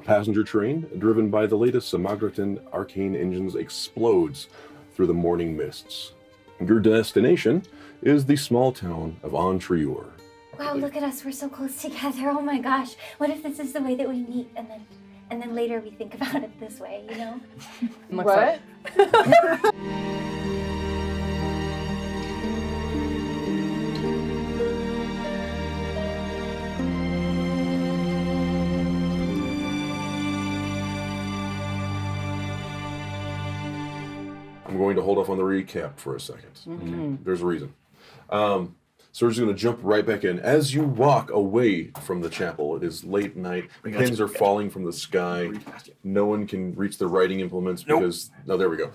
passenger train, driven by the latest Samagratin arcane engines, explodes through the morning mists. Your destination is the small town of Thrift. Wow, look at us, we're so close together. Oh my gosh. What if this is the way that we meet and then later we think about it this way, you know? What? I'm going to hold off on the recap for a second. Okay. There's a reason. So we're just going to jump right back in. As you walk away from the chapel, it is late night. Pins are falling from the sky. No one can reach the writing implements because... No, there we go.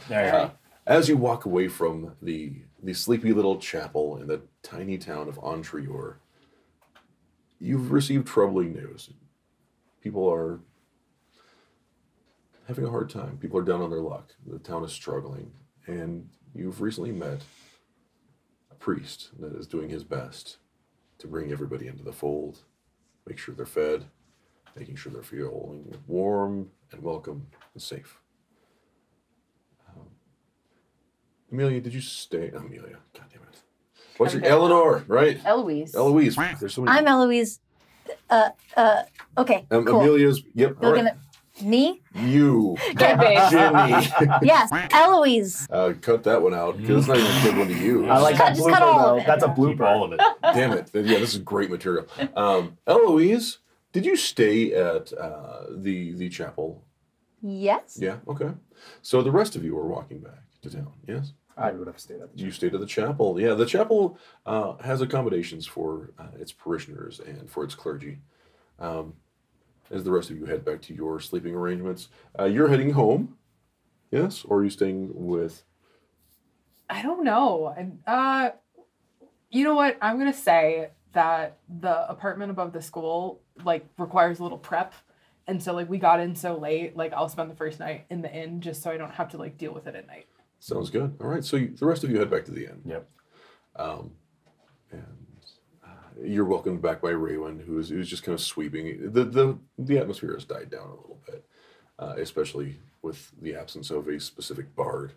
As you walk away from the sleepy little chapel in the tiny town of Thrift, you've received troubling news. People are having a hard time. People are down on their luck. The town is struggling. And you've recently met a priest that is doing his best to bring everybody into the fold, make sure they're fed, making sure they're feeling warm and welcome and safe. Amelia, did you stay? Amelia, God damn it. What's your Eleanor, right? Eloise. Eloise. There's so many. I'm Eloise. Okay, cool. Amelia's, yep, all right. Me? You. Ginny. Yes, Eloise. Cut that one out, because it's not even a good one to use. I like that Just blooper, cut all of though. it. That's a blooper. All of it. Damn it. Yeah, this is great material. Eloise, did you stay at the chapel? Yes. Yeah, okay. So the rest of you are walking back to town, yes? I would have stayed at the chapel. You stayed at the chapel. Yeah, the chapel has accommodations for its parishioners and for its clergy. As the rest of you head back to your sleeping arrangements, you're heading home, yes? Or are you staying with... I don't know. You know what? I'm going to say that the apartment above the school, like, requires a little prep. And so, like, we got in so late, like, I'll spend the first night in the inn just so I don't have to, like, deal with it at night. Sounds good. All right, so the rest of you head back to the inn. Yep. You're welcomed back by Raywin, who's just kind of sweeping. The atmosphere has died down a little bit, especially with the absence of a specific bard.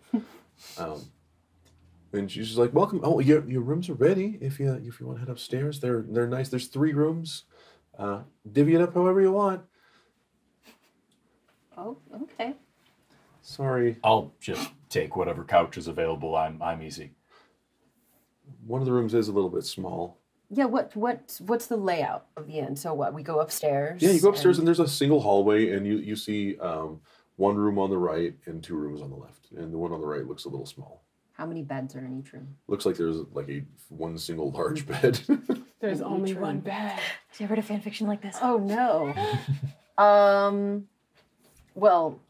And she's just like, "Welcome. Oh, your rooms are ready. If you want to head upstairs, they're nice. There's 3 rooms. Divvy it up however you want." Oh, okay. Sorry. I'll just take whatever couch is available. I'm easy. One of the rooms is a little bit small. Yeah, what's the layout of the inn? So what, we go upstairs? Yeah, you go upstairs and there's a single hallway, and you see 1 room on the right and 2 rooms on the left. And the one on the right looks a little small. How many beds are in each room? Looks like there's like one single large bed. There's only one bed. Have you ever read a fan fiction like this? Oh, no. Well,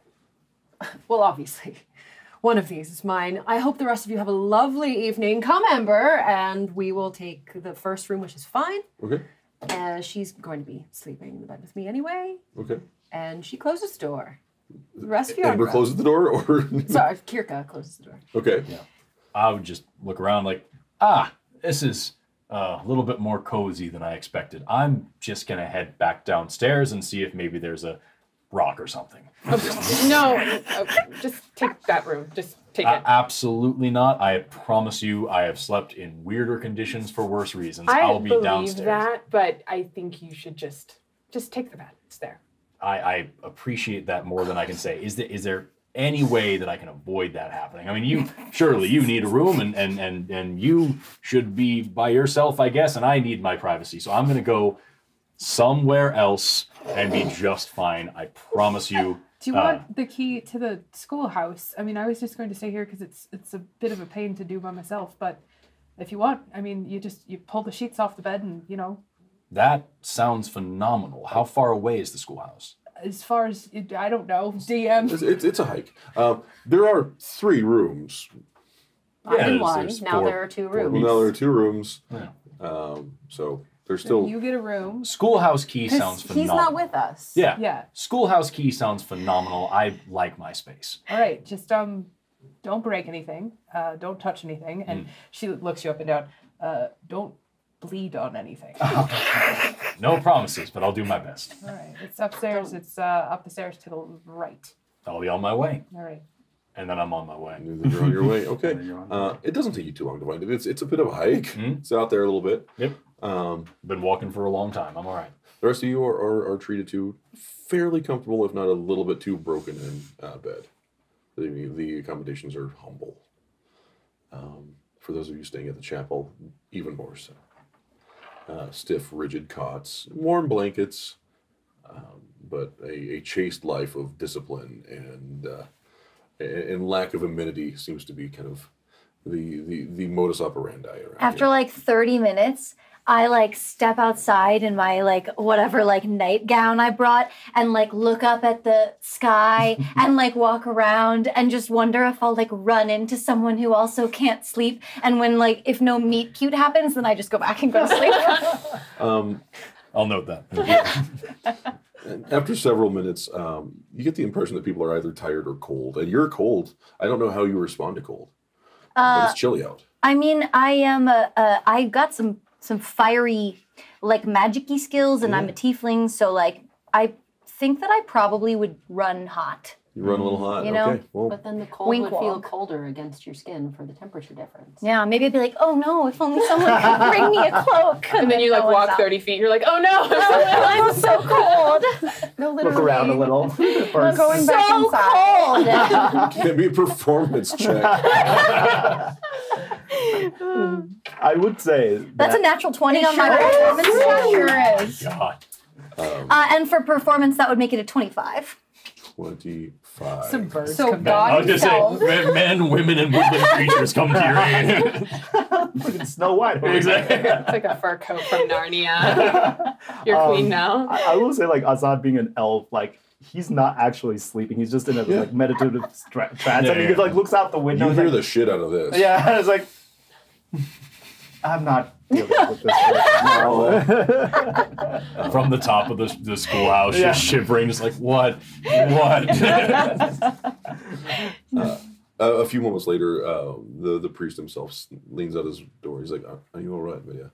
obviously, one of these is mine. I hope the rest of you have a lovely evening. Come, Ember, and we will take the first room, which is fine. Okay. She's going to be sleeping in the bed with me anyway. Okay. And she closes the door. The rest of you Ember closes the door, or? Sorry, Kirka closes the door. Okay. Yeah. I would just look around like, this is a little bit more cozy than I expected. I'm just going to head back downstairs and see if maybe there's a rock or something. No, just take that room. Just take it. Absolutely not. I promise you, I have slept in weirder conditions for worse reasons. I'll be downstairs. I believe that, but I think you should just take the bed. It's there. I appreciate that more than I can say. Is there any way that I can avoid that happening? I mean, surely you need a room, and you should be by yourself, I guess, and I need my privacy. So I'm going to go somewhere else and be just fine. I promise you. Do you want the key to the schoolhouse? I mean, I was just going to stay here because it's a bit of a pain to do by myself. But if you want, I mean, you pull the sheets off the bed and, That sounds phenomenal. How far away is the schoolhouse? As far as, I don't know, DM. It's a hike. There are 3 rooms. In one. Now there are 2 rooms. Well, now there are 2 rooms. Yeah. So there's still... You get a room. Schoolhouse key sounds phenomenal. He's not with us. Yeah. Yeah. Schoolhouse key sounds phenomenal. I like my space. All right, just don't break anything. Don't touch anything. And she looks you up and down. Don't bleed on anything. No promises, but I'll do my best. All right. It's upstairs. It's up the stairs to the right. I'll be on my way. All right. And then I'm on my way. And then you're on your way. Okay. It doesn't take you too long to find it. It's a bit of a hike. It's out there a little bit. Yep. Been walking for a long time. I'm all right. The rest of you are treated to fairly comfortable, if not a little bit too broken in bed. The accommodations are humble. For those of you staying at the chapel, even more so. Stiff, rigid cots, warm blankets, but a chaste life of discipline and lack of amenity seems to be kind of the modus operandi around After here. like 30 minutes, I like step outside in my like whatever like nightgown I brought and like look up at the sky and like walk around and just wonder if I'll like run into someone who also can't sleep. And when like if no meet cute happens, then I just go back and go to sleep. I'll note that. After several minutes, you get the impression that people are either tired or cold. And you're cold. I don't know how you respond to cold. But it's chilly out. I mean, I got some fiery, like, magic-y skills, and I'm a tiefling, so, like, I think that I probably would run hot. You run a little hot. You know? Okay. Well, But then the cold Wink would feel walk. colder against your skin for the temperature difference. Yeah, maybe I'd be like, oh no, if only someone could bring me a cloak. And then you like no one's walk out. 30 feet. You're like, oh no. I'm so cold. No, Look around a little. We're going So back inside. cold. give me a performance check. I would say That's a natural 20 on my Sure performance is. check. Sure is. God. And for performance, that would make it a 25. 25. Some birds So come God I was just himself. saying, men, women, and woodland creatures come to your aid. fucking Snow White. Exactly. It's like a fur coat from Narnia. You're queen now. I will say, like, Azad being an elf, like, he's not actually sleeping. He's just in a like meditative trance. And he like looks out the window. You and hear like, the shit out of this. yeah, it's like, I'm not dealing with this right now. From the top of the schoolhouse, Yeah. just shivering, just like, what? What? A few moments later, the priest himself leans out his door. He's like, "Are you all right, Amelia?"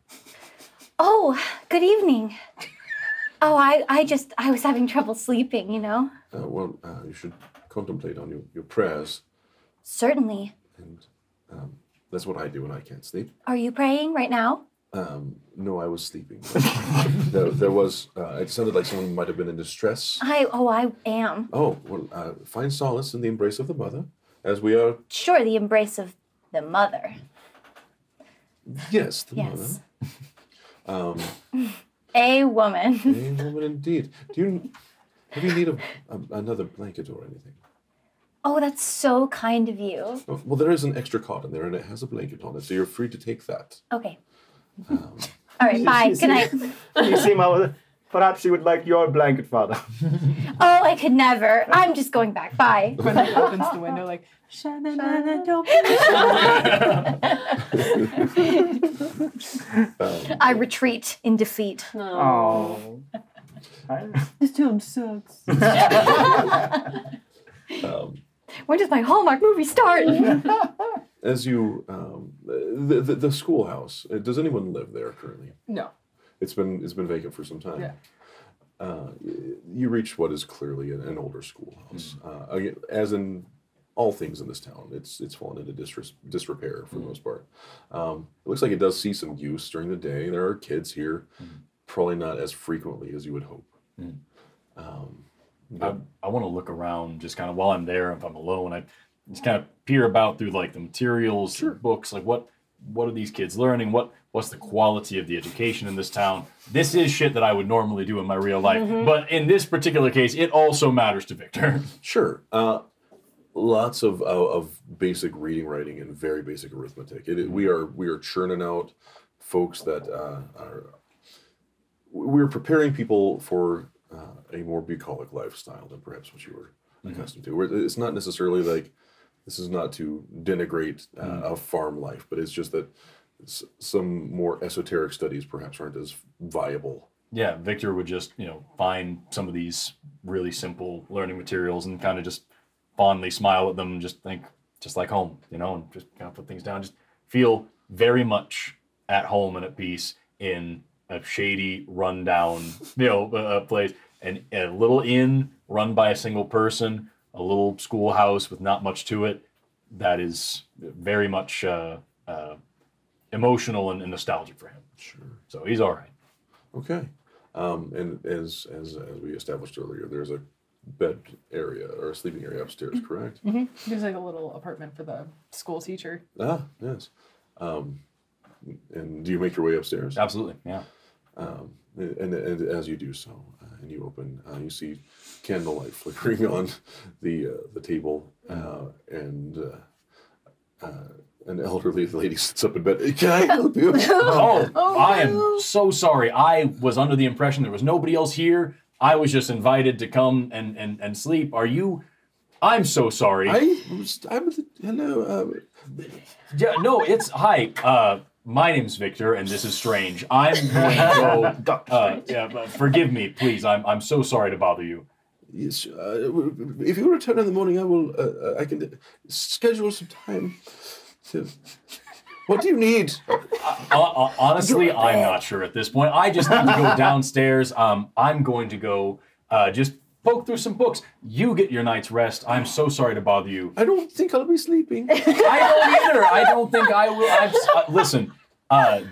Oh, good evening. Oh, I was having trouble sleeping, you know? Well, you should contemplate on your prayers, Certainly. and that's what I do when I can't sleep. Are you praying right now? No, I was sleeping. there was. It sounded like someone might have been in distress. I am. Oh, well, find solace in the embrace of the mother, as we are. Sure, the embrace of the mother. Yes, the Yes. mother. A woman. A woman indeed. Have you need of another blanket or anything? Oh, that's so kind of you. Oh, well, there is an extra cot in there, and it has a blanket on it, so you're free to take that. Okay. All right, bye. Good night. You seem out. Perhaps you would like your blanket, Father. Oh, I could never. I'm just going back. Bye. When he opens the window, like, "Sha-na-na-na, don't I retreat in defeat. Oh. This town sucks." When does my Hallmark movie start? As you, the schoolhouse. Does anyone live there currently? No. It's been vacant for some time. Yeah. You reach what is clearly an older schoolhouse. Again, as in all things in this town, it's fallen into disrepair for the most part. It looks like it does see some use during the day. There are kids here, probably not as frequently as you would hope. I want to look around just kind of while I'm there, if I'm alone, I just kind of peer about through like the materials, books, like what are these kids learning? What's the quality of the education in this town? This is shit that I would normally do in my real life, but in this particular case, it also matters to Victor. Sure. Lots of basic reading, writing, and very basic arithmetic. We are churning out folks that we're preparing people for a more bucolic lifestyle than perhaps what you were accustomed to. It's not necessarily like, this is not to denigrate a farm life, but it's just that some more esoteric studies perhaps aren't as viable. Yeah, Victor would just, find some of these really simple learning materials and kind of just fondly smile at them and just think, just like home, and just kind of put things down. Just feel very much at home and at peace in shady, rundown, place, and a little inn run by a single person, a little schoolhouse with not much to it, that is very much emotional and nostalgic for him. Sure. So he's all right. Okay. And as we established earlier, there's a bed area or a sleeping area upstairs, correct? Mm-hmm. There's like a little apartment for the school teacher. Ah, yes. And do you make your way upstairs? Absolutely, yeah. And as you do so, and you open, you see candlelight flickering on the table, and an elderly lady sits up in bed. Can I help you? I am so sorry. I was under the impression there was nobody else here. I was just invited to come and sleep. Are you? I'm so sorry. Hello. Yeah, no, it's hi. My name's Victor, and this is Strange. I'm going to go. Forgive me, please. I'm so sorry to bother you. Yes. If you return in the morning, I will. I can schedule some time. What do you need? Honestly, I'm not sure at this point. I just need to go downstairs. I'm going to go just poke through some books. You get your night's rest. I'm so sorry to bother you. I don't think I'll be sleeping. I don't either. I don't think I will. Listen,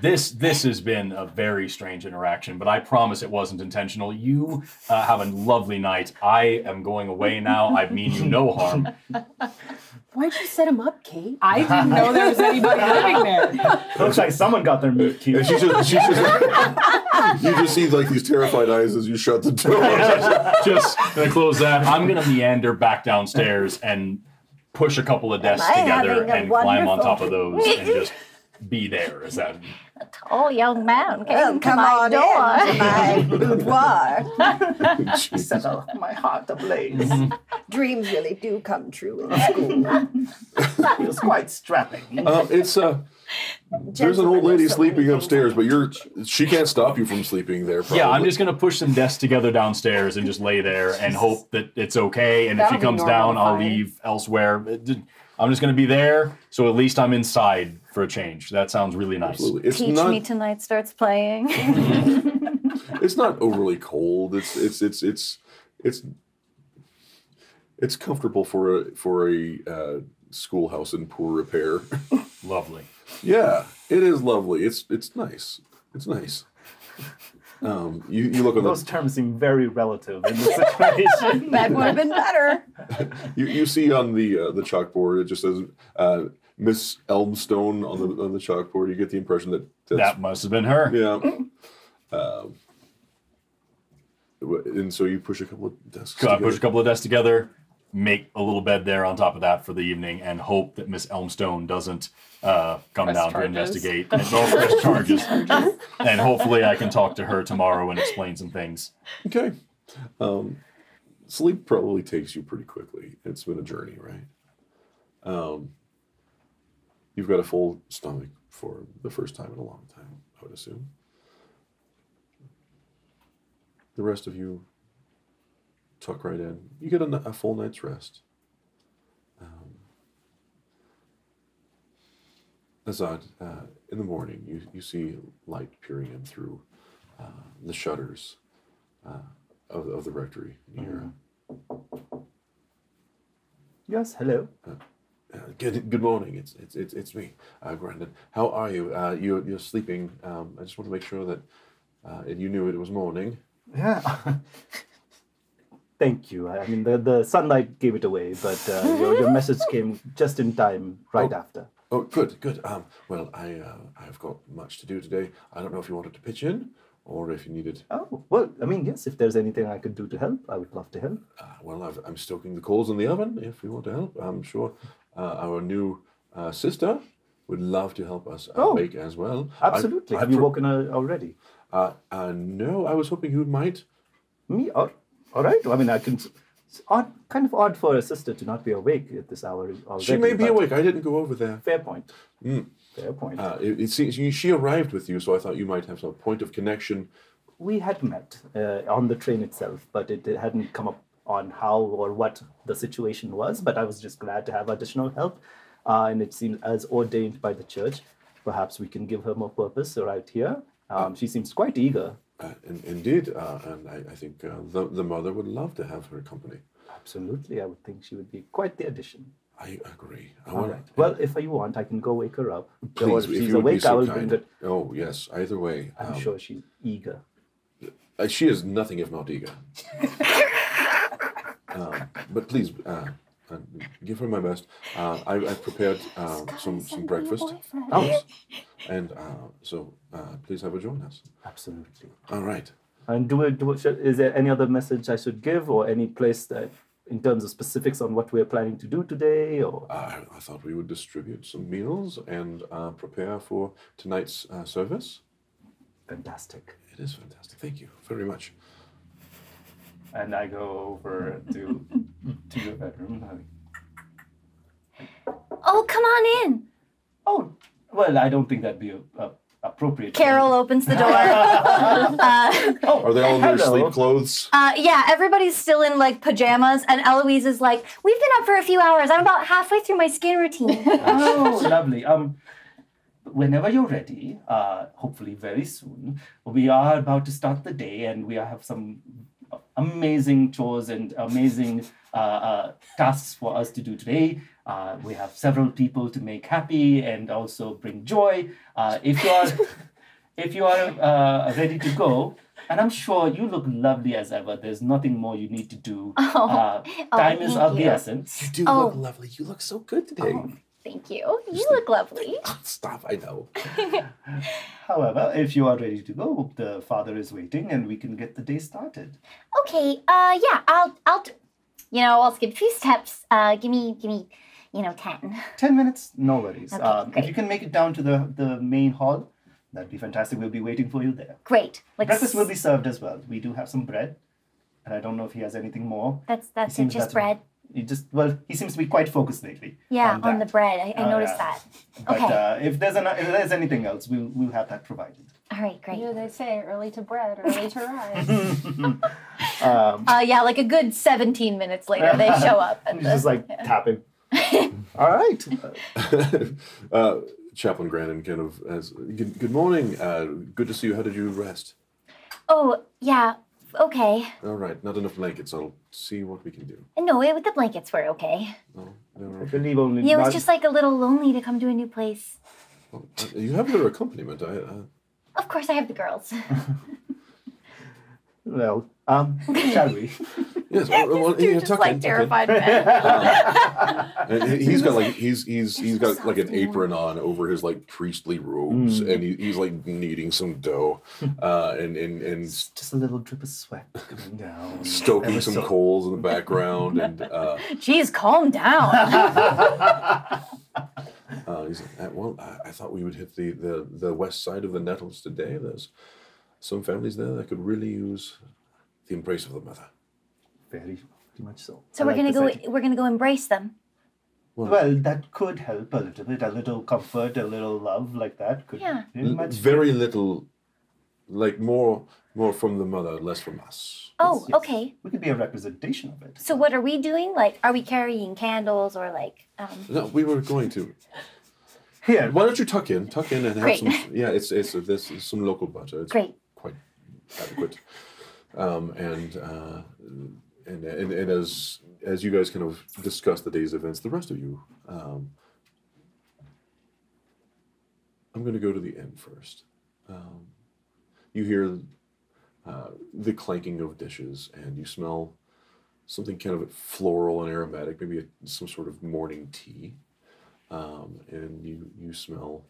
this has been a very strange interaction, but I promise it wasn't intentional. You have a lovely night. I am going away now. I mean you no harm. Why'd you set him up, Kate? I didn't know there was anybody living there. Looks like someone got their meat cute. And you just see like these terrified eyes as you shut the door. Just gonna close that. I'm gonna meander back downstairs and push a couple of desks together and climb on top of those and just be there. Is that? A tall young man came to Come my on door. in to my boudoir. Set my heart ablaze. Dreams really do come true in school. Feels quite strapping. There's an old lady sleeping upstairs, but she can't stop you from sleeping there. Probably. Yeah, I'm just gonna push some desks together downstairs and just lay there and hope that it's okay. And if she comes down, I'll leave elsewhere. I'm just gonna be there, so at least I'm inside for a change. That sounds really nice. Absolutely. Teach Me Tonight starts playing. It's not overly cold. It's comfortable for a schoolhouse in poor repair. Lovely. Yeah, it is lovely. It's nice. It's nice. You look on Those terms seem very relative in this situation. That would have been better. You see on the chalkboard it just says Miss Elmstone on the chalkboard. You get the impression that must have been her. Yeah. And so you push a couple of desks. I push a couple of desks together, make a little bed there on top of that for the evening, and hope that Miss Elmstone doesn't come down to investigate and press charges. And hopefully I can talk to her tomorrow and explain some things. Okay. Sleep probably takes you pretty quickly. It's been a journey, right? You've got a full stomach for the first time in a long time, I would assume. The rest of you tuck right in. You get a full night's rest. Azad, in the morning, you see light peering in through the shutters of the rectory near. Yes, hello. Good morning. It's me, Brandon. How are you? You're sleeping. I just want to make sure that you knew it was morning. Yeah. Thank you. I mean, the sunlight gave it away, but your message came just in time, right after. Oh, good. Well, I've got much to do today. I don't know if you wanted to pitch in, or if you needed. Oh, well, I mean, yes. If there's anything I could do to help, I would love to help. Well, I'm stoking the coals in the oven. If you want to help, I'm sure our new sister would love to help us bake as well. Absolutely. Have you woken her already? No. I was hoping you might. Me? All right. I mean, it's kind of odd for a sister to not be awake at this hour already. She may be awake. I didn't go over there. Fair point. Fair point. It seems she arrived with you, so I thought you might have some point of connection. We had met on the train itself, but it hadn't come up on how or what the situation was. But I was just glad to have additional help, and it seems as ordained by the church. Perhaps we can give her more purpose right here. She seems quite eager. Indeed, and I think the mother would love to have her company. Absolutely, I would think she would be quite the addition. I agree. All right. Well, if you want, I can go wake her up. Please, Or if she's you would be awake, I so will kind. bring it. Oh, yes, either way. I'm sure she's eager. She is nothing if not eager. But please, give her my best. I've prepared some breakfast. Oh, Yes. And so please have her join us. absolutely. All right. And is there any other message I should give, or any place that, in terms of specifics on what we're planning to do today, or? I thought we would distribute some meals and prepare for tonight's service. Fantastic. It is fantastic. Thank you very much. And I go over to your bedroom. Oh, come on in. Oh, well, I don't think that'd be appropriate. Carol opens the door. Are they all in their hello. sleep clothes? Yeah, everybody's still in like pajamas, and Eloise is like, "We've been up for a few hours. I'm about halfway through my skin routine." Oh, lovely. Whenever you're ready, hopefully very soon, we are about to start the day, and we have some amazing chores and amazing tasks for us to do today. We have several people to make happy and also bring joy. If you are ready to go, and I'm sure you look lovely as ever. There's nothing more you need to do. Time is thank of the you. essence. You do Oh. look lovely. You look so good today. Thank you. You look lovely. Stop, I know. However, if you are ready to go, the father is waiting, and we can get the day started. Okay. Yeah. I'll skip a few steps. Give me. 10. 10 minutes? No worries. Okay, If great. you can make it down to the main hall, that'd be fantastic. We'll be waiting for you there. Great. Like Breakfast will be served as well. We do have some bread, and I don't know if he has anything more. That's it. seems Just that's- bread. He seems to be quite focused lately. Yeah, on the that. bread. I noticed yeah. that. But Okay. if there's anything else, we'll have that provided. All right. Great. You know, they say early to bread, early to rise. Yeah, like a good 17 minutes later, they show up. At He's the, just like tapping. All right. Chaplain Grandin kind of has, good morning. Good to see you. How did you rest? Oh, yeah. Okay. All right. Not enough blankets. I'll see what we can do. No, with the blankets were okay. No, they were I okay. believe only. Yeah, it was just like a little lonely to come to a new place. Well, you have their accompaniment. Of course, I have the girls. Well, shall we? Yes. Well, Dude, just tuck like in, tuck in. terrified men. And he's got like he's got like an apron on over his like priestly robes, and he's like kneading some dough, and Just a little drip of sweat coming down. stoking Ever some so- coals in the background, and Jeez, calm down. he's like, well, I thought we would hit the west side of the Nettles today. There's some families there that could really use the embrace of the mother. Very much so. So I we're like gonna this go. idea. We're gonna go embrace them. Well, that could help a little bit. A little comfort, a little love, like that could. Yeah. very much. Very little, like more from the mother, less from us. Oh, Yes. okay. We could be a representation of it. So what are we doing? Like, are we carrying candles or like? No, we were going to. Here, Why don't you tuck in and have Great. some? Yeah, it's this is some local butter. It's Great. quite adequate. And as you guys kind of discuss the day's events, the rest of you, I'm going to go to the inn first. You hear the clanking of dishes, and you smell something kind of floral and aromatic, maybe some sort of morning tea. And you smell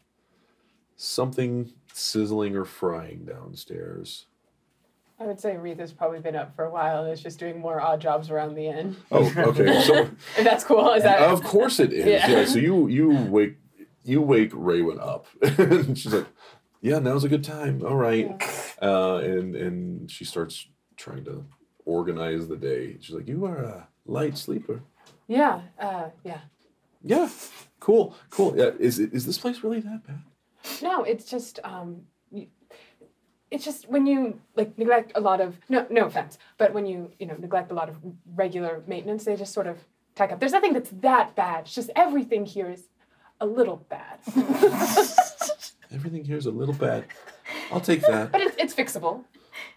something sizzling or frying downstairs. I would say Retha's probably been up for a while and is just doing more odd jobs around the inn. Oh, okay. So If that's cool, is that? of course it is. Yeah. Yeah. So you wake Raywin up, and she's like, "Yeah, now's a good time. All right." And she starts trying to organize the day. She's like, "You are a light sleeper." Yeah. Yeah. Cool. Yeah. Is this place really that bad? No, it's just it's just when you like neglect a lot of no offense, but when you neglect a lot of regular maintenance, they just sort of tack up. There's nothing that's that bad. It's just everything here is a little bad. Everything here is a little bad. I'll take that. But it's fixable.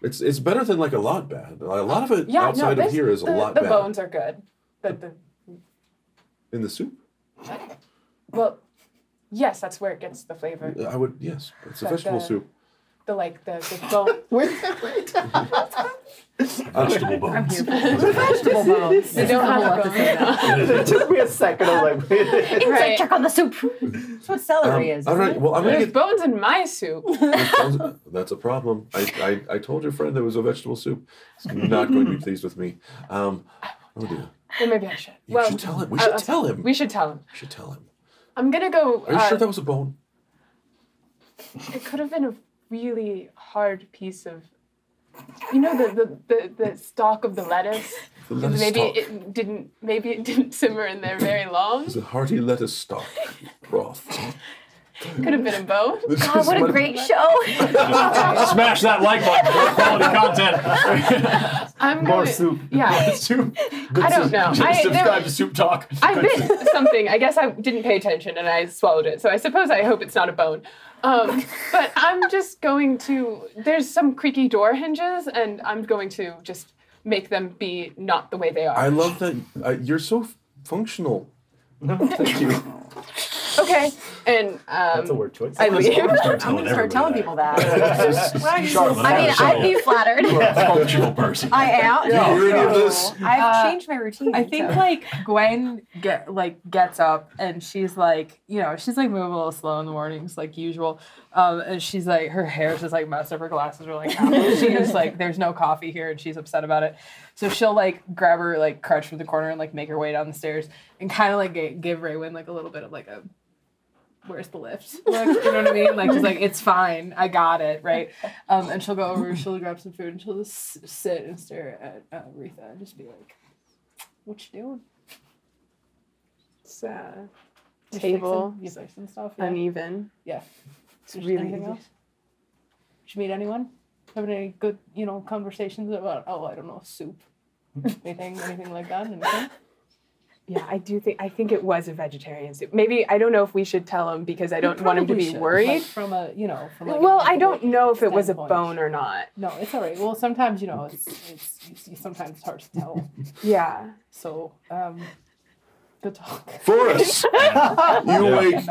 It's better than like a lot bad. A lot of it Yeah, outside of here is a lot the bad. The bones are good. In the soup? Well, yes, that's where it gets the flavor. I would, yes. It's a vegetable soup. The bone. Vegetable bones. Vegetable bones. They don't have bones. It took me a second. I was like, Inside check on the soup. That's what celery is. All right, well, I'm going to There's get... bones in my soup. That's a problem. I told your friend there was a vegetable soup. He's not going to be pleased with me. Oh, dear. Well, maybe I should. You should tell him. We should tell him. We should tell him. We should tell him. I'm going to go... Are you sure that was a bone? It could have been a really hard piece of... You know the stalk of the lettuce? The lettuce maybe stalk. Maybe it didn't simmer in there very long. It's a hearty lettuce stalk broth. Could have been a bone. God, what a great show. Smash that like button for quality content. I'm more going, soup. Yeah. Soup. I don't know. Subscribe to Soup Talk. I bit something. I guess I didn't pay attention and I swallowed it. So I suppose I hope it's not a bone. But I'm just going to... There's some creaky door hinges and I'm going to just make them be not the way they are. I love that. You're so functional. Thank you. Okay. And That's a word choice. I leave. I'm going to start telling people that. Charlotte, I mean, I'd be flattered. You're a functional person. I am. You hear any of this? I've changed my routine. I think so. like Gwen gets up and she's like, she's like moving a little slow in the mornings like usual. And she's like, her hair's just like messed up, her glasses are like out. She's like, there's no coffee here and she's upset about it. So she'll like grab her like crutch from the corner and like make her way down the stairs and kind of like give Raywin like a little bit of like a where's the lift? Look, you know what I mean? Like she's like, it's fine, I got it, right? And she'll go over, she'll grab some food and she'll just sit and stare at Aretha and just be like, what you doing? It's table. You fixing stuff? Yeah. Uneven. Yeah. It's really Anything else? Did you meet anyone? Having any good, conversations about, I don't know, soup? anything like that? Anything? Yeah, I think it was a vegetarian soup. Maybe, I don't know if we should tell him because I don't want him to be worried. Like from a, from like well, a I don't know if it was a standpoint. bone or not. No, it's all right. Well, sometimes, it's sometimes it's hard to tell. Yeah. So, good talk. Forrest, you wake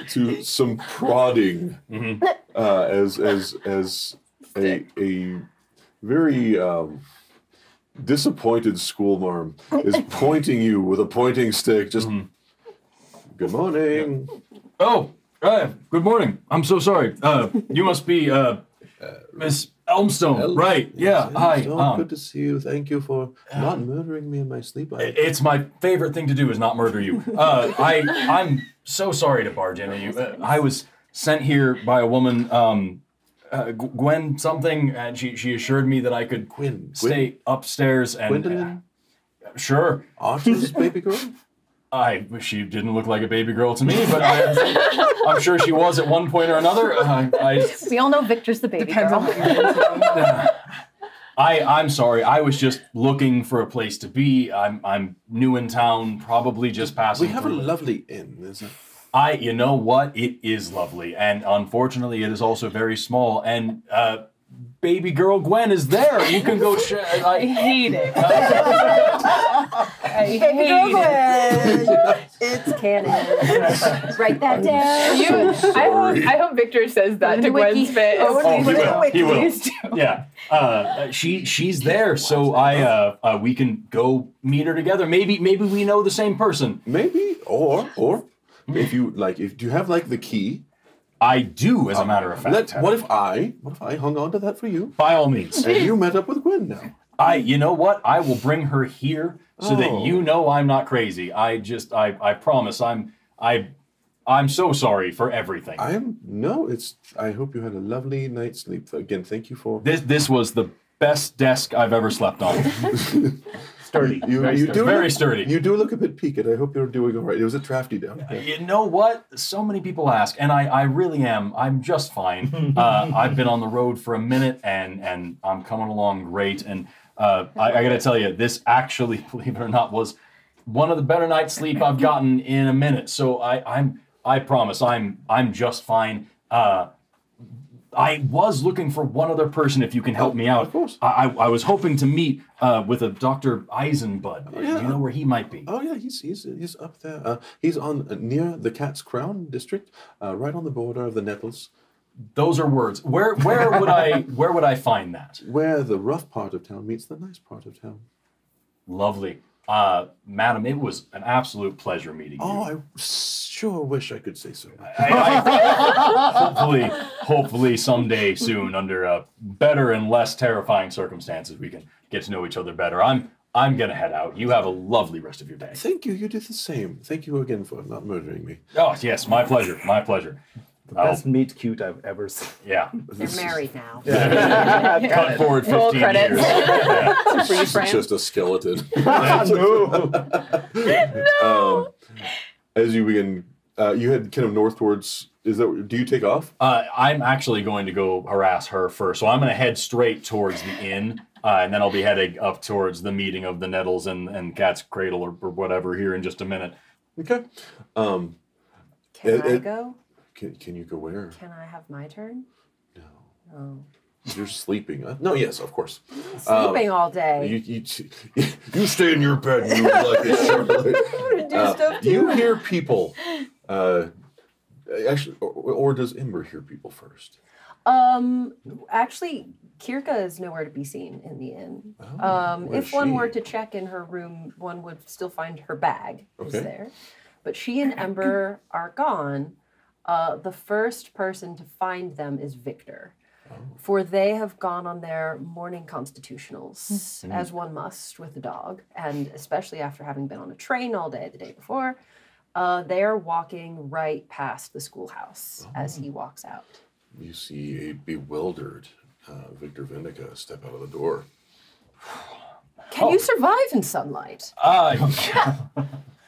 to some prodding as a very disappointed schoolmarm is pointing you with a pointing stick. Just good morning. Oh, good morning. I'm so sorry. You must be Miss Elmstone, right? Yeah. Hi. Good to see you. Thank you for not murdering me in my sleep. It's my favorite thing to do is not murder you. I'm so sorry to barge into you. I was sent here by a woman, Gwen something, and she assured me that I could stay upstairs and... Gwendolyn? Sure. Archer's baby girl? She didn't look like a baby girl to me, but I'm sure she was at one point or another. We all know Victor's the baby girl. I'm sorry. I was just looking for a place to be. I'm new in town, probably just passing We have through. a lovely inn. There's a... You know what? It is lovely, and unfortunately, it is also very small. And baby girl Gwen is there. You can go. I hate it. I Baby hate girl it. Gwen. It's canon. Write that down. I hope Victor says that to Gwen's face. He will. Yeah. She's there, so we can go meet her together. Maybe we know the same person. Maybe, or if you like, do you have like the key? I do, as a matter of fact. What if I hung on to that for you? By all means. And you met up with Gwen now. You know what? I will bring her here so that you know I'm not crazy. I promise. I'm so sorry for everything. I hope you had a lovely night's sleep. Again, thank you for This was the best desk I've ever slept on. Sturdy. Very sturdy. You do look a bit peaked. I hope you're doing all right. It was a drafty down. You know what? So many people ask, and I really am. I'm just fine. I've been on the road for a minute, and I'm coming along great. And I got to tell you, this actually, believe it or not, was one of the better night's sleep I've gotten in a minute. So I promise, I'm just fine. I was looking for one other person if you can help me out. Of course. I was hoping to meet with a Dr. Eisenbud. Do you know where he might be? Oh yeah, he's up there. He's on near the Cat's Crown district, right on the border of the Nettles. Those are words. Where would I find that? Where the rough part of town meets the nice part of town. Lovely. Madam, it was an absolute pleasure meeting you. Oh, I sure wish I could say so. Hopefully someday soon, under better and less terrifying circumstances, we can get to know each other better. I'm gonna head out. You have a lovely rest of your day. Thank you. You did the same. Thank you again for not murdering me. Oh yes, my pleasure. My pleasure. The best meet cute I've ever seen. Yeah. They're married now. Cut forward 15 years. Yeah. She's just a skeleton. As you begin, you head kind of north towards. Do you take off? I'm actually going to go harass her first, so I'm going to head straight towards the inn, and then I'll be heading up towards the meeting of the Nettles and Cat's Cradle or whatever here in just a minute. Okay. Can I go? Can you go where? Can I have my turn? No. Oh. You're sleeping. No, yes, of course. Sleeping all day. You stay in your bed and you like it, Charlotte. Do stuff too. You hear people. Actually, or does Ember hear people first? Actually, Kirka is nowhere to be seen in the inn. Where's If one she? were to check in her room, one would still find her bag is Okay. there. But she and Ember are gone. The first person to find them is Victor. For they have gone on their morning constitutionals, as one must with a dog, and especially after having been on a train all day the day before, they are walking right past the schoolhouse as he walks out. You see a bewildered Victor Vindica step out of the door. Can you survive in sunlight?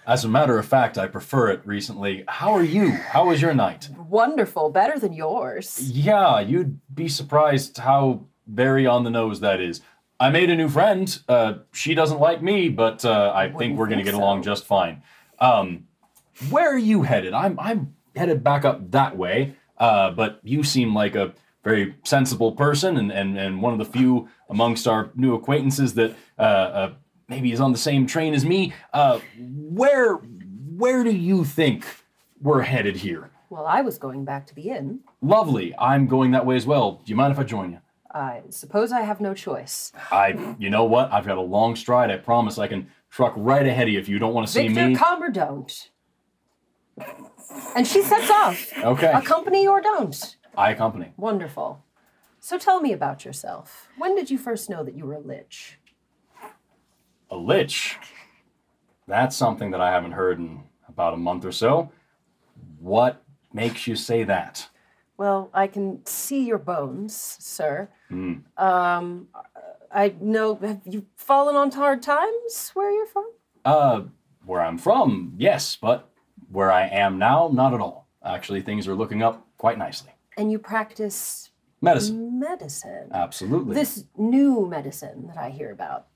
As a matter of fact, I prefer it recently. How are you? How was your night? Wonderful, better than yours. Yeah, you'd be surprised how very on the nose that is. I made a new friend. She doesn't like me, but I think we're going to get along just fine. Where are you headed? I'm headed back up that way, but you seem like a very sensible person and one of the few amongst our new acquaintances that maybe is on the same train as me. Where do you think we're headed here? Well, I was going back to the inn. Lovely. I'm going that way as well. Do you mind if I join you? I suppose I have no choice. You know what? I've got a long stride. I promise I can truck right ahead of you if you don't want to see Victor, me. come or don't. And she sets off. Okay. Accompany or don't. I accompany. Wonderful. So tell me about yourself. When did you first know that you were a lich? A lich? That's something that I haven't heard in about a month or so. What makes you say that? Well, I can see your bones, sir. I know, have you fallen on hard times where you're from? Where I'm from, yes, but where I am now, not at all. Actually, things are looking up quite nicely. And you practice Medicine. medicine. Absolutely. This new medicine that I hear about.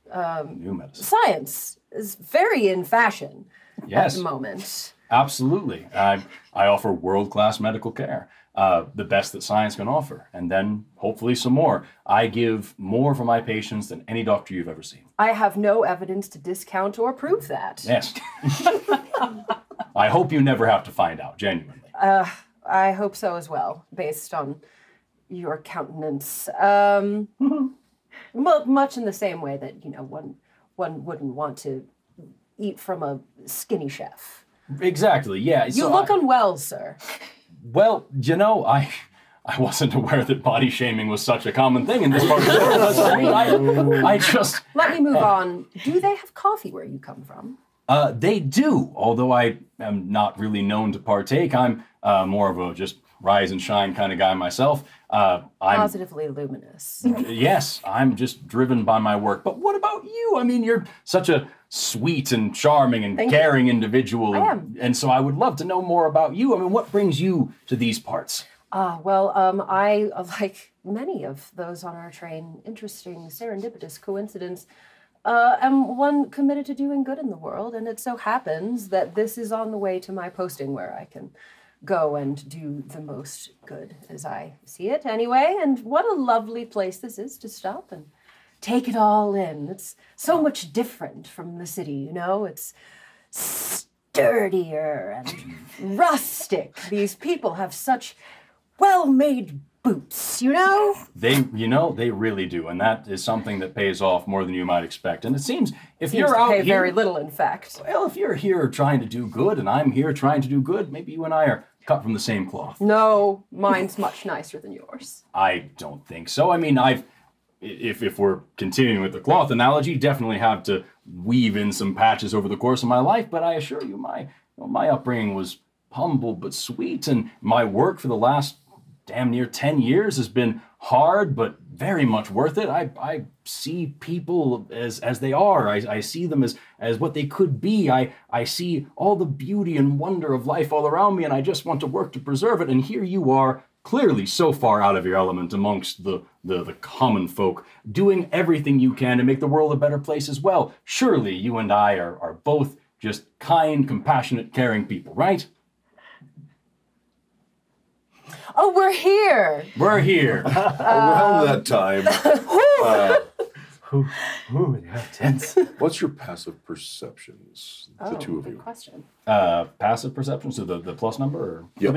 New medicine. Science is very in fashion Yes. at the moment. Absolutely. I offer world-class medical care, the best that science can offer, and then hopefully some more. I give more for my patients than any doctor you've ever seen. I have no evidence to discount or prove that. Yes. I hope you never have to find out, genuinely. I hope so as well, based on your countenance. Well, much in the same way that, one wouldn't want to eat from a skinny chef. Exactly, yeah. You look unwell, sir. Well, I wasn't aware that body shaming was such a common thing in this part of the world. I just... Let me move on. Do they have coffee where you come from? They do, although I am not really known to partake. I'm more of a just rise and shine kind of guy myself. I'm Positively luminous. Yes, I'm just driven by my work. But what about you? I mean, you're such a sweet and charming and caring individual. I am. And so I would love to know more about you. I mean, what brings you to these parts? I, like many of those on our train, interesting, serendipitous coincidence, am one committed to doing good in the world, and it so happens that this is on the way to my posting where I can go and do the most good, as I see it anyway. And what a lovely place this is to stop and take it all in. It's so much different from the city, you know? It's sturdier and rustic. These people have such well-made boots, you know? They really do, and that is something that pays off more than you might expect. And it seems you're out pay here, very little, in fact. well, if you're here trying to do good, and I'm here trying to do good, maybe you and I are cut from the same cloth. No, mine's much nicer than yours. I don't think so. I mean, if we're continuing with the cloth analogy, definitely have to weave in some patches over the course of my life. But I assure you, my upbringing was humble but sweet, and my work for the last damn near 10 years has been hard, but very much worth it. I see people as they are. I see them as what they could be. I see all the beauty and wonder of life all around me, and I just want to work to preserve it. And here you are, clearly so far out of your element amongst the common folk, doing everything you can to make the world a better place as well. Surely you and I are both just kind, compassionate, caring people, right? Oh, we're here. We're here. Around that time, Yeah, tense. what's your passive perceptions, the two of Good you? question. Passive perception, so the plus number? Or? Yep.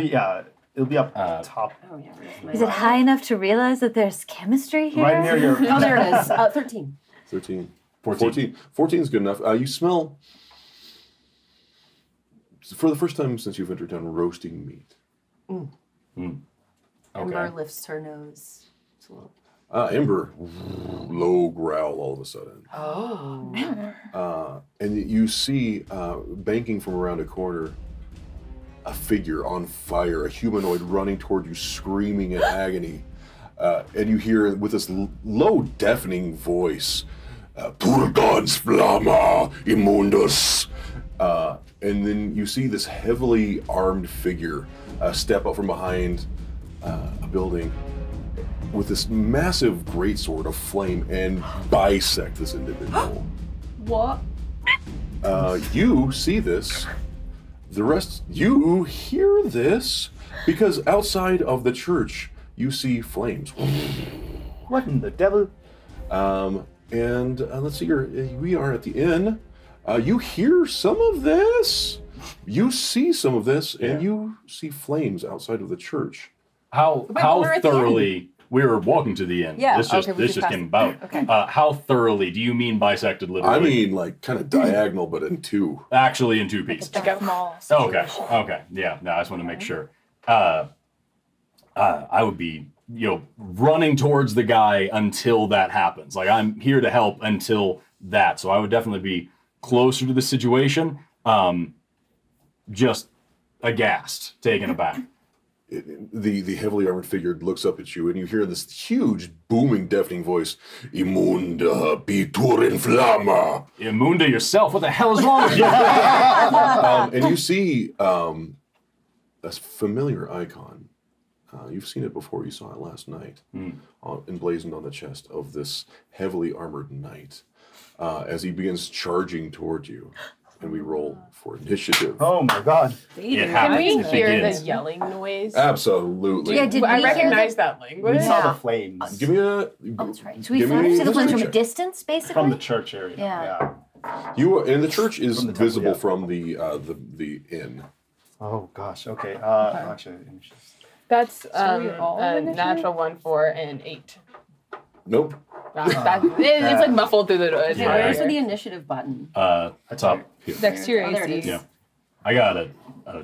It'll be up top. Oh, yeah. Where's my Is it high enough to realize that there's chemistry here? Right near your. Oh, there it is. 13. 13. 14. 14 is good enough. You smell, for the first time since you've entered town, roasting meat. Ember Okay. lifts her nose. It's a little... Ember, low growl all of a sudden. Oh. And you see, banking from around a corner, a figure on fire, a humanoid running toward you, screaming in agony. And you hear with this low, deafening voice, Purgans Flama Immundus. And then you see this heavily armed figure step up from behind a building with this massive greatsword of flame and bisect this individual. What? You see this. The rest, you hear this because outside of the church, you see flames. What in the devil? And let's see here. We are at the inn. You hear some of this. You see some of this, and you see flames outside of the church. How we're at the thoroughly we were walking to the end. Yeah, This just okay, we just came passed about. Okay. How thoroughly do you mean bisected literally? I mean, like, kind of diagonal, but in two. Actually in two pieces. Like a small Okay. Okay. Yeah. No, I just want to make sure. I would be, running towards the guy until that happens. Like, I'm here to help until that. So I would definitely be closer to the situation. Just aghast, taken aback. The heavily armored figure looks up at you, and you hear this huge, booming, deafening voice. Immunda bitur in flamma. Immunda yourself. What the hell is wrong with you? And you see a familiar icon. You've seen it before. You saw it last night, emblazoned on the chest of this heavily armored knight. As he begins charging toward you, and we roll for initiative. Oh my god. It Can happens. we It hear begins. the yelling noise? Absolutely. Yeah, did I we hear recognize the... that We language. saw Yeah. the flames Give me a. Oh, that's right. So we give me flashed to the flames history from a check. distance, basically? from the church area. Yeah. You and the church is From the temple, visible yeah. from the inn. Oh gosh. Okay. Actually, That's we all a initiative? natural 1, 4, and 8. Nope. It's like muffled through the noise. Yeah. Where's the initiative button? Top here. Next to your Oh, there it AC. is. Yeah. I got a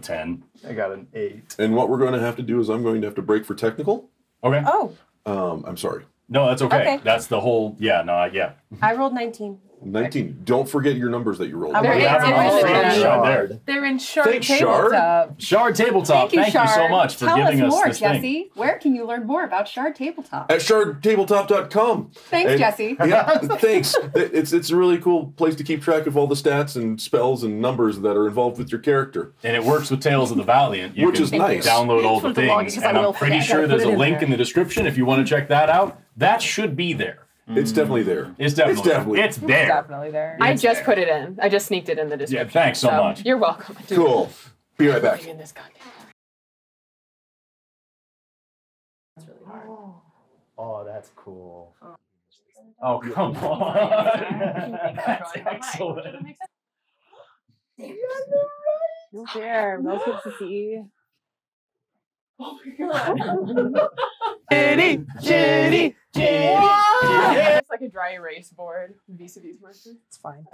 10. I got an 8. And what we're going to have to do is I'm going to have to break for technical. Okay. Oh, I'm sorry. No, that's okay. Okay. That's the whole. Yeah. No. Yeah. I rolled 19. 19. Don't forget your numbers that you rolled. I'm There gonna is- have there all is of a- them. Right there. They're in Shard Thanks, Shard. Tabletop. Shard Tabletop. Thank you so much for Tell giving us us more, this thing. Jesse. Where can you learn more about Shard Tabletop? At shardtabletop.com. Thanks, And- Jesse. Yeah, thanks. It's a really cool place to keep track of all the stats and spells and numbers that are involved with your character. And it works with Tales of the Valiant. You Which can is nice. download all the For the longest, things. I And I'm will pretty forget. sure Put there's it a in link there. in the description if you want to check that out. That should be there. It's definitely there. It's definitely definitely- It's there. Definitely there. I It's just there. put it in. I just sneaked it in the description. thanks so much. You're welcome. Cool. Be right back. In this goddamn Oh, that's cool. Oh, come on. That's excellent. No fair. No good to see. Oh my god. Ginny! It's like a dry erase board vis-a-vis marker. It's fine.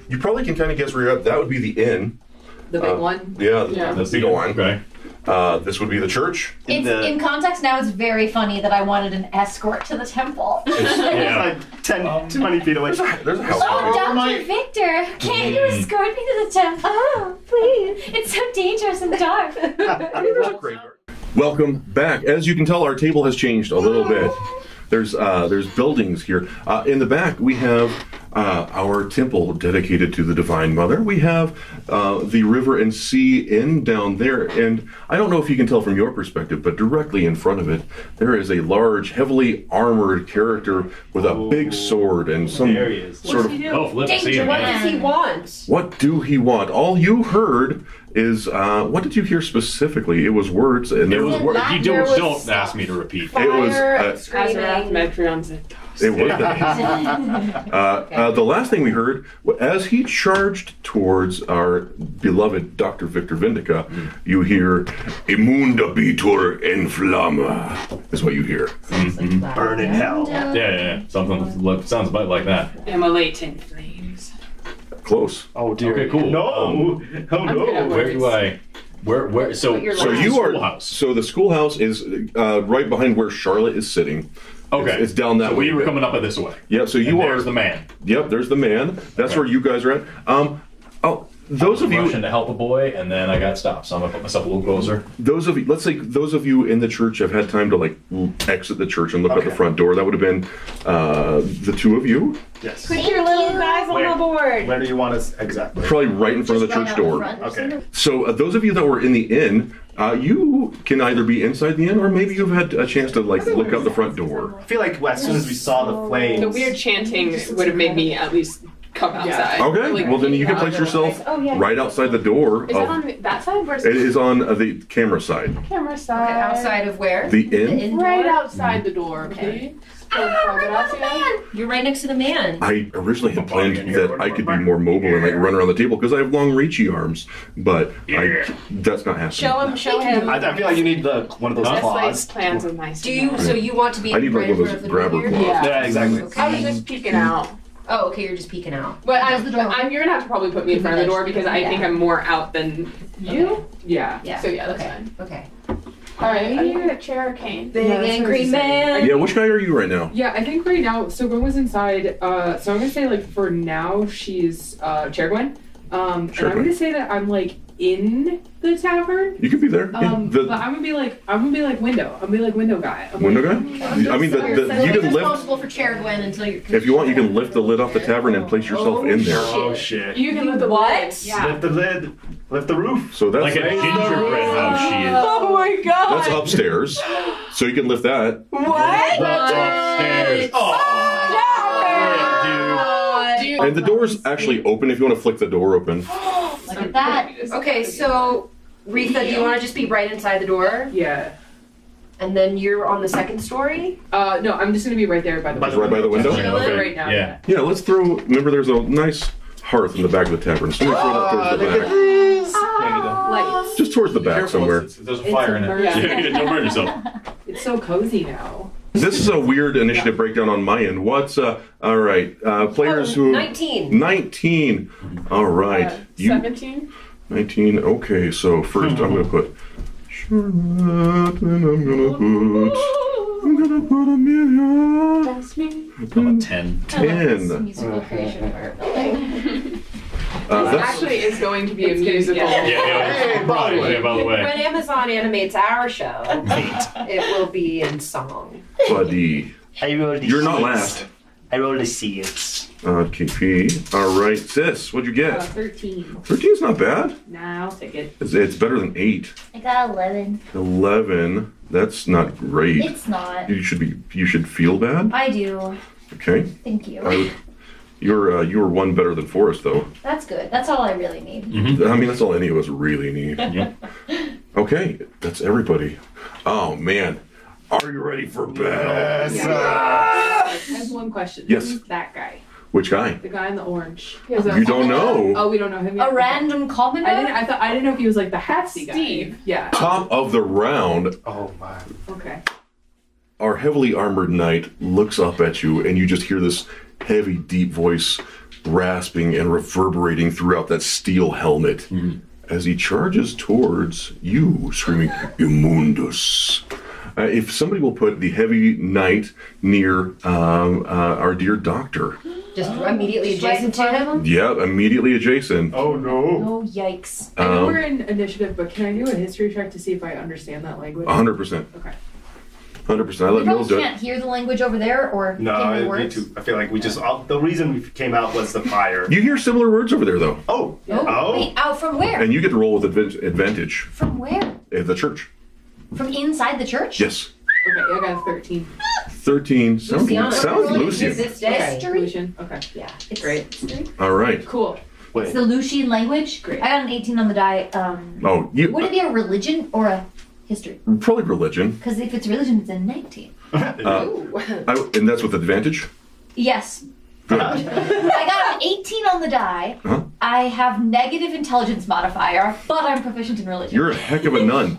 You probably can kind of guess where you're at. That would be the inn. The big one? Yeah, Yeah. the big one. Okay. This would be the church. In context now, it's very funny that I wanted an escort to the temple. Yeah. Like 10, 20 feet away. There's a house. Oh, out Dr. Victor, can't you escort me to the temple? Oh, please. It's so dangerous and dark. There's a graveyard. Welcome back. As you can tell, our table has changed a little bit. There's buildings here. In the back, we have our temple dedicated to the Divine Mother. We have the River and Sea Inn down there, and I don't know if you can tell from your perspective, but directly in front of it, there is a large, heavily armored character with a big sword and some There he is. sort of. Oh, flip it. See him. What does he want? What do he want? All you heard is what did you hear specifically? It was words, and It was Isn't work. that You there was don't stuff? ask me to repeat. It was. Azarath, Medrion, Zintos. It was. The last thing we heard, as he charged towards our beloved Dr. Victor Vindica, you hear "Immunda bitur en flamma" is what you hear. Burn in hell. Yeah. Something sounds about like that. Immolate in flames. Close. Oh dear. Okay, cool. No. Oh no. Where do I? Where? So So you are. Schoolhouse. So the schoolhouse is right behind where Charlotte is sitting. Okay. It's down that so way. we were coming up this way. Yeah. So you And are. There's the man. Yep. There's the man. That's Okay. where you guys are at. Those of you. Rushing to help a boy, and then I got stopped. So I'm gonna put myself a little closer. Those of you, let's say those of you in the church have had time to like exit the church and look out the front door. That would have been the two of you, Yes. Put your little guys on the board. Where do you want us exactly? probably right in front of the church door. Okay. So those of you that were in the inn, you can either be inside the inn or maybe you've had a chance to like look out the front door. I feel like as soon as we saw the flames, The weird chanting would have made me at least come outside. Okay, Like, well then you can place yourself right outside the door. Is that on that side? Where's It is on the camera side. camera side? Outside of where? The inn. Right outside the door, please. You're right next to the man. I originally had planned that I could be more mobile and like run around the table because I have long reachy arms, but that's not happening. Show him. I feel like you need one of those That's claws. like plans of nice. Do you? So you want to be I need like right one in of front those of the door grabber here? claws. Yeah, exactly. I was just peeking out. Oh, okay. You're just peeking out. But you're gonna have to probably put me in front of the door because I think I'm more out than you. Yeah. Yeah. So yeah, that's Okay. fine. Okay. All right. I need a chair or cane. Big angry man. Yeah, which guy are you right now? Yeah, I think right now. So Gwen was inside. So I'm gonna say like for now she's Chair Gwen. And Sure, I'm Gwen. gonna say that I'm like in the tavern. You could be there. Yeah, But I'm gonna be like window. I'm gonna be like window guy. window guy? I mean, So you you're can lift, responsible for Chair Gwen until you're. if you want, you can lift the lid off the tavern and place yourself in there. Oh shit. You can lift the What? lid. Yeah. Lift the lid. Lift the roof. So that's Like a gingerbread house, she is. Oh my god. that's upstairs. So you can lift that. What? That's upstairs. Dude. And the door's actually open if you want to flick the door open. Look at that. Okay, so Retha, do you want to just be right inside the door, Yeah. and then you're on the second story? No, I'm just gonna be right there by the window. Right by the window? Chilling Okay. right now. Yeah. Yeah, let's throw. Remember, there's a nice hearth in the back of the tavern. Somebody throw that towards the back. Lights. Just towards the back somewhere. There's a fire in it. Yeah, don't burn yourself. It's so cozy now. This is a weird initiative breakdown on my end. What's all right? Players who 19. 19. All right. 17? 19. Okay, so first I'm gonna put Charlotte, and I'm gonna put Amelia. That's me. I'm a 10. 10. Musical creation of our building. This That's actually is going to be a musical. Yeah, by the way. When Amazon animates our show, it will be in song. Buddy. I rolled a You're not six. last. I rolled a 6. KP. All right, sis. What'd you get? 13. 13's not bad. Nah, I'll take it. It's better than 8. I got 11. 11. That's not great. It's not. You should feel bad. I do. Okay. Thank you. You're one better than Forrest though. That's good. That's all I really need. I mean, that's all any of us really need. Okay, that's everybody. Oh man, are you ready for bed? I have one question. Yes. Who's that guy? Which guy? The guy in the orange. You don't know. Oh, we don't know him yet. A random commoner? I didn't know if he was like the Hatsy guy. Steve. Yeah. Top of the round, Oh my. Okay. our heavily armored knight looks up at you, and you just hear this heavy, deep voice rasping and reverberating throughout that steel helmet as he charges towards you, screaming, Immundus. If somebody will put the heavy knight near our dear doctor. Just immediately adjacent to him? Yeah, immediately adjacent. Oh no. Oh, yikes. I know we're in initiative, but can I do a history check to see if I understand that language? 100%. Okay. 100%. I We let Mills both do it. can't hear the language over there, or No, can we me words? too. I feel like we just the reason we came out was the fire. You hear similar words over there, though. Oh. Oh, Oh. wait, out from where? And you get to roll with advantage From where? at the church. From inside the church? Yes. Okay, I got 13. 13. Sounds Luciana. Lucian. This day. History? Lucian. Okay. Yeah, it's Great. history. All right. Cool. Wait. It's the Lucian language. Great. I got an 18 on the die. Oh, you Would it be a religion or a history? probably religion. Because if it's religion, it's a 19. And that's with advantage? Yes. Good. I got an 18 on the die. Huh? I have negative intelligence modifier, but I'm proficient in religion. You're a heck of a nun.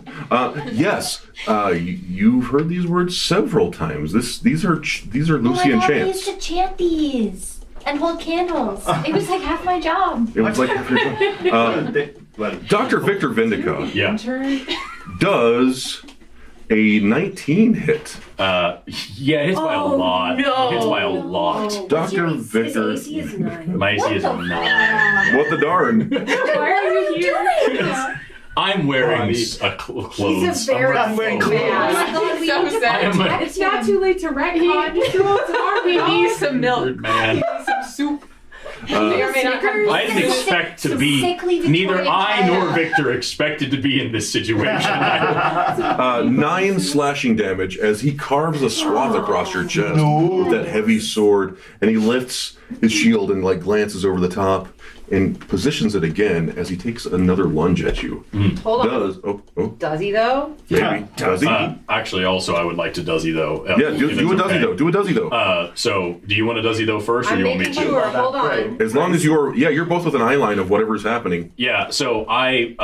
Yes, you've heard these words several times. These are Lucian I chants. used to chant these and hold candles. It was like half my job. It was like Dr. Victor Vindica Yeah. Intern. does a 19 hit. Yeah, it hits by a lot. no. It hits by a lot. Dr. Victor. His AC is 9. My AC is a 9. What the darn? Why are you here? I'm wearing clothes. He's a very I'm wearing sick man. God, we So need to sad. protect It's not too late to retcon. Just throw it tomorrow. He needs some milk. Weird man. Some soup. May or may not have I didn't expect to be. sickly Neither Victorian I nor child. Victor expected to be in this situation. 9 slashing damage as he carves a swath across your chest with that heavy sword, and he lifts his shield and like glances over the top and positions it again as he takes another lunge at you. Hold on. Does Does he though? maybe does he? Actually, also, I would like to does he though. Yeah, do if a it's does he okay. though. Do a does he though. So, do you want a does he though first, or I'm you want me making to? sure. Hold on. As long as you're both within eye line of whatever's happening. Yeah, so I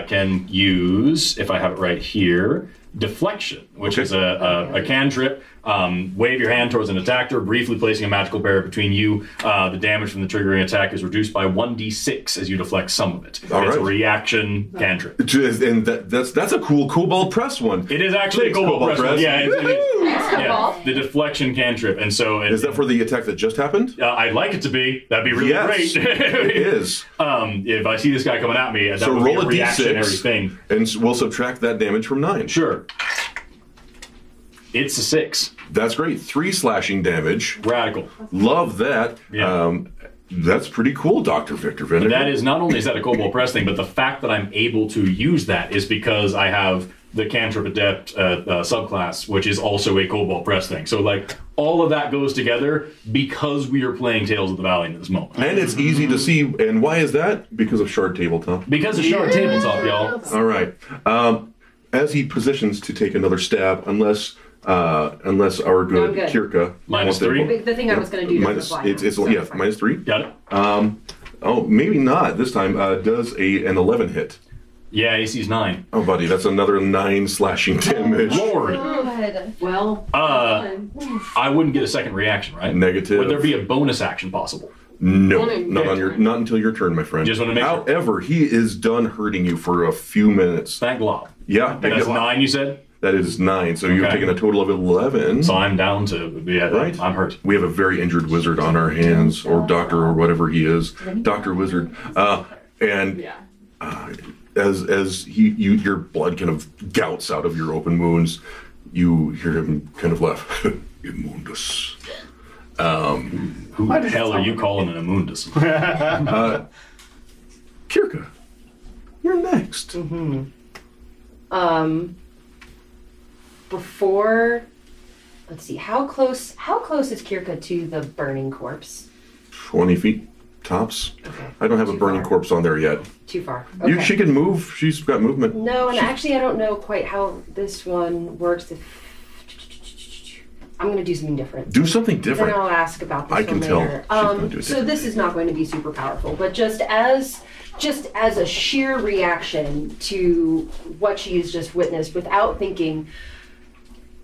can use, if I have it right here, deflection, which Okay. is a cantrip. Wave your hand towards an attacker, briefly placing a magical barrier between you. The damage from the triggering attack is reduced by 1d6 as you deflect some of it. All it's a right. reaction cantrip. And that's a cool Cobalt Press one. It is actually a Thanks, Cobalt Cobalt Press. Press. Yeah, yeah, Cobalt. the deflection cantrip. And so Is that for the attack that just happened? I'd like it to be. That'd be really Yes, great. it is. If I see this guy coming at me, that So would roll a be a reactionary d6, thing. and we'll subtract that damage from 9. Sure. It's a 6. That's great. 3 slashing damage. Radical. Love that. Yeah. That's pretty cool, Dr. Victor Vindica. That is not only is that a Cobalt Press thing, but the fact that I'm able to use that is because I have the Cantrip Adept subclass, which is also a Cobalt Press thing. So like all of that goes together because we are playing Tales of the Valley in this moment. And it's easy to see. And why is that? Because of Shard Tabletop. Because of Shard Tabletop, y'all. All right. As he positions to take another stab, unless our good, I'm good. Kirka Minus wants to- 3? The thing I was going to do doesn't Minus, apply. it's So yeah, fine. minus 3. Got it? Oh, maybe not this time. Does an 11 hit? Yeah, AC's 9. Oh, buddy, that's another 9 slashing damage. Lord. Well, I wouldn't get a second reaction, right? Negative. Would there be a bonus action possible? No, not until your turn, my friend. Just want to make sure. However, he is done hurting you for a few minutes. Thank God. Yeah. That's 9, you said? That is 9, so you've taken a total of 11. So I'm down to, right? I'm hurt. We have a very injured wizard on our hands, or doctor, or whatever he is. Dr. Wizard. As your blood kind of gouts out of your open wounds, you hear him kind of laugh. Immundus. Who the hell are you calling an Immundus? Kirka, you're next. Before, let's see, how close is Kirka to the burning corpse? 20 feet tops. Okay. I don't have a burning corpse on there yet. Too far. Okay. She can move. She's got movement. No, and actually I don't know quite how this one works. I'm going to do something different. Do something different. Then I'll ask about this I can later. tell. So this is not going to be super powerful, but just as a sheer reaction to what she's just witnessed, without thinking,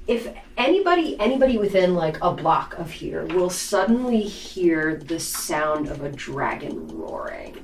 if anybody within like a block of here will suddenly hear the sound of a dragon roaring.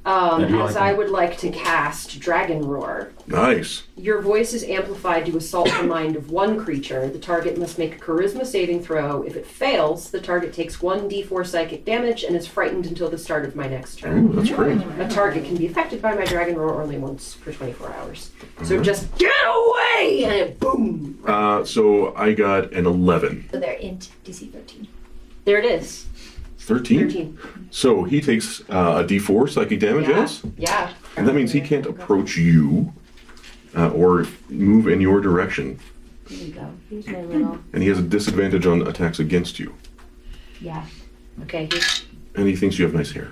As I would like to cast Dragon Roar. Nice. Your voice is amplified to assault the mind of one creature. The target must make a charisma saving throw. If it fails, the target takes 1d4 psychic damage and is frightened until the start of my next turn. Ooh, that's great. A target can be affected by my Dragon Roar only once per 24 hours. So just get away! And it boom! So I got an 11. So they're int DC 13. There it is. 13? So he takes a d4 psychic damage, yes? Yeah. And that means he can't approach you or move in your direction. There you go. Here's my little... And he has a disadvantage on attacks against you. Yeah. Okay. And he thinks you have nice hair.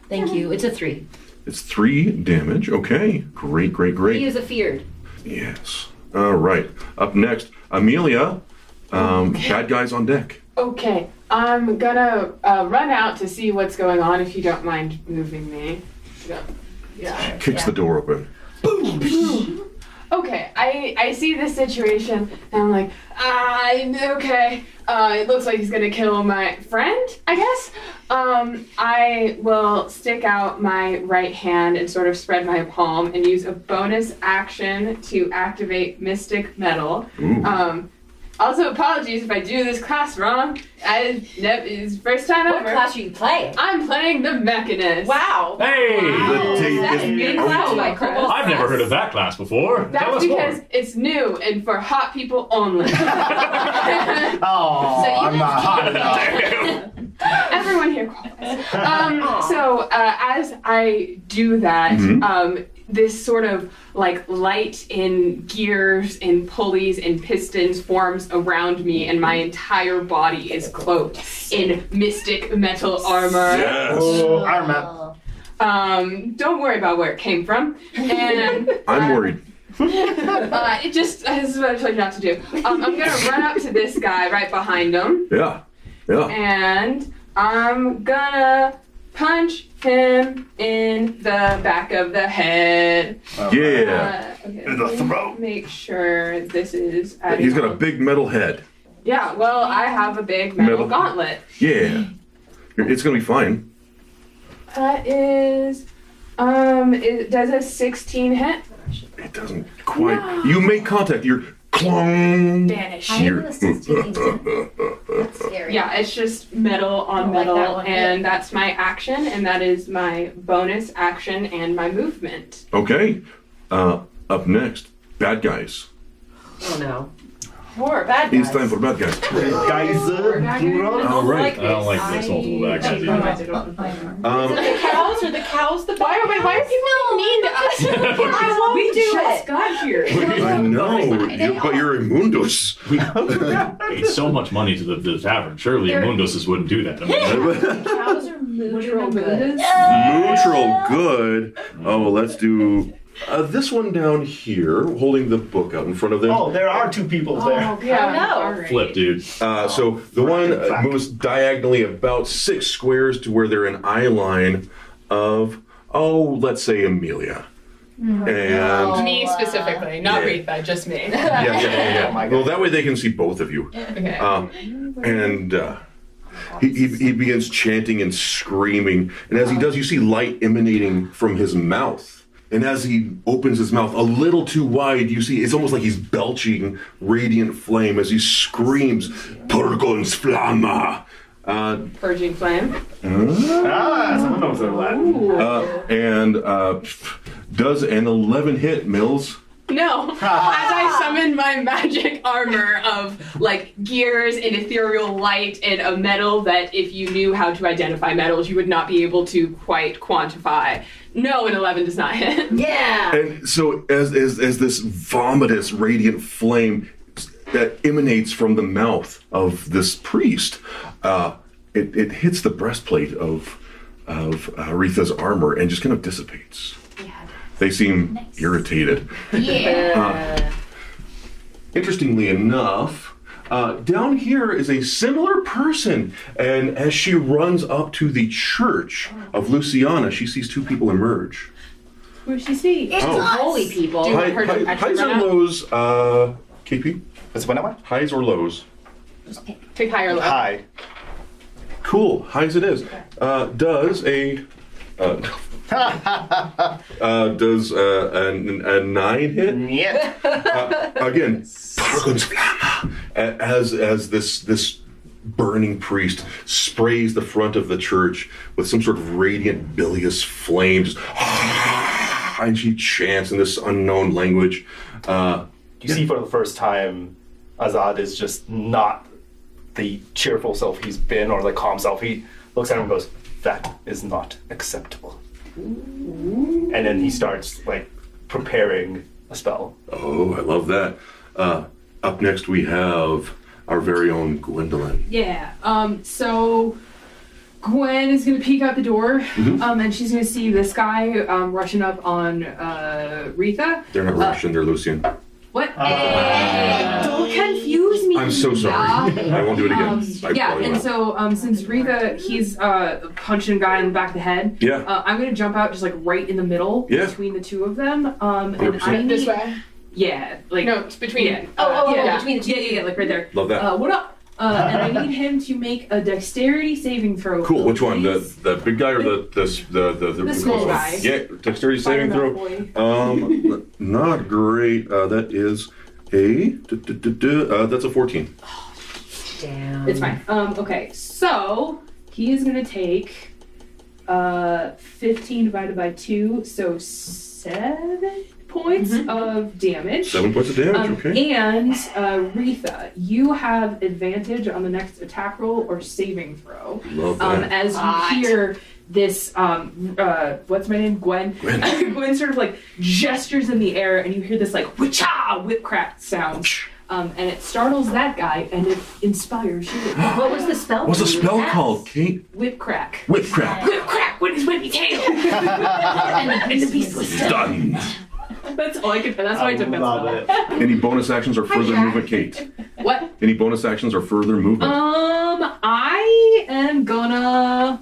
Thank you. It's a 3. It's 3 damage. Okay. Great, great, great. He is a feared. Yes. All right. Up next, Amelia. Bad guys on deck. Okay, I'm gonna run out to see what's going on if you don't mind moving me. Yeah. Kicks the door open. Boom. Okay, I see this situation and I'm like, okay. It looks like he's gonna kill my friend, I guess. I will stick out my right hand and sort of spread my palm and use a bonus action to activate Mystic Metal. Also, apologies if I do this class wrong. It's the first time ever. What class are you playing? I'm playing the Mechanist. Wow. Hey! That's a new class. I've never heard of that class before. That's because it's new and for hot people only. I'm not hot enough. Everyone here qualifies. So as I do that, this sort of like light in gears and pulleys and pistons forms around me, and my entire body is cloaked in mystic metal armor. Yes. Armor. Don't worry about where it came from. And I'm worried. It just this is what I told you not to do. I'm gonna run up to this guy right behind him. Yeah. And I'm gonna punch him in the back of the head. Yeah. Okay, In the throat. Make sure this is. He's got a big metal head. Yeah, well, I have a big metal gauntlet. Yeah. It's gonna be fine. That is, it does a 16 hit. It doesn't quite. No. You make contact. You're clong. Vanish. That's scary. Yeah, it's just metal on metal, and that's my action, and that is my bonus action and my movement. Okay. Up next, bad guys. Oh no. More bad guys. It's time for bad guys. Guys, all right. I don't like this multiple bad guys either. The cows or the cows? Why are people mean to us? We just got here. I know, but you're Immundus. We paid so much money to the tavern. Surely Immunduses wouldn't do that to me. Cows are neutral good. Neutral good. Oh, well, let's do this one down here, holding the book out in front of them. Oh, there are 2 people there. Yeah. Flip, dude. So the one moves diagonally about 6 squares to where they're in eye line of, let's say Amelia. And Me specifically, not Retha, just me. yeah. Well, that way they can see both of you. Okay. And he begins chanting and screaming. And as he does, you see light emanating from his mouth. And as he opens his mouth a little too wide, you see it's almost like he's belching radiant flame as he screams, Purgons Flamma. Purging flame. Someone knows their Latin. And does an 11 hit, Mills? No. As I summon my magic armor of like gears and ethereal light and a metal that if you knew how to identify metals, you would not be able to quite quantify. No, an 11 does not hit. Yeah. And so as this vomitous radiant flame that emanates from the mouth of this priest, it hits the breastplate of Aretha's armor and just kind of dissipates. Yeah. They seem irritated. Yeah. Interestingly enough, down here is a similar person, and as she runs up to the church of Luciana, she sees two people emerge. Who does she see? It's us. Holy people. Do you want her to actually Highs run or out? lows, KP? What's what am I? Highs or lows? Pick high or low. Hi. Cool, highs it is. Does a does a 9 hit? Yeah. Again, as this burning priest sprays the front of the church with some sort of radiant bilious flame, just, and she chants in this unknown language. You see for the first time, Azad is just not the cheerful self he's been or the calm self. He looks at him and goes, "That is not acceptable." And then he starts like preparing a spell. Oh, I love that. Up next we have our very own Gwendolyn. Yeah. So Gwen is gonna peek out the door, and she's gonna see this guy rushing up on Retha. They're not Russian, they're Lucian. What? Don't confuse me. I'm so sorry. I won't do it again. I Yeah, probably and will. so since Retha, he's punching a guy in the back of the head. Yeah. I'm gonna jump out just like right in the middle between the two of them. And I 100%. need This way? Yeah, like No, it's between. yeah. Yeah. Between the two. Yeah, like right there. Love that. What up? And I need him to make a dexterity saving throw. Cool. Which one? please. The big guy or the small guy. Yeah. Dexterity saving throw. Boy. Not great. That is that's a 14. Damn. It's fine. Okay, so he is gonna take 15 divided by 2, so 7 points of damage. 7 points of damage. Okay. And Retha, you have advantage on the next attack roll or saving throw. Love that. As you hear this, what's my name? Gwen. Gwen sort of like gestures in the air, and you hear this like witcha whip crack sound. And it startles that guy, and it inspires you. What was the spell? What's the spell called, Kate? Whip crack. Whip crack. Whip crack with his whippy tail. and the beast was done. Done. That's all I could. That's why I took that Love spell. it. Any bonus actions or further movement, Kate? What? Any bonus actions or further movement? I am gonna.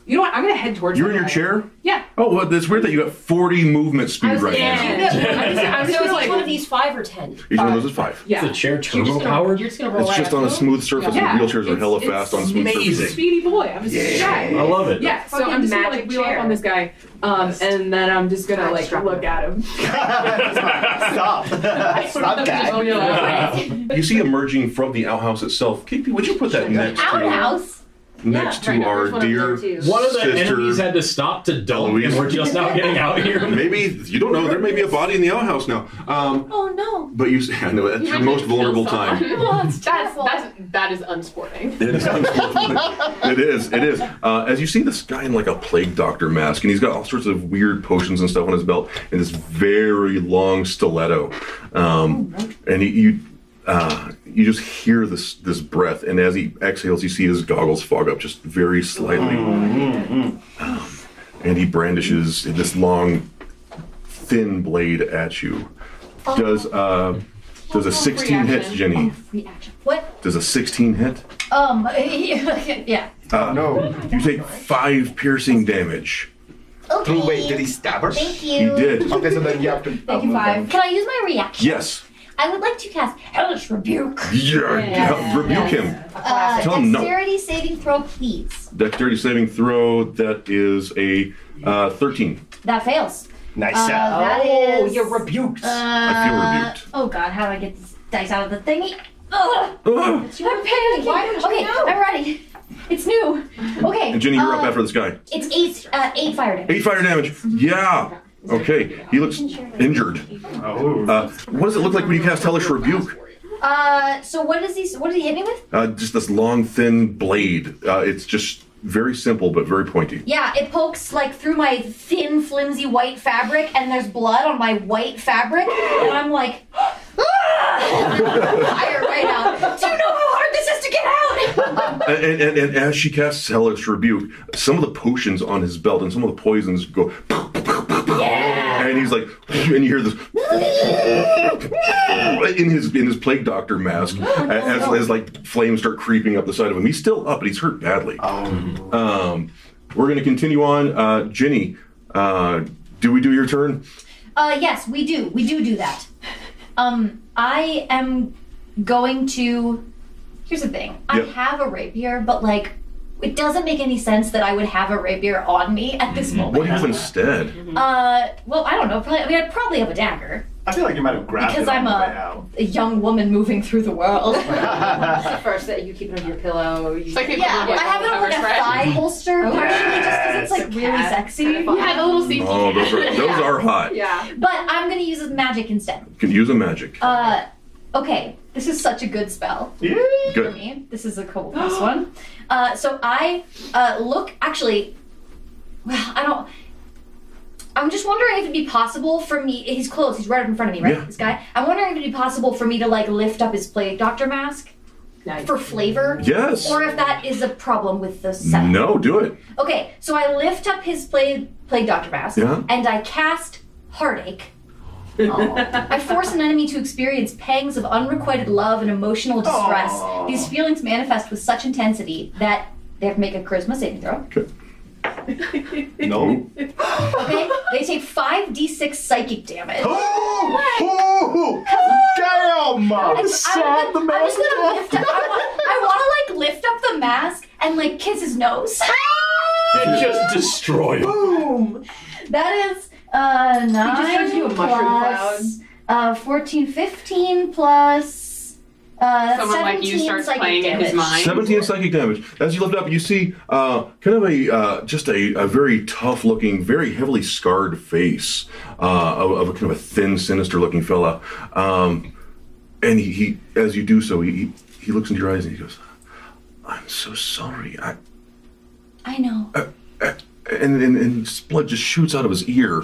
You know what? I'm gonna head towards. You're in that your guy. chair? Yeah. Oh, well, that's weird that you got 40 movement speed right now. I'm just So is gonna each one of like. these 5 or 10? Each one of those is 5. Yeah. Is the chair You're turbo just gonna, powered? you're just gonna roll It's right just on up a to smooth surface, Yeah. and wheelchairs are hella It's fast on smooth amazing. surfaces. Speedy boy. I'm a speedy guy. I love it. Yeah. So Fucking I'm just gonna magic like wheel chair. up on this guy, and then I'm just gonna like look at him. Stop. Stop that. You see emerging from the outhouse itself. KP, would you put that next to Outhouse. right, our there's one dear over there, One of the sister? enemies had to stop to dump, Eloise. and we're just now getting out here. Maybe you don't know. There may be a body in the outhouse now. Oh no. But you, I know that's your most vulnerable time. Oh, it's terrible. That is unsporting. It is unfortunate. It is. As you see this guy in like a plague doctor mask, and he's got all sorts of weird potions and stuff on his belt, and this very long stiletto. And you just hear this breath, and as he exhales, you see his goggles fog up just very slightly. And he brandishes this long, thin blade at you. Does a 16 hit, Ginny? Reaction. What? Does a 16 hit? Yeah. No. You take 5 piercing damage. Okay. Wait, did he stab her? Thank He you. did. Okay, so then you have to. Thank you, 5. Can I use my reaction? Yes. I would like to cast Hellish Rebuke. Yeah. Rebuke him. Tell him no. Dexterity saving throw, please. Dexterity saving throw. That is a 13. That fails. Nice. That is. You're rebuked. I feel rebuked. Oh God, how do I get this dice out of the thingy? Ugh. Ugh. I'm panicking. Why don't you Okay, know? I'm ready. It's new. Okay. And Ginny, you're up after this guy. It's 8 fire damage. 8 fire damage. Yeah. Okay. He looks injured. Oh. What does it look like when you cast Hellish Rebuke? So what does he hit me with? Just this long, thin blade. It's just very simple, but very pointy. Yeah, it pokes like through my thin, flimsy white fabric, and there's blood on my white fabric, and I'm like, fire right out. Do you know how hard this is to get out? And as she casts Hellish Rebuke, some of the potions on his belt and some of the poisons go. Yeah. And he's like, and you hear this in his plague doctor mask as like flames start creeping up the side of him. He's still up, but he's hurt badly. We're going to continue on. Ginny, do we do your turn? Yes, we do. We do that. I am going to. Here's the thing. I have a rapier, but like, it doesn't make any sense that I would have a rapier on me at this moment. What do you have instead? Well, I don't know. I'd probably have a dagger. I feel like you might have grabbed Because it I'm on the way out. a young woman moving through the world. First, that you keep it on your pillow. You like Yeah, I have it on like a thigh holster, partially just because it's like really sexy. Yeah, the little safety. Oh, those are hot. Yeah. But I'm gonna use a magic instead. You can use a magic. Okay, this is such a good spell Yeah. for Good. me. This is a cool plus one. So I look. Actually, well, I don't. I'm just wondering if it'd be possible for me. He's close. He's right up in front of me, right? Yeah. This guy. I'm wondering if it'd be possible for me to like lift up his plague doctor mask for flavor. Yes. Or if that is a problem with the setup. No, do it. Okay, so I lift up his plague doctor mask Yeah. and I cast Heartache. I force an enemy to experience pangs of unrequited love and emotional distress. These feelings manifest with such intensity that they have to make a charisma saving throw. No. Okay, they take 5d6 psychic damage. Oh, damn! I'm just gonna lift up. I want to like lift up the mask and like kiss his nose. And just destroy him. Boom! That is 9 just shows you a mushroom plus 14, 15 plus Someone like you 17 starts psychic playing in his damage. mind. 17 psychic damage. As you lift up, you see kind of a just a very tough looking, very heavily scarred face of a kind of a thin, sinister looking fella. And he as you do so, he looks into your eyes and he goes, "I'm so sorry. I know. And blood just shoots out of his ear.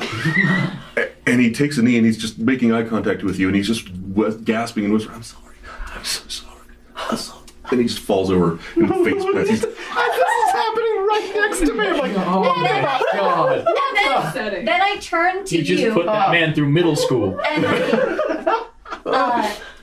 And he takes a knee and he's just making eye contact with you and he's just gasping and whispering, "I'm sorry. I'm so sorry. I'm sorry." And he just falls over in the face plant. This is happening right next to me. I'm like, Oh my god. And then I turn to You just you. put that man through middle school. And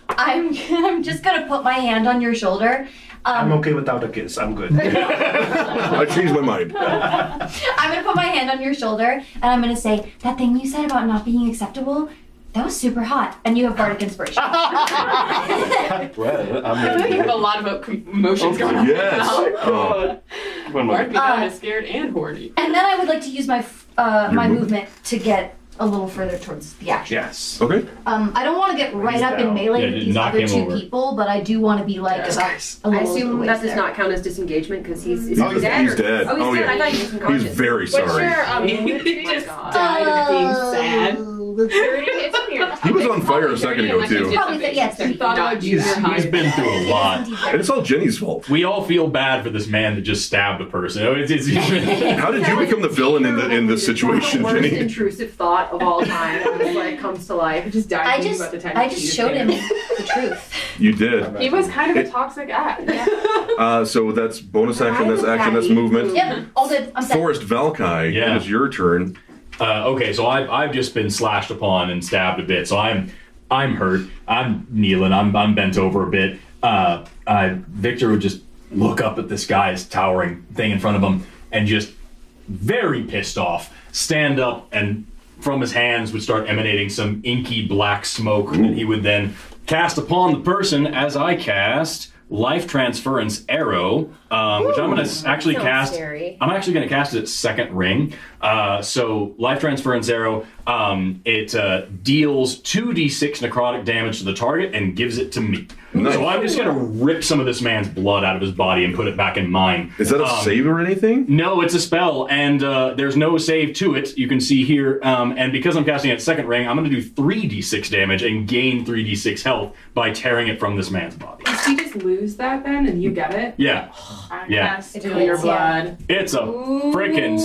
I'm just gonna put my hand on your shoulder. I'm okay without a kiss. I'm good. I changed my mind. I'm gonna put my hand on your shoulder and I'm gonna say, that thing you said about not being acceptable, that was super hot. And you have bardic inspiration. well, I feel like you have a lot of emotions going on. Yes. One Mark moment. me down as scared and horny. And then I would like to use my my movement to get a little further towards the action. Yes. Okay. I don't want to get right up in melee Yeah, with just these knock other him two over. people, but I do want to be like Yes, about guys. a I little assume ways that does there. not count as disengagement because he's He's dead. He's dead. Oh, he's dead. I thought he was He's unconscious. very What's sorry. your he just died of being sad? He was on fire a second ago, too. Probably yes. He thought about junior high. He's been through a lot. And it's all Jenny's fault. We all feel bad for this man that just stabbed a person. How did you become the villain in this situation, The worst Jenny? intrusive thought of all time. It's like comes to life. Just died I thinking just about the time I he just cheated showed him. him the truth. You did. He was kind of a toxic act. So that's bonus action, that's movement. Yep, all good. I'm set. Forrest Valkai, Yeah. it is your turn. Okay, so I've just been slashed upon and stabbed a bit, so I'm hurt. I'm kneeling. I'm bent over a bit. Victor would just look up at this guy's towering thing in front of him and just very pissed off, stand up, and from his hands would start emanating some inky black smoke that he would then cast upon the person as I cast Life Transference Arrow, which I'm going to actually cast. Scary. I'm actually going to cast it at second ring. So Life Transference Arrow, it deals 2d6 necrotic damage to the target and gives it to me. Nice. So I'm just going to rip some of this man's blood out of his body and put it back in mine. Is that a save or anything? No, it's a spell, and there's no save to it. You can see here, and because I'm casting it at second ring, I'm going to do 3d6 damage and gain 3d6 health by tearing it from this man's body. Does he just lose that then, and you get it? Yeah. Yeah. Steal your blood. It's a frickin'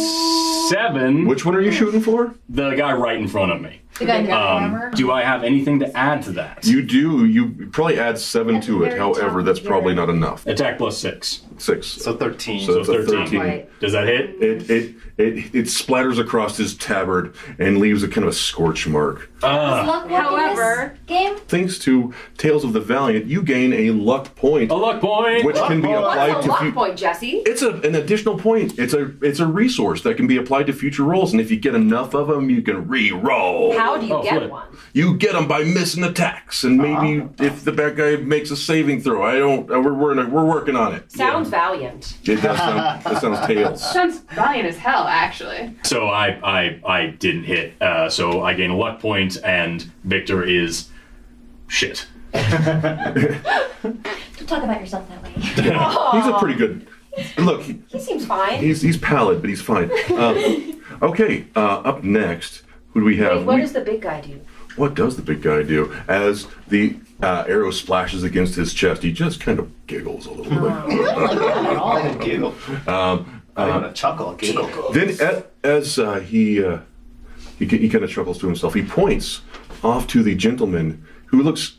7. Which one are you shooting for? The guy right in front of me. The guy in the armor? Do I have anything to add to that? You do. You probably add 7 to it. However, that's probably not enough. Attack plus 6. 6. So 13. So it's a 13. Right. Does that hit? It splatters across his tabard and leaves a kind of a scorch mark. However, game? Thanks to Tales of the Valiant, you gain a luck point, A luck point! which can be applied What's a to luck point, Jesse? It's an additional point. It's a resource that can be applied to future rolls, and if you get enough of them, you can re-roll. How do you get flip. one? You get them by missing attacks, and maybe if the bad guy makes a saving throw. I don't. We're working on it. Sounds valiant. It does sound. That sounds Tales. sounds valiant as hell, actually. So I didn't hit. So I gain a luck point, and Victor is shit. Don't talk about yourself that way. He's a pretty good. Look, He seems fine. he's pallid, but he's fine. Okay, up next, who do we have? Wait, what does the big guy do? What does the big guy do? As the arrow splashes against his chest, he just kind of giggles a little bit. I didn't giggle. Not even a chuckle, a giggle. Then, as he kind of chuckles to himself, he points off to the gentleman who looks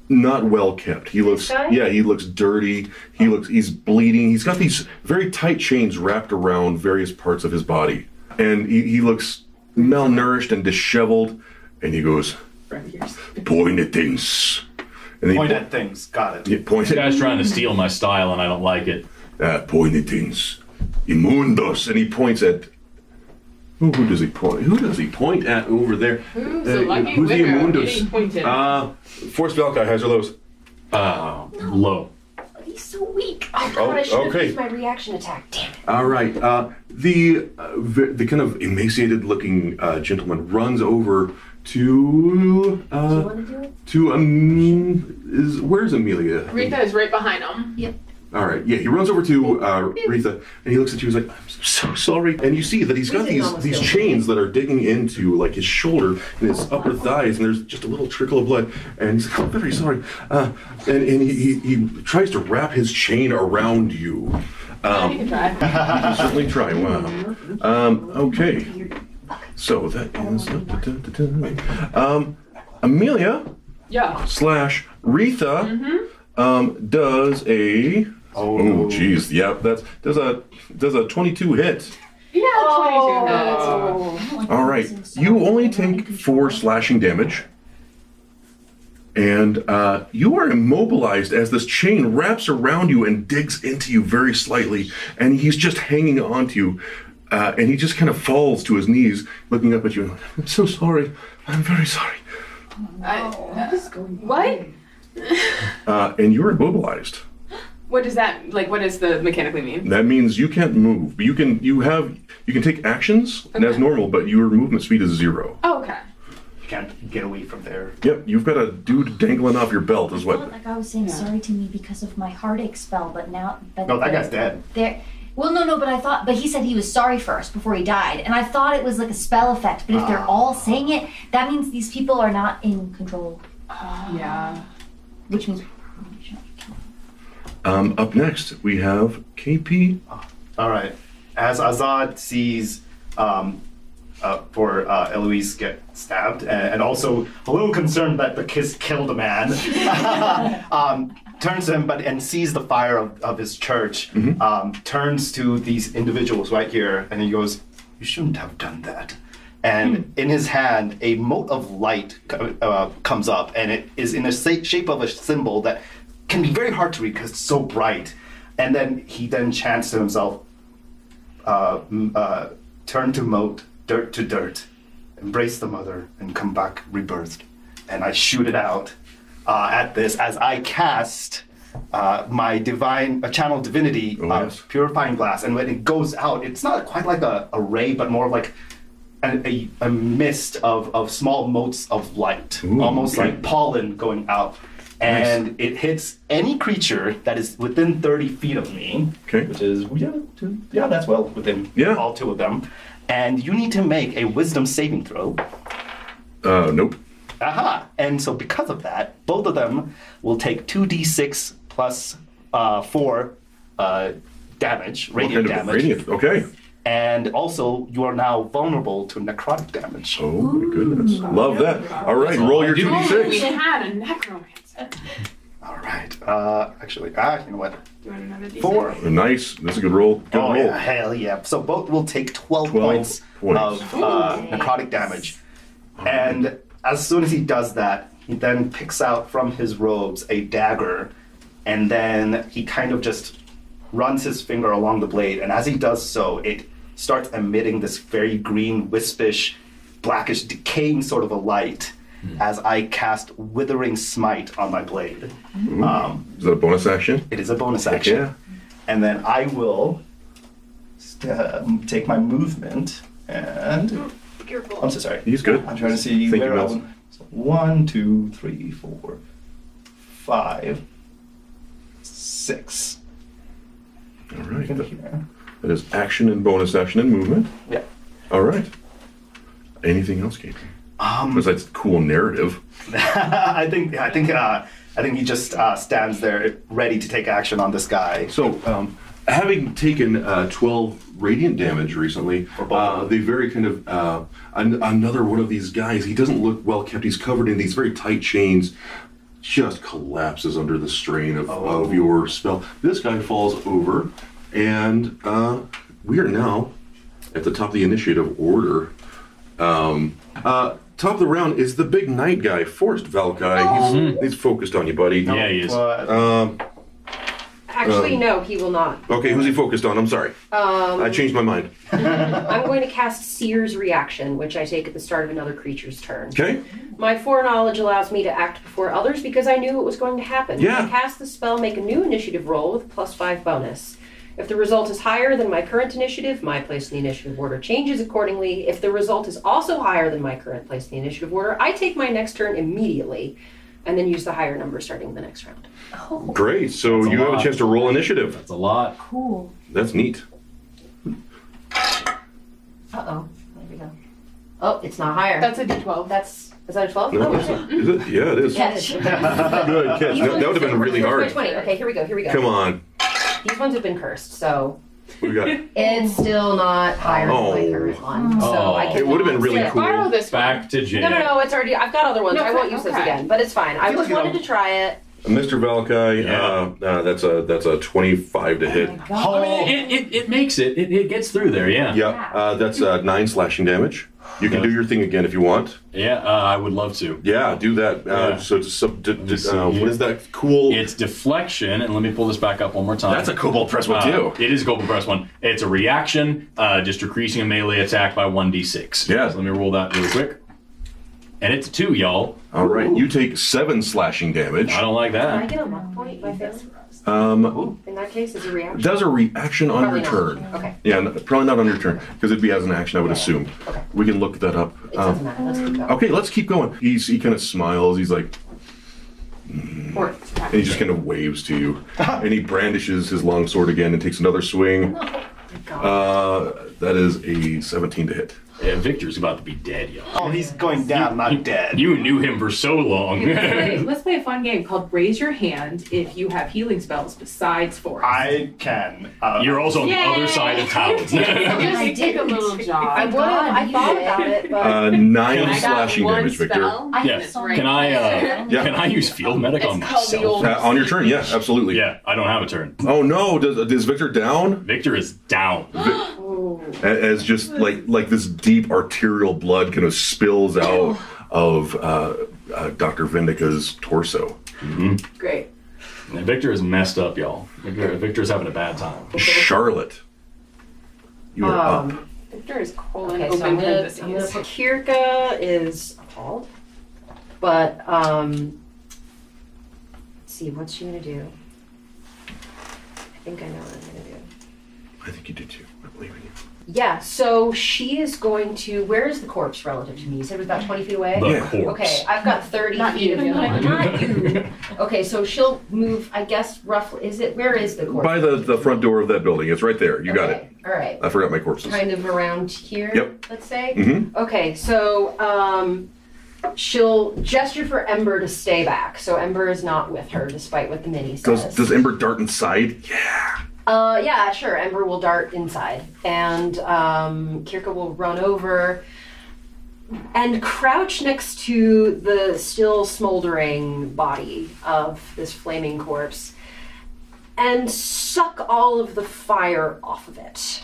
not well kept. He looks, guy? yeah, he looks dirty. He's bleeding. He's got these very tight chains wrapped around various parts of his body, and he looks malnourished and disheveled. And he goes, "Point at things." And Point at things. Got it. Yeah, point This at guy's trying to steal my style, and I don't like it. point at things. Immundos, and he points at. Who does he point? Who does he point at over there? Who's the lucky who's the winner? Immundos? Getting pointed. Forrest Valkai, highs or lows? Low. He's so weak. Oh god, I should have okay. used my reaction attack. Damn it. All right. The kind of emaciated-looking gentleman runs over to Do you want to do it? where's Amelia? Rita is right behind him. Yep. All right. Yeah, he runs over to Rita, and he looks at you. He's like, "I'm so sorry." And you see that he's got these chains that are digging into like his shoulder and his upper thighs, and there's just a little trickle of blood. And he's like, "I'm very sorry." And he tries to wrap his chain around you. You can try. You can certainly try. Wow. Okay. So that is Amelia Yeah. / Rita does a. Oh, geez. Yep. Does a 22 hit. Yeah, 22 hits. All right. You only take 4 slashing damage. And you are immobilized as this chain wraps around you and digs into you very slightly. And he's just hanging on to you. And he just kind of falls to his knees, looking up at you. "I'm so sorry. I'm very sorry." What? And you're immobilized. What does that, like, what does the mechanically mean? That means you can't move. But you can take actions as normal, but your movement speed is 0. Oh, okay. You can't get away from there. Yep, you've got a dude dangling off your belt is what. Like I was saying sorry to me because of my heartache spell, but now... No, that guy's dead. Well, no, but he said he was sorry first before he died, and I thought it was like a spell effect, but if they're all saying it, that means these people are not in control. Yeah. Which means... Up next, we have KP. All right. As Azad sees poor Eloise get stabbed, and also a little concerned that the kiss killed a man, turns to him and sees the fire of his church, turns to these individuals right here, and he goes, "You shouldn't have done that." And in his hand, a mote of light comes up, and it is in the shape of a symbol that can be very hard to read because it's so bright. And then he chants to himself, turn to moat, dirt to dirt, embrace the mother, and come back rebirthed. And I shoot it out at this as I cast my channel divinity, purifying blast. And when it goes out, it's not quite like a ray, but more like a mist of small motes of light, almost like pollen going out. And it hits any creature that is within 30 feet of me, which is, that's well within all 2 of them. And you need to make a wisdom saving throw. Nope. Aha! And so because of that, both of them will take 2d6 plus 4 damage, radiant damage. Radiant, okay. And also, you are now vulnerable to necrotic damage. Oh my goodness. Love that. All right, roll your 2d6. We had a necromancer. All right. Actually, you know what? Do you want another D6? 4. Nice. That's a good roll. Good roll. Yeah, hell yeah. So both will take 12 points of necrotic damage. And as soon as he does that, he then picks out from his robes a dagger, and then he kind of just runs his finger along the blade, and as he does so, it starts emitting this very green, wispish, blackish, decaying sort of a light as I cast Withering Smite on my blade. Is that a bonus action? It is a bonus action. Yeah. And then I will take my movement and... Careful. I'm so sorry. He's good. I'm trying to see Thank where you, I Miles. will... So 1, 2, 3, 4, 5, 6. All right. Here. That is action and bonus action and movement. Yeah. All right. Anything else, Catie? Besides cool narrative. I think he just stands there ready to take action on this guy. So, having taken 12 radiant damage recently, they very kind of another one of these guys. He doesn't look well kept. He's covered in these very tight chains. Just collapses under the strain of your spell. This guy falls over, and we are now at the top of the initiative order. Top of the round is the big night guy, Forrest Valkai. He's focused on you, buddy. Yeah, he is. Actually, no, he will not. Okay, who's he focused on? I'm sorry. I changed my mind. I'm going to cast Seer's Reaction, which I take at the start of another creature's turn. Okay. My foreknowledge allows me to act before others because I knew it was going to happen. Yeah. I cast the spell, make a new initiative roll with +5 bonus. If the result is higher than my current initiative, my place in the initiative order changes accordingly. If the result is also higher than my current place in the initiative order, I take my next turn immediately and then use the higher number starting the next round. Oh, Great. So you have a chance to roll initiative. That's a lot. cool. That's neat. Uh-oh. There we go. Oh, it's not higher. That's a D12. Is that a 12? No, Oh, is shit. it? Is it? Yeah, it is. Yes. Good catch. That would have been really Where's my hard. 20? Okay, here we go. Come on. These ones have been cursed, so What do we got? it's still not higher than my current one. So I can It would have been really Yeah, cool. borrow this one. Back to Ginny. No, it's already, I've got other ones. No, I won't use those okay. again, but it's fine. I just wanted to try it. Mr. Valkai, Yeah. that's a 25 to hit. I mean, it makes it. It gets through there, yeah. Yeah, that's 9 slashing damage. You can do your thing again if you want. Yeah, I would love to. Yeah, do that. Yeah. So it's see what here. is that cool? It's deflection, and let me pull this back up one more time. That's a Cobalt Press one too. It is a Cobalt Press one. It's a reaction, just decreasing a melee attack by 1d6. Yeah. So let me roll that really quick. And it's 2, y'all. All right, you take 7 slashing damage. I don't like Can I that. get a luck point by fail? In that case, is a reaction. Does a reaction on Probably your not. turn? Okay. Yeah, probably not on your turn because it'd be as an action, I would assume. Okay. We can look that up. It doesn't matter. Let's keep going. Okay, let's keep going. He kind of smiles. He's like, Or, and he just kind of waves to you, and he brandishes his long sword again and takes another swing. That is a 17 to hit. Yeah, Victor's about to be dead, y'all. Oh, he's going down, not dead. You knew him for so long. Let's play a fun game called Raise Your Hand if you have healing spells besides Forrest. I can. You're also on the other side of town. Just take a little job. I thought about it, but 9 I got slashing one damage, Victor. spell. Yes. Right. Can I Yeah. can I use field medic on It's called the myself? old- On your turn, yeah, absolutely. Yeah, I don't have a turn. Oh no, is Victor down? Victor is down. As just like this deep arterial blood kind of spills out of Dr. Vindica's torso. great. And Victor is messed up, y'all. Victor's having a bad time. Charlotte. You are up. Victor is colon Okay, so open I'm gonna parentheses. put Kirka is appalled, but let's see, what's she gonna do? I think I know what I'm gonna do. I think you did too. I believe in you. Yeah, so she is going to. Where is the corpse relative to me? You said it was about 20 feet away? The corpse. Okay, I've got 30 Not feet you. of it. Not you. Okay, so she'll move, I guess, roughly. Where is the corpse? By the front door of that building. It's right there. You got it. All right. I forgot my corpses. Kind of around here, Yep. let's say? Mm-hmm. Okay, so she'll gesture for Ember to stay back. So Ember is not with her, despite what the mini says. Does Ember dart inside? Yeah. Yeah, sure. Ember will dart inside, and Kirka will run over and crouch next to the still smoldering body of this flaming corpse and suck all of the fire off of it.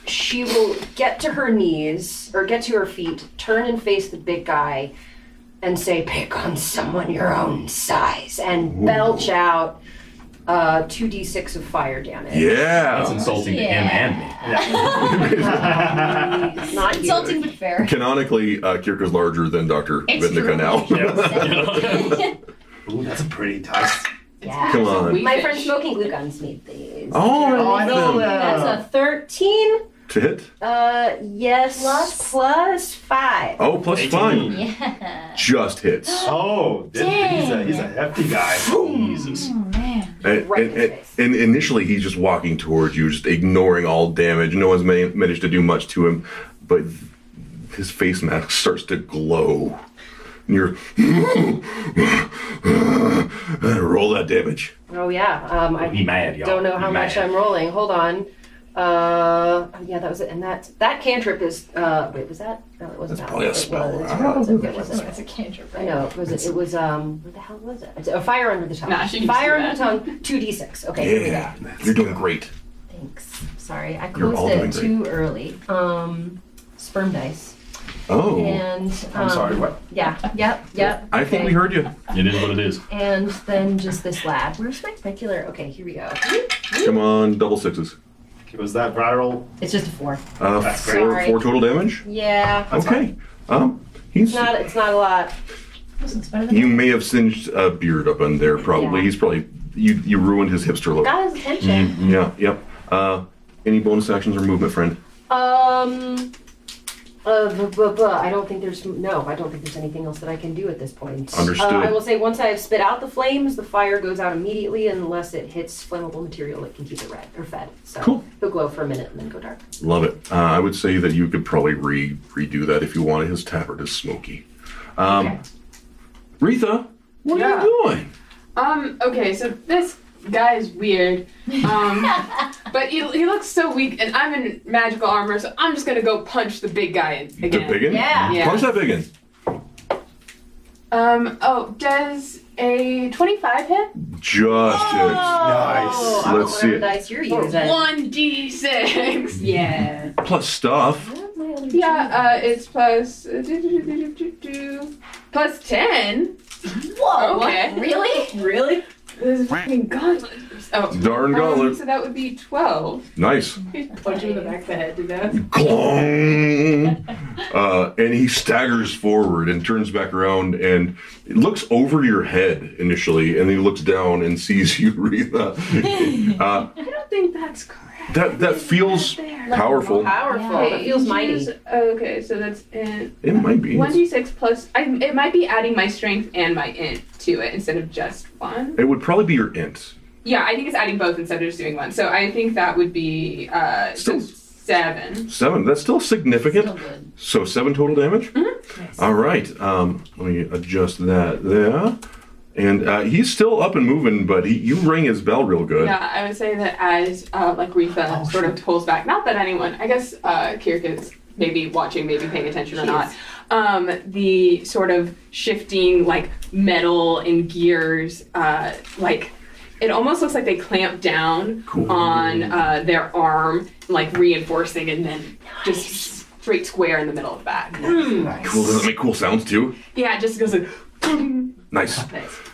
She will get to her knees, or get to her feet, turn and face the big guy, and say, "Pick on someone your own size," and belch out 2d6 of fire damage. Yeah. That's insulting to him and me. Not Insulting but fair. Canonically, Kirka's larger than Dr. It's Vidnica true. now. Ooh, that's a pretty dice. Yeah. Come on. My friend Smoking Glue Guns made these. Oh, I know that. That's a 13. To hit? Yes. Plus 5. Oh, plus 5. Yeah. Just hits. Oh, he's a hefty guy. Jesus. Oh, man. Right in his face. And initially, he's just walking towards you, just ignoring all damage. No one's managed to do much to him, but his face mask starts to glow. And you're roll that damage. Oh, yeah. I Be mad, y'all. don't know Be how much mad. I'm rolling. Hold on. Yeah, that was it. And that cantrip is, wait, was that? No, it wasn't That's that. probably a It spell. was- It wasn't. It's a cantrip, I right? know, what the hell was it? It's a fire under the tongue. Nah, she can fire do under the that. tongue, 2d6. Okay, here we go. Yeah, you're doing great. Thanks. Sorry, I You're all closed doing it great. too early. Sperm dice. Oh, And I'm sorry, what? Yeah. Yep. I think okay. we heard you. It is what it is. And then just this lad. Where's my regular? Okay, here we go. Come on, double sixes. Was that viral? It's just a 4. That's great. Four total damage. Yeah. That's Okay. It's not a lot. It's better than You may have singed a beard up in there. Probably. Yeah. He's probably you ruined his hipster look. Got his attention. Yeah. Yep. Any bonus actions or movement, friend? I don't think there's anything else that I can do at this point. Understood. I will say once I've spit out the flames, the fire goes out immediately unless it hits flammable material that can keep it red or fed. So Cool. it'll glow for a minute and then go dark. Love it. I would say that you could probably redo that if you wanted. His tabard is smoky. Okay. Retha, what Yeah. are you doing? Okay, so this guy is weird. But he looks so weak, and I'm in magical armor, so I'm just gonna go punch the big guy The again. biggin? Yeah. Yeah. Punch that biggin. Does a 25 hit? Just hits. Nice. Oh, I Let's want see whatever it. dice you're Or using. 1d6. Yeah. Plus stuff. Yeah, it's plus plus 10. Whoa! Okay. What? Really? Really? This is fucking gauntlet. Oh. Darn gauntlet. So that would be 12. Nice. Punch him in the back of the head to death. Clong. And he staggers forward and turns back around and looks over your head initially, and then he looks down and sees you, Retha. I don't think that's correct. That feels powerful. Powerful. Yeah. It feels mighty. Okay, so that's in It might be. 1d6 plus. It might be adding my strength and my int to it instead of just one. It would probably be your int. Yeah, I think it's adding both instead of just doing one. So I think that would be Still- just 7. 7. That's still significant. Still good. So 7 total damage? Nice. All right. Let me adjust that there. And he's still up and moving, but you ring his bell real good. Yeah, I would say that as like Retha sort of pulls back. Not that anyone. I guess Kirka's maybe watching, maybe paying attention or not. The sort of shifting like metal and gears, like it almost looks like they clamp down on their arm, like reinforcing, and then just straight square in the middle of the back. Cool. Does it make cool sounds too? Yeah, it just goes like. Nice.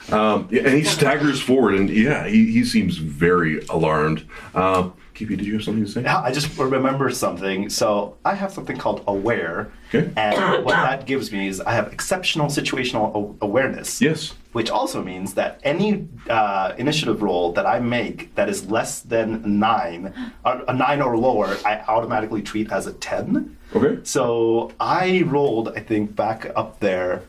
Yeah, and he staggers forward, and yeah, he seems very alarmed. Kippy, did you have something to say? Yeah, I just remember something. So I have something called Aware. Okay. And what that gives me is I have exceptional situational awareness. Yes. Which also means that any initiative roll that I make that is less than 9, a 9 or lower, I automatically treat as a 10. Okay. So I rolled, I think, back up there,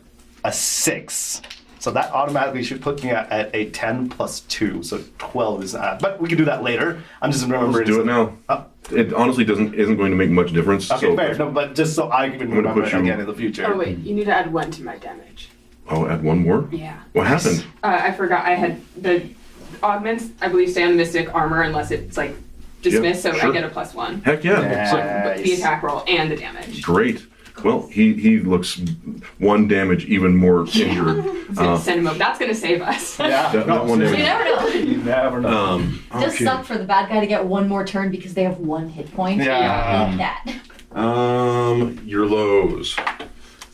a 6. So that automatically should put me at a 10 plus 2, so 12 is but we can do that later. I'm just remembering. Let's do it now. It honestly isn't going to make much difference. Okay, so fair. No, but just so I can remember it again in the future. Oh wait, you need to add 1 to my damage. Oh, add 1 more? Yeah. What happened? I forgot. I had the augments, I believe, stay on Mystic armor unless it's like dismissed, Yep, so sure. I get a +1. Heck yeah. So the attack roll and the damage. Great. Well, he looks 1 damage even more injured. It's gonna send him up. That's gonna save us. Yeah. That 1 damage. You never know. You never know. It does suck for the bad guy to get 1 more turn because they have 1 hit point. Yeah. Hate that. Your lows.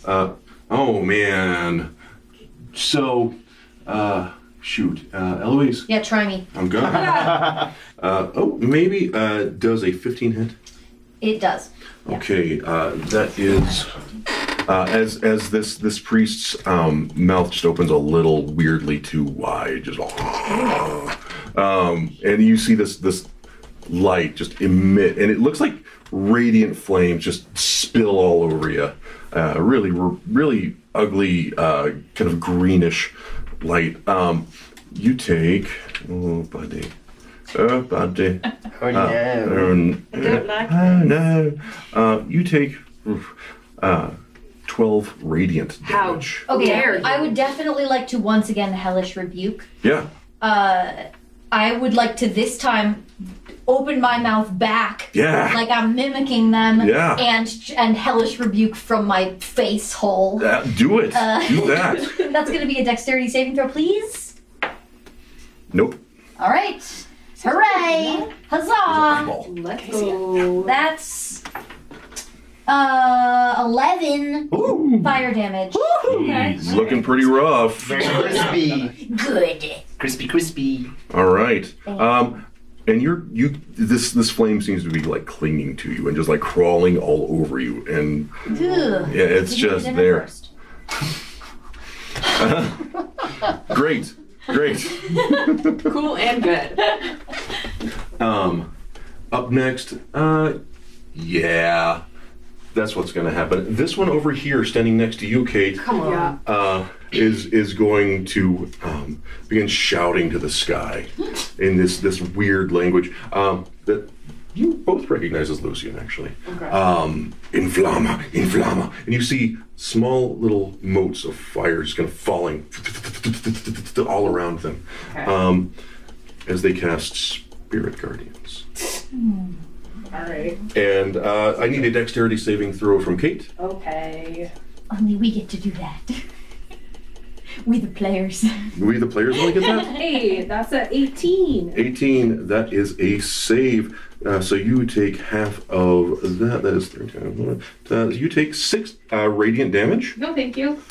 Oh man. So, shoot. Eloise. Yeah, try me. I'm good. Maybe does a 15 hit? It does. Okay, that is as this priest's mouth just opens a little weirdly too wide, just and you see this light just emit, and it looks like radiant flames just spill all over you. Really ugly, kind of greenish light. You take buddy. Oh, buddy. Oh, yeah. Don't like no. You take 12 radiant damage. Okay, dare you. I would definitely like to once again hellish rebuke. Yeah. I would like to this time open my mouth back. Yeah. Like I'm mimicking them. Yeah. And hellish rebuke from my face hole. Do it. Do that. That's gonna be a dexterity saving throw, please. Nope. All right. Hooray! Huzzah! Let's go. That's 11 Ooh. fire damage. Jeez. Looking pretty rough. Very crispy. Good. Crispy. All right. And this flame seems to be like clinging to you and just like crawling all over you, and Ugh. yeah, it's You just did it there. first. Great. Cool and good. Up next, yeah, that's what's going to happen. This one over here, standing next to you, Kate, Come on. Yeah. is going to begin shouting to the sky in this weird language that you both recognize as Lucian, actually. Okay. Inflama, and you see small little motes of fire just kind of falling all around them Okay. as they cast Spirit Guardians. All right. And I need a dexterity saving throw from Kate. Okay. Only we get to do that. We the players. We the players only get that? Hey, that's a 18. 18, that is a save. So you take half of that. That is 13. You take 6 radiant damage. No, thank you.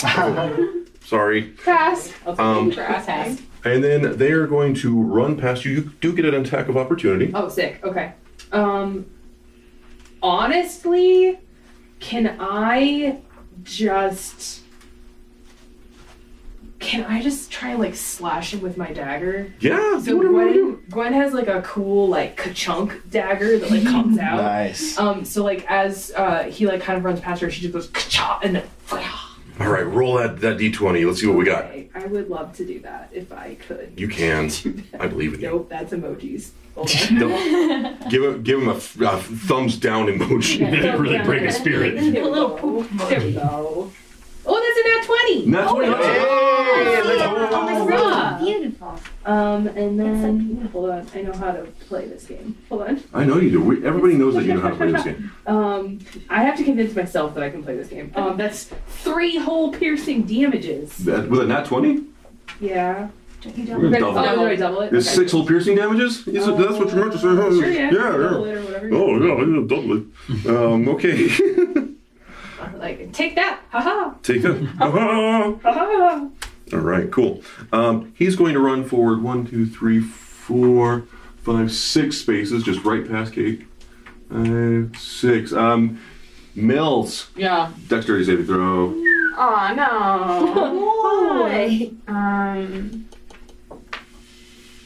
Sorry. Pass. I'll take you for asking. And then they are going to run past you. You do get an attack of opportunity. Oh, sick. Okay. Honestly, can I just try and like slash him with my dagger? Yeah, do So whatever you do. Gwen has like a cool like ka-chunk dagger that like comes out. Nice. So like as he like kind of runs past her, she just goes ka-cha and then All right, roll that d20. Let's see what we got. Okay, I would love to do that if I could. You can. do that. I believe in you. Nope, that's emojis. Hold on. Don't- give him a thumbs down emoji. Yeah, Really yeah, break a yeah. spirit. There we go. There we go. Oh, that's a nat 20. Nat 20. Hey, let's Oh, go. beautiful. And then hold on, I know how to play this game. Hold on. I know you do. Everybody knows that you know how to play this game. I have to convince myself that I can play this game. That's 3 hole piercing damages. With a nat 20? Yeah. Don't you We're double gonna double Oh, it. do I double it? It's 6 hole piercing damages? That's what you meant to say. Huh? Sure, yeah. Yeah, Double yeah. it or whatever. Oh, yeah, double it. Okay. Like, take that. Haha. Take that. Haha. All right, cool. He's going to run forward 1, 2, 3, 4, 5, 6 spaces, just right past Kate. 5, 6. Mills. Yeah. Dexterity saving throw. Oh no. Why?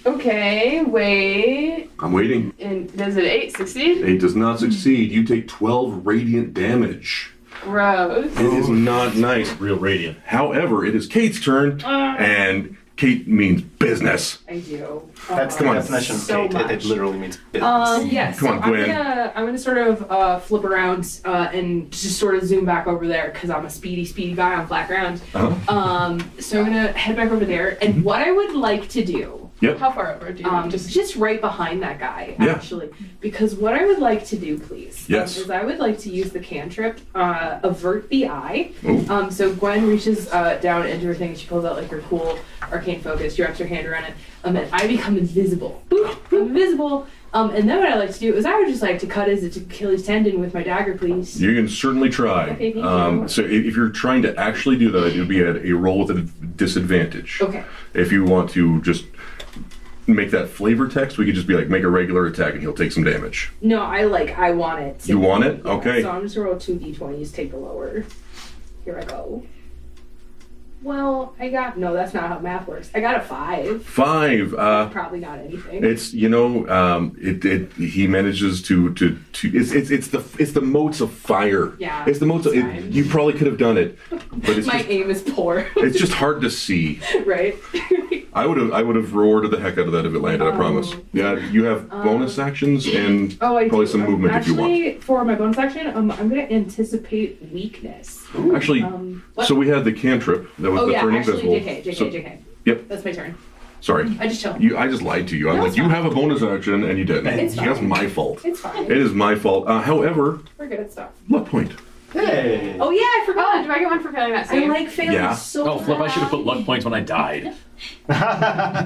Okay, wait. I'm waiting. And does it 8 succeed? 8 does not succeed. You take 12 radiant damage. Gross. It is not nice. Real radiant. However, it is Kate's turn, and Kate means business. I do. That's the definition of so Kate. It literally means business. Yes. Come on, Gwen. I'm gonna sort of flip around and just sort of zoom back over there because I'm a speedy guy on flat ground. Uh-huh. So I'm gonna head back over there, and what I would like to do. Yep. How far over do you just right behind that guy, Yeah. actually. Because what I would like to do, please, Yes. is I would like to use the cantrip, Avert the Eye. Ooh. So Gwen reaches down into her thing and she pulls out like her cool arcane focus. She wraps her hand around it, and I become invisible. Boop, I'm invisible. And then what I like to do is I would just like to cut his Achilles tendon with my dagger, please. You can certainly try. Okay, thank you. So if you're trying to actually do that, it would be a roll with a disadvantage. Okay. If you want to just make that flavor text, we could just be like, make a regular attack and he'll take some damage. No, I want it. You want it? Yeah, Okay. So I'm just gonna roll 2 d20s, take the lower. Here I go. Well, no, that's not how math works. I got a 5. 5. Probably not anything. It's he manages to it's the motes of fire. Yeah, It's the motes of, it's fine. you probably could have done it, but it's My just, aim is poor. it's just hard to see. Right? I would have rewarded the heck out of that if it landed, I promise. Yeah, you have bonus actions and I probably do. some movement if you want. Actually, for my bonus action, I'm gonna anticipate weakness. Actually, what? so we had the cantrip that was the turn invisible. JK. So- Yep. That's my turn. Sorry. I just chill. I just lied to you. I'm No, like, it's you fine. have a bonus action and you didn't. It's That's fine. my fault. It's fine. It is my fault. However, We're good at stuff. luck point. Hey. Oh yeah, I forgot. Do I get one for failing that I save? like failing Yeah. so Oh, flip! I should have put luck bad. points when I died.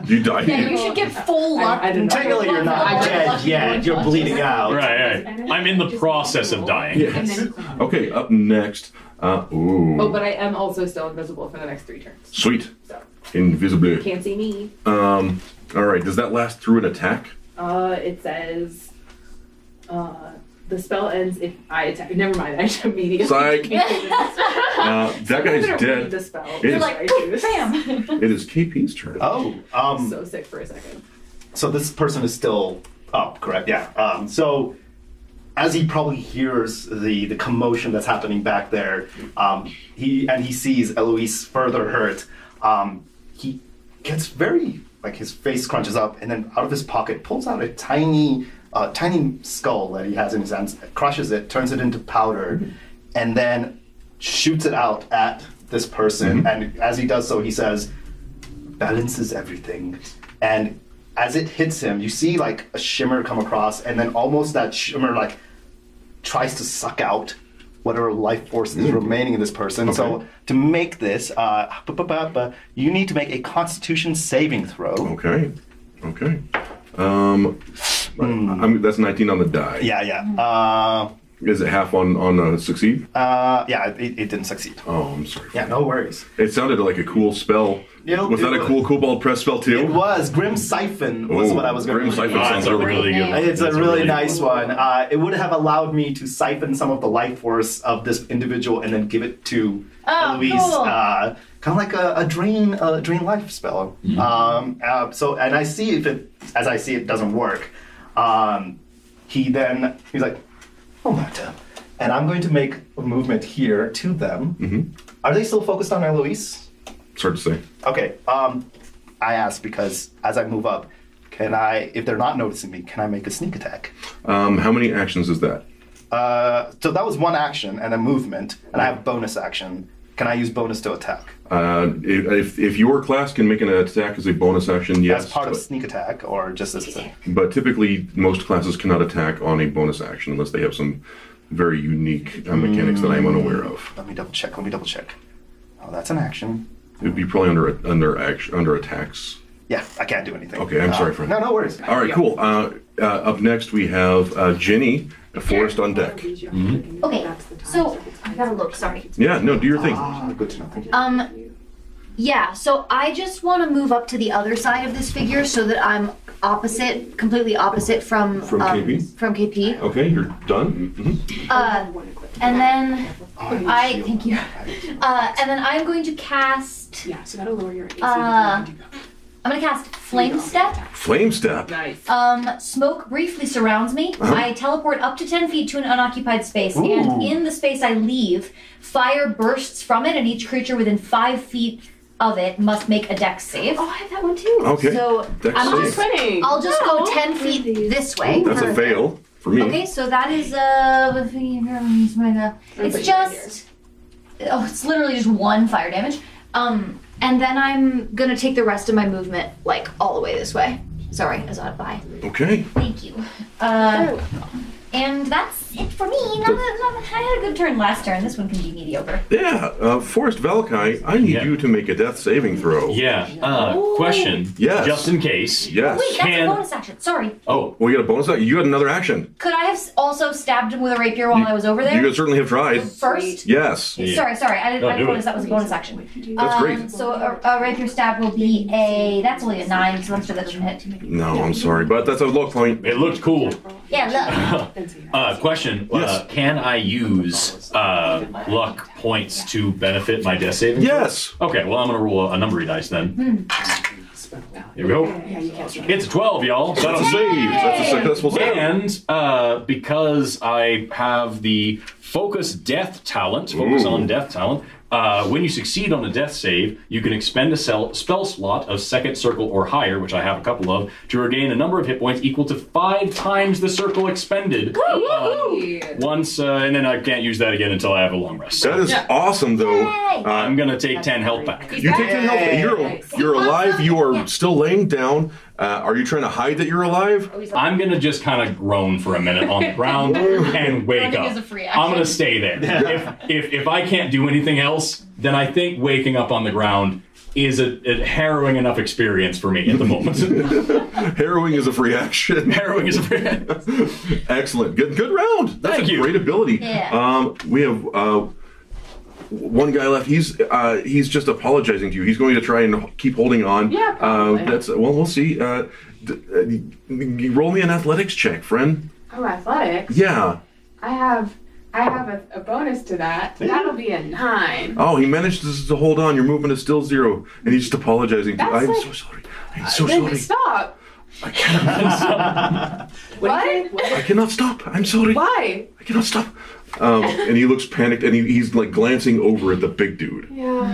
You died. Yeah, you should get full luck. I didn't know. Technically, you're not dead yet. You're bleeding out. Right. I'm in the process of dying. Yes. Okay, up next. Ooh. Oh, but I am also still invisible for the next 3 turns. Sweet. So Invisibility. can't see me. All right. Does that last through an attack? It says, the spell ends if I attack. Never mind. I should immediately. Psych. That guy's dead. The spell. It You're is- like, poof, bam. It is KP's turn. Oh, So sick for a second. so this person is still up, correct? Yeah. So as he probably hears the commotion that's happening back there, he sees Eloise further hurt. He gets very his face crunches up, and then out of his pocket pulls out a tiny skull that he has in his hands, crushes it, turns it into powder, and then shoots it out at this person. And as he does so, he says, "Balance is everything." And as it hits him, you see like a shimmer come across, and then almost that shimmer like tries to suck out whatever life force is remaining in this person. So to make this, you need to make a Constitution saving throw. Okay. That's 19 on the die. Yeah. Is it half on succeed? Yeah, it didn't succeed. Oh, I'm sorry. Yeah, no worries. It sounded like a cool spell. Was that a cool Cobalt Press spell too? It was. Grim Siphon was what I was going to Grim Siphon That's sounds a really really good. It's a that's really nice cool one. It would have allowed me to siphon some of the life force of this individual and then give it to Eloise. cool. Kind of like a drain life spell. So, and I see as I see it doesn't work. He's like, "Oh my God." And I'm going to make a movement here to them. Are they still focused on Eloise? It's hard to say. Okay. I ask because as I move up, can I, if they're not noticing me, can I make a sneak attack? How many actions is that? So that was one action and a movement, and I have bonus action. Can I use bonus to attack? If your class can make an attack as a bonus action, yes. As part of sneak attack, or just as a... But typically, most classes cannot attack on a bonus action unless they have some very unique mechanics that I'm unaware of. Let me double check. Oh, that's an action. It would be probably under attacks. Yeah, I can't do anything. Okay, I'm sorry, friend. No worries. All right, cool. Up next, we have Ginny, Forrest on deck. Okay, so I gotta look. Sorry. Yeah, no, do your thing. Good to know. Thank you. Yeah. So I just want to move up to the other side of this figure so that I'm opposite, completely opposite from KP? From KP. Okay, you're done. And then thank you. And then I'm going to cast. Yeah, so that'll lower your AC. I'm gonna cast Flame Step. Flame Step. Nice. Smoke briefly surrounds me. I teleport up to 10 feet to an unoccupied space, and in the space I leave, fire bursts from it, and each creature within 5 feet of it must make a dex save. Oh, I have that one too. Okay. So Dex save. I'll just go 10 feet this way. That's a fail for me. Okay, so that is it's just it's literally just 1 fire damage. And then I'm gonna take the rest of my movement like all the way this way. Sorry, as I bye. Okay. Thank you. And that's it for me. I had a good turn last turn. This one can be mediocre. Yeah, Forrest Valkai, I need you to make a death saving throw. Yeah. Question. Yes. Just in case. Yes. Wait, that's a bonus action. Sorry. Oh. Well, you got a bonus action. You had another action. Could I have also stabbed him with a rapier while I was over there? You could certainly have tried. First? Yes. Sorry. I didn't notice that was a bonus action. That's great. So a rapier stab will be that's only a 9, so I'm sure that shouldn't hit. No, I'm sorry, but that's a luck point. It looked cool. Yeah, look. Question. Yes. Can I use luck points to benefit my death saving? Yes. Okay, well, I'm going to roll a numbery dice then. Here we go. It's a 12, y'all. That's a save. That's a successful save. And because I have the focus on death talent, when you succeed on a death save, you can expend a spell slot of second circle or higher, which I have a couple of, to regain a number of hit points equal to 5 times the circle expended. Once, and then I can't use that again until I have a long rest. That is awesome, though. I'm gonna take 10 health back. You take 10 health. You're alive. You are still laying down. Are you trying to hide that you're alive? I'm gonna just kind of groan for a minute on the ground and wake up. I'm gonna stay there. If I can't do anything else, then I think waking up on the ground is a harrowing enough experience for me at the moment. Harrowing is a free action. Harrowing is a free action. Excellent. Good round. That's Thank a you. great ability. Yeah. We have one guy left. He's just apologizing to you. He's going to try and keep holding on. Yeah, probably. We'll see. Roll me an athletics check, friend. Oh, athletics. Yeah. I have a bonus to that. That'll be a 9. Oh, he managed to hold on. Your movement is still 0, and he's just apologizing to you. I'm so sorry. I'm so sorry. Stop. I cannot stop. What? I cannot stop. I'm sorry. Why? I cannot stop. And he looks panicked, and he's like glancing over at the big dude. Yeah.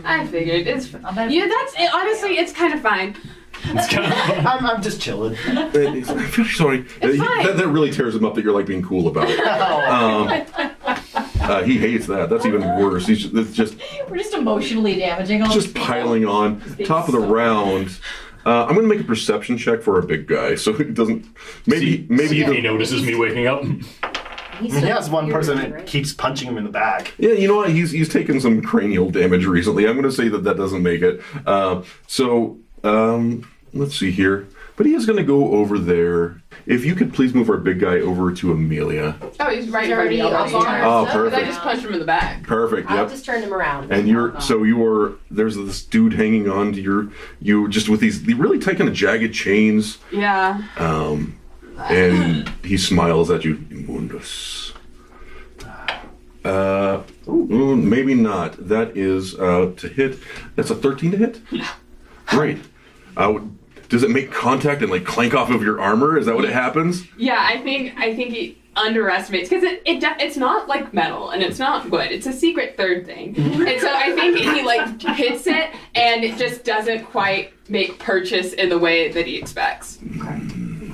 I figured it's. Honestly, it's kind of fine. It's kind of I'm just chilling. I'm very sorry. That really tears him up that you're like being cool about it. He hates that. That's even worse. We're just emotionally damaging all just piling on. Top of the round. I'm going to make a perception check for a big guy, so he doesn't. Maybe he notices me waking up. He has one person that keeps punching him in the back. Yeah, you know what? He's taken some cranial damage recently. I'm going to say that doesn't make it. Let's see here. But he is going to go over there. If you could please move our big guy over to Amelia. Oh, he's right in front of me already. Oh, perfect. I just punched him in the back. Perfect. Yep. I'll just turn him around. And there's this dude hanging on to you just with these really tight kind of jagged chains. Yeah. And he smiles at you. Immundus. Maybe not. That is to hit. That's a 13 to hit? Yeah. Great. Does it make contact and like clank off of your armor? Is that what it happens? Yeah, I think he underestimates because it's not like metal and it's not wood. It's a secret third thing, and so I think he like hits it and it just doesn't quite make purchase in the way that he expects.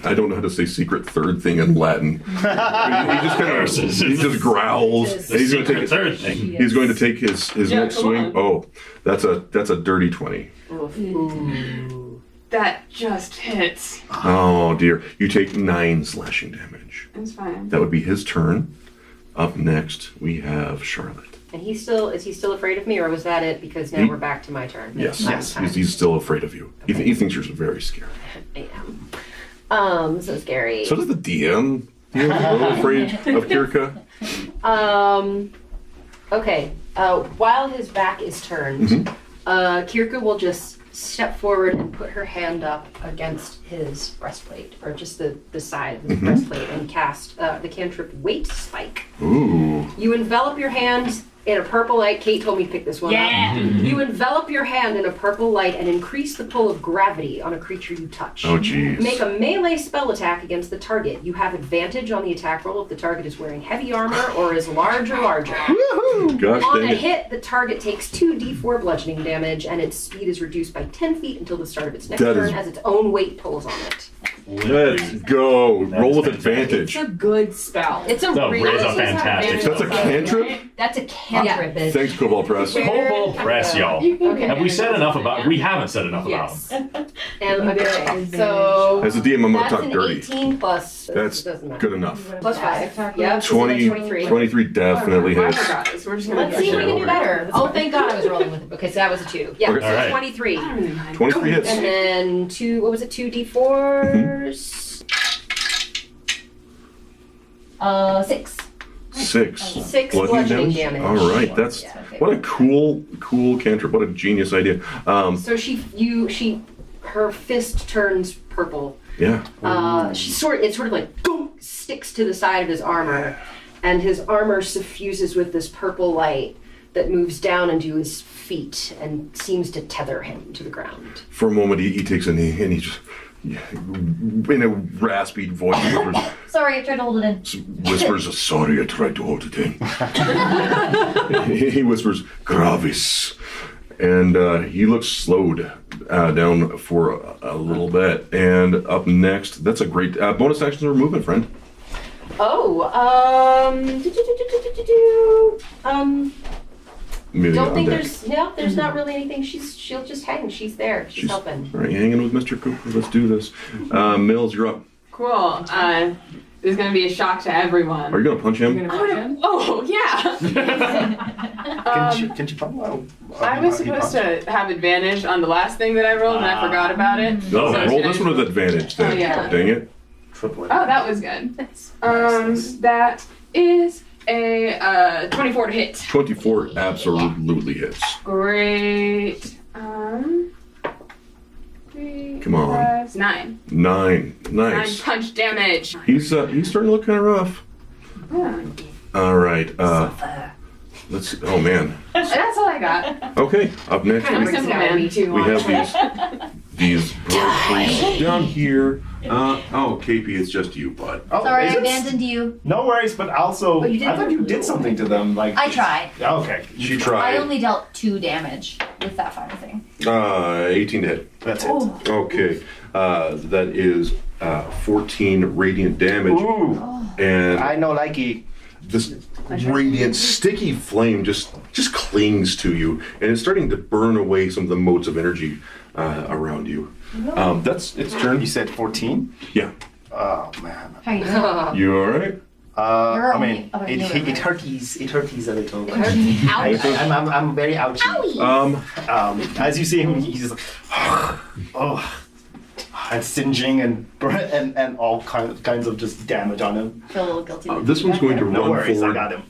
I don't know how to say secret third thing in Latin. He just kind of he just growls. And he's going to take third thing. He's going to take his next swing. On. Oh, that's a dirty 20. Ooh. That just hits. Oh dear. You take 9 slashing damage. That's fine. That would be his turn. Up next we have Charlotte. And is he still afraid of me, or was that it? Because now we're back to my turn. Yes. He's still afraid of you. He thinks you're very scary. I am. So scary. So does the DM. You're a little afraid of Kirka. Okay. While his back is turned, Kirku will just step forward and put her hand up against his breastplate, or just the side of his breastplate, and cast the cantrip Weight Spike. Ooh. You envelop your hand in a purple light. Kate told me to pick this one up. You envelop your hand in a purple light and increase the pull of gravity on a creature you touch. Oh, jeez. Make a melee spell attack against the target. You have advantage on the attack roll if the target is wearing heavy armor or is large or larger. Gosh On dang a it. hit, the target takes 2d4 bludgeoning damage, and its speed is reduced by 10 feet until the start of its next That turn is- as its own weight pulls on it. Let's go. Roll with advantage. It's a good spell. It's a No, really it's a fantastic That's a cantrip? That's a cantrip. bitch. Thanks, Cobalt Press. Cobalt Press, y'all. Okay. Have we said enough about? We haven't said enough Yes. about And okay, so As a DM, I'm going to that's talk an dirty. 18 plus. That's doesn't matter. good enough. Plus 5. Yeah, 20, 23. 23 definitely I hits. forgot this. We're just gonna Let's see if we can do over. better. Oh, thank God I was rolling with it because that was a 2. Yeah, Okay. so All right. 23. 23 hits. And then 2d4s? 6. 6. 6 bludgeoning damage. All right, that's Yeah, okay. what a cool cantrip. What a genius idea. So her fist turns purple. Yeah. It sort of like boom, sticks to the side of his armor, and his armor suffuses with this purple light that moves down into his feet and seems to tether him to the ground. For a moment, he takes a knee and he just, in a raspy voice, Sorry, I tried to hold it in. whispers, "Sorry, I tried to hold it in." He whispers, "Gravis." And he looks slowed down for a little bit. And up next, that's a great bonus actions or movement, friend. Maybe Don't on think deck. there's not really anything. She'll just hang. She's there. She's helping. All right, you hanging with Mr. Cooper? Let's do this. Mills, you're up. Cool. This is gonna be a shock to everyone. Are you gonna punch You're him? gonna punch him? Oh yeah. Can you follow? I was supposed to have advantage on the last thing that I rolled, and I forgot about it. No, So roll should this I- one with advantage then. Oh, yeah. Dang it. Triple it. Oh, that was good. That is a 24 to hit. 24 absolutely hits. Great. 3 Come on. plus 9. 9. 9 Nice. punch damage. He's starting to look kind of rough. All right. Let's. Oh man. That's all I got. Okay. Up next, I'm a simple man. we have these things down here. Oh, KP, it's just you, bud. Oh, Sorry, I is it? abandoned you. No worries, but also, But you did I thought you did something to them. Like I tried. Okay, She I tried. only dealt 2 damage with that fire thing. 18 to hit. that's it. Oh. Okay. That is 14 radiant damage. Ooh, And I know, likey. this radiant, sticky flame just clings to you, and it's starting to burn away some of the motes of energy around you. That's its turn. You said 14. Yeah. Oh man. How you doing? You all right? You're I only mean, about it you, right? hurties. It hurties a little. Ouch. I'm very ouchy. As you see him, he's just like, oh, and singeing and all kinds of just damage on him. Feel a little guilty. This one's going to No run worries, I forward got him.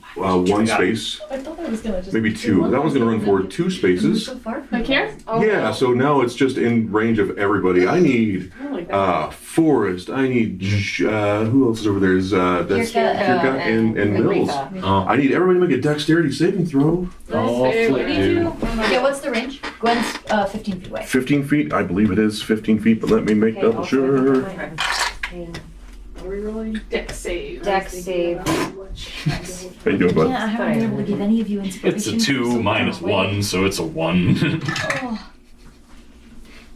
one space, I thought I was gonna just maybe 2. That one's going to run forward 2 spaces. So far from Like here? Yeah, so now it's just in range of everybody. I need Forrest. I need who else is over there? Is that's Kirka and Mills. I need everybody to make a dexterity saving throw. Oh, flip, dude. Yeah, what's the range? Gwen's 15 feet away. 15 feet, I believe it is 15 feet, but let me make double sure. Are we rolling? Dex save. Dex save. How you doing, bud? Yeah, I haven't been able to give any of you inspiration. It's a 2 minus 1, so it's a 1.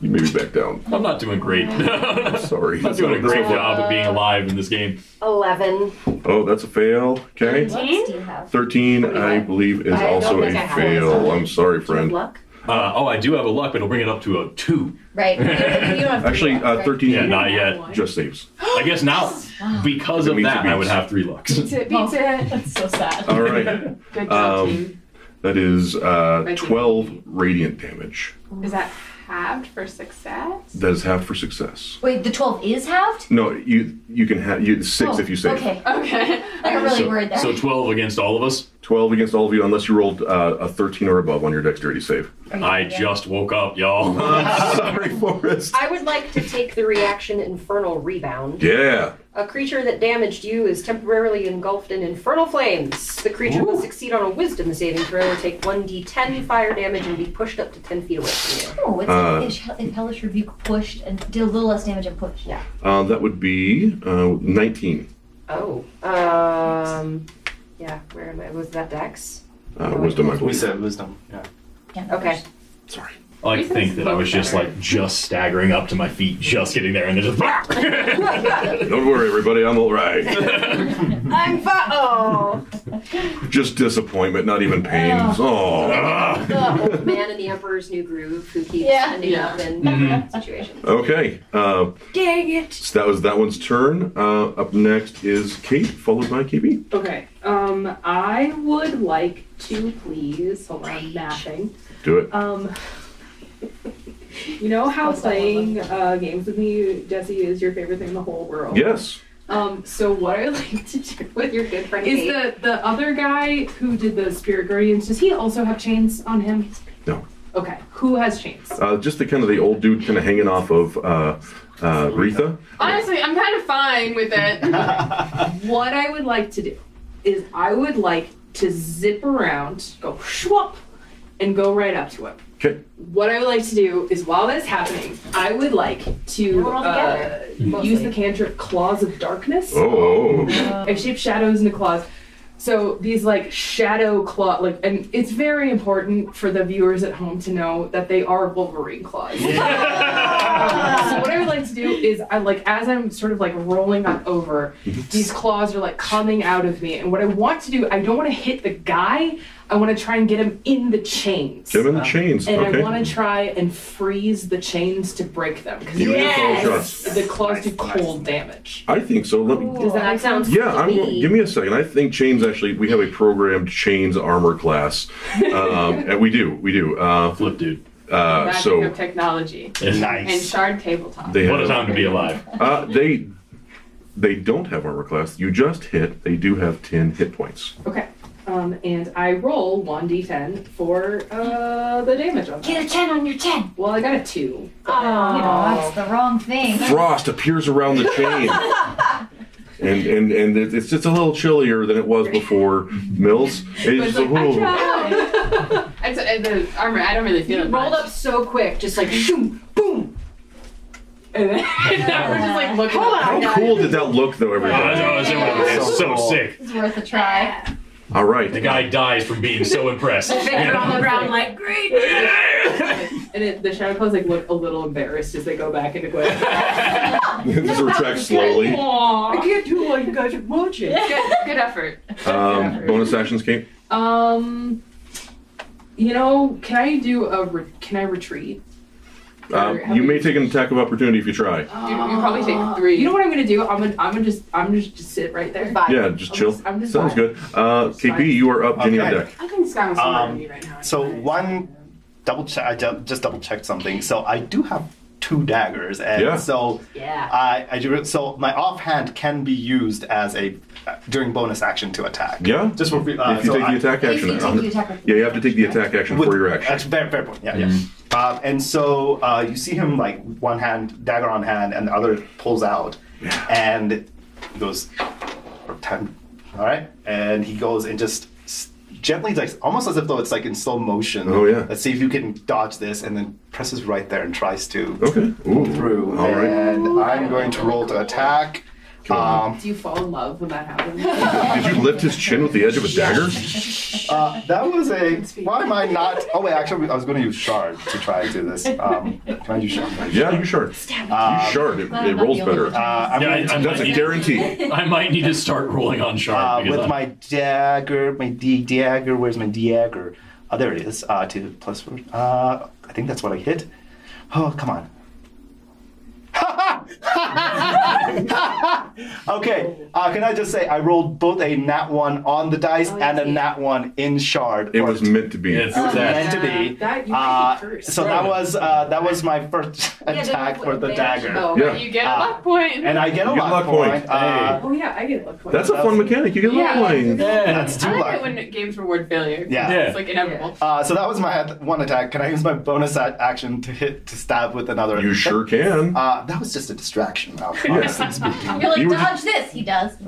You may be back down. I'm not doing great. I'm Sorry. not doing a great job of being alive in this game. 11. Oh, that's a fail. Okay. What do you have? 13, I believe, is I don't also think a I have fail. it. I'm sorry, friend. Luck? I do have a luck, but it'll bring it up to a 2. Right. You don't have Actually, 13 Yeah, not yet. just saves. I guess now, because of It means that, it I would beats. have 3 lucks. Beats it. Beats it. That's so sad. All right. Good job, team. That is 12 radiant damage. Is that halved for success? That is half for success. Wait, the 12 is halved? No, you can have 6 if you save. Okay. Okay. I got really worried there. So 12 against all of us? 12 against all of you, unless you rolled a 13 or above on your dexterity save. I just woke up, y'all. Sorry, Forrest. I would like to take the reaction Infernal Rebound. Yeah. A creature that damaged you is temporarily engulfed in infernal flames. The creature will succeed on a wisdom saving throw or take 1d10 fire damage and be pushed up to 10 feet away from you. Oh, it's if Hellish Rebuke pushed and did a little less damage and pushed. Yeah. That would be 19. Oh. Yeah, where am I? Was that Dex? Wisdom, I We believe. said wisdom. Yeah. Yeah, Okay. Sorry. I like to think that I was just staggering up to my feet, just getting there, and then just. Don't worry, everybody. I'm all right. I'm fine. Oh. Just disappointment, not even pain. Oh. The old man in the Emperor's New Groove who keeps ending up in situations. Okay. Dang it. So that one's turn. Up next is Kate, followed by KB. Okay. I would like to please. Hold on, I'm mathing. Do it. You know how playing games with me, Jesse, is your favorite thing in the whole world? Yes. So what I like to do With your good friend is Kate. the other guy who did the Spirit Guardians, does he also have chains on him? No. Okay. Who has chains? Just the old dude kind of hanging off of Retha. Honestly, I'm kind of fine with it. What I would like to do is I would like to zip around, go shwop, and go right up to him. Okay. What I would like to do is while that's happening, I would like to We're all together, use the cantrip Claws of Darkness. Oh. I shape shadows into claws. So these shadow claw, and it's very important for the viewers at home to know that they are Wolverine claws. So what I would like to do is, as I'm sort of rolling up over, these claws are coming out of me. And what I want to do, I don't want to hit the guy. I want to try and get him in the chains. Get him in the chains. And okay. I want to try and freeze the chains to break them. Because Yes! the claws do cold damage. I think so. Let me. Does that make sense? Yeah, give me a second. I think chains actually. We have a programmed chains armor class, and we do. Flip, dude. Backing up technology. Nice. And shard tabletop. What a time to be alive. They don't have armor class. You just hit. They do have 10 hit points. Okay. And I roll 1d10 for the damage on that. Get a 10 on your 10. Well, I got a 2. Oh, that's the wrong thing. Frost appears around the chain. And it's just a little chillier than it was before, Mills. It's The armor, I don't really feel it Rolled much. up so quick, just shoom, boom. And then we're just looking. How cool did that look, though, everybody? It's so sick. It's worth a try. All right. The guy dies from being so impressed. Victor on the ground great. And the shadow claws look a little embarrassed as they go back into Gwen. This retracts slowly. I can't do what you guys are watching. Good effort. Bonus actions, Kate? Can I do can I retreat? You may take an attack of opportunity if you try. You probably take 3. You know what I'm gonna do? I'm gonna just sit right there. Yeah, just chill. I'm just Sounds good. KP, you are up. Ginny on deck. I think Sky was smarter than me right now. So one double check. I just double checked something. So I do have 2 daggers, and so I do. So my offhand can be used as during bonus action to attack. Yeah. Just for if you take the attack action. Yeah, you have to take the attack action for your action. That's fair point. Yeah, yeah. And so you see him one hand, dagger on hand, and the other pulls out, and he goes, 10. All right, and he goes and just gently, almost as if though it's in slow motion. Oh yeah. Let's see if you can dodge this, and then presses right there and tries to pull through. All right. And I'm going to roll to attack. Do you fall in love when that happens? Did you lift his chin with the edge of a dagger? That was why am I not? Oh wait, actually, I was going to use shard to try to do this. Can I use shard? Yeah, use shard. Use shard. It rolls better. That's a guarantee. I might need to start rolling on shard. With my dagger, dagger. Where's my dagger? Oh, there it is. 2 plus 4. I think that's what I hit. Oh, come on. Okay, can I just say I rolled both a nat 1 on the dice and a nat 1 in shard. It was meant to be. It's It was meant to be. That, you might be cursed. So that was my first attack for the dagger. Oh, Yeah. you get a luck point. And I get a You get luck point. Oh yeah, I get a luck point. That's a fun mechanic. You get luck points. That's 2 I like luck. it when games reward failure. Yeah. It's like inevitable. So that was my 1 attack. Can I use my bonus action to stab with another? You sure can. That was just a distraction, honestly speaking. You're like, You were dodge this. He does.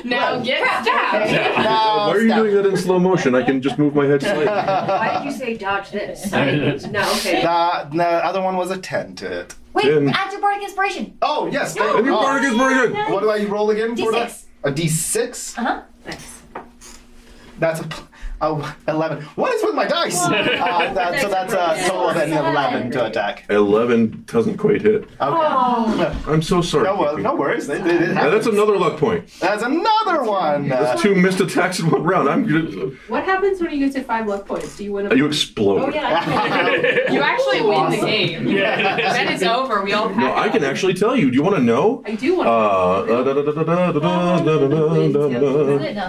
Now get stabbed. Now, Why are you doing that in slow motion? I can just move my head slightly. Why did you say dodge this? No, okay. the other one was a 10 to hit. Wait, Ten. add your bardic inspiration. Oh, yes. And your bardic inspiration. What do I roll again for that? D6. A D6? Uh-huh. Nice. That's a 11. What is with my dice? So that's a total of an 11 to attack. 11 doesn't quite hit. Okay. I'm so sorry. Kiki. No worries. It Yeah, that's happens. another luck point. That's another one. That's 2 missed attacks in 1 round. I'm good. What happens when you get to 5 luck points? Do you win a You explode. Oh yeah. You actually win the game. Then it's over. We all pack No, I can actually tell you. Do you want to know? I do want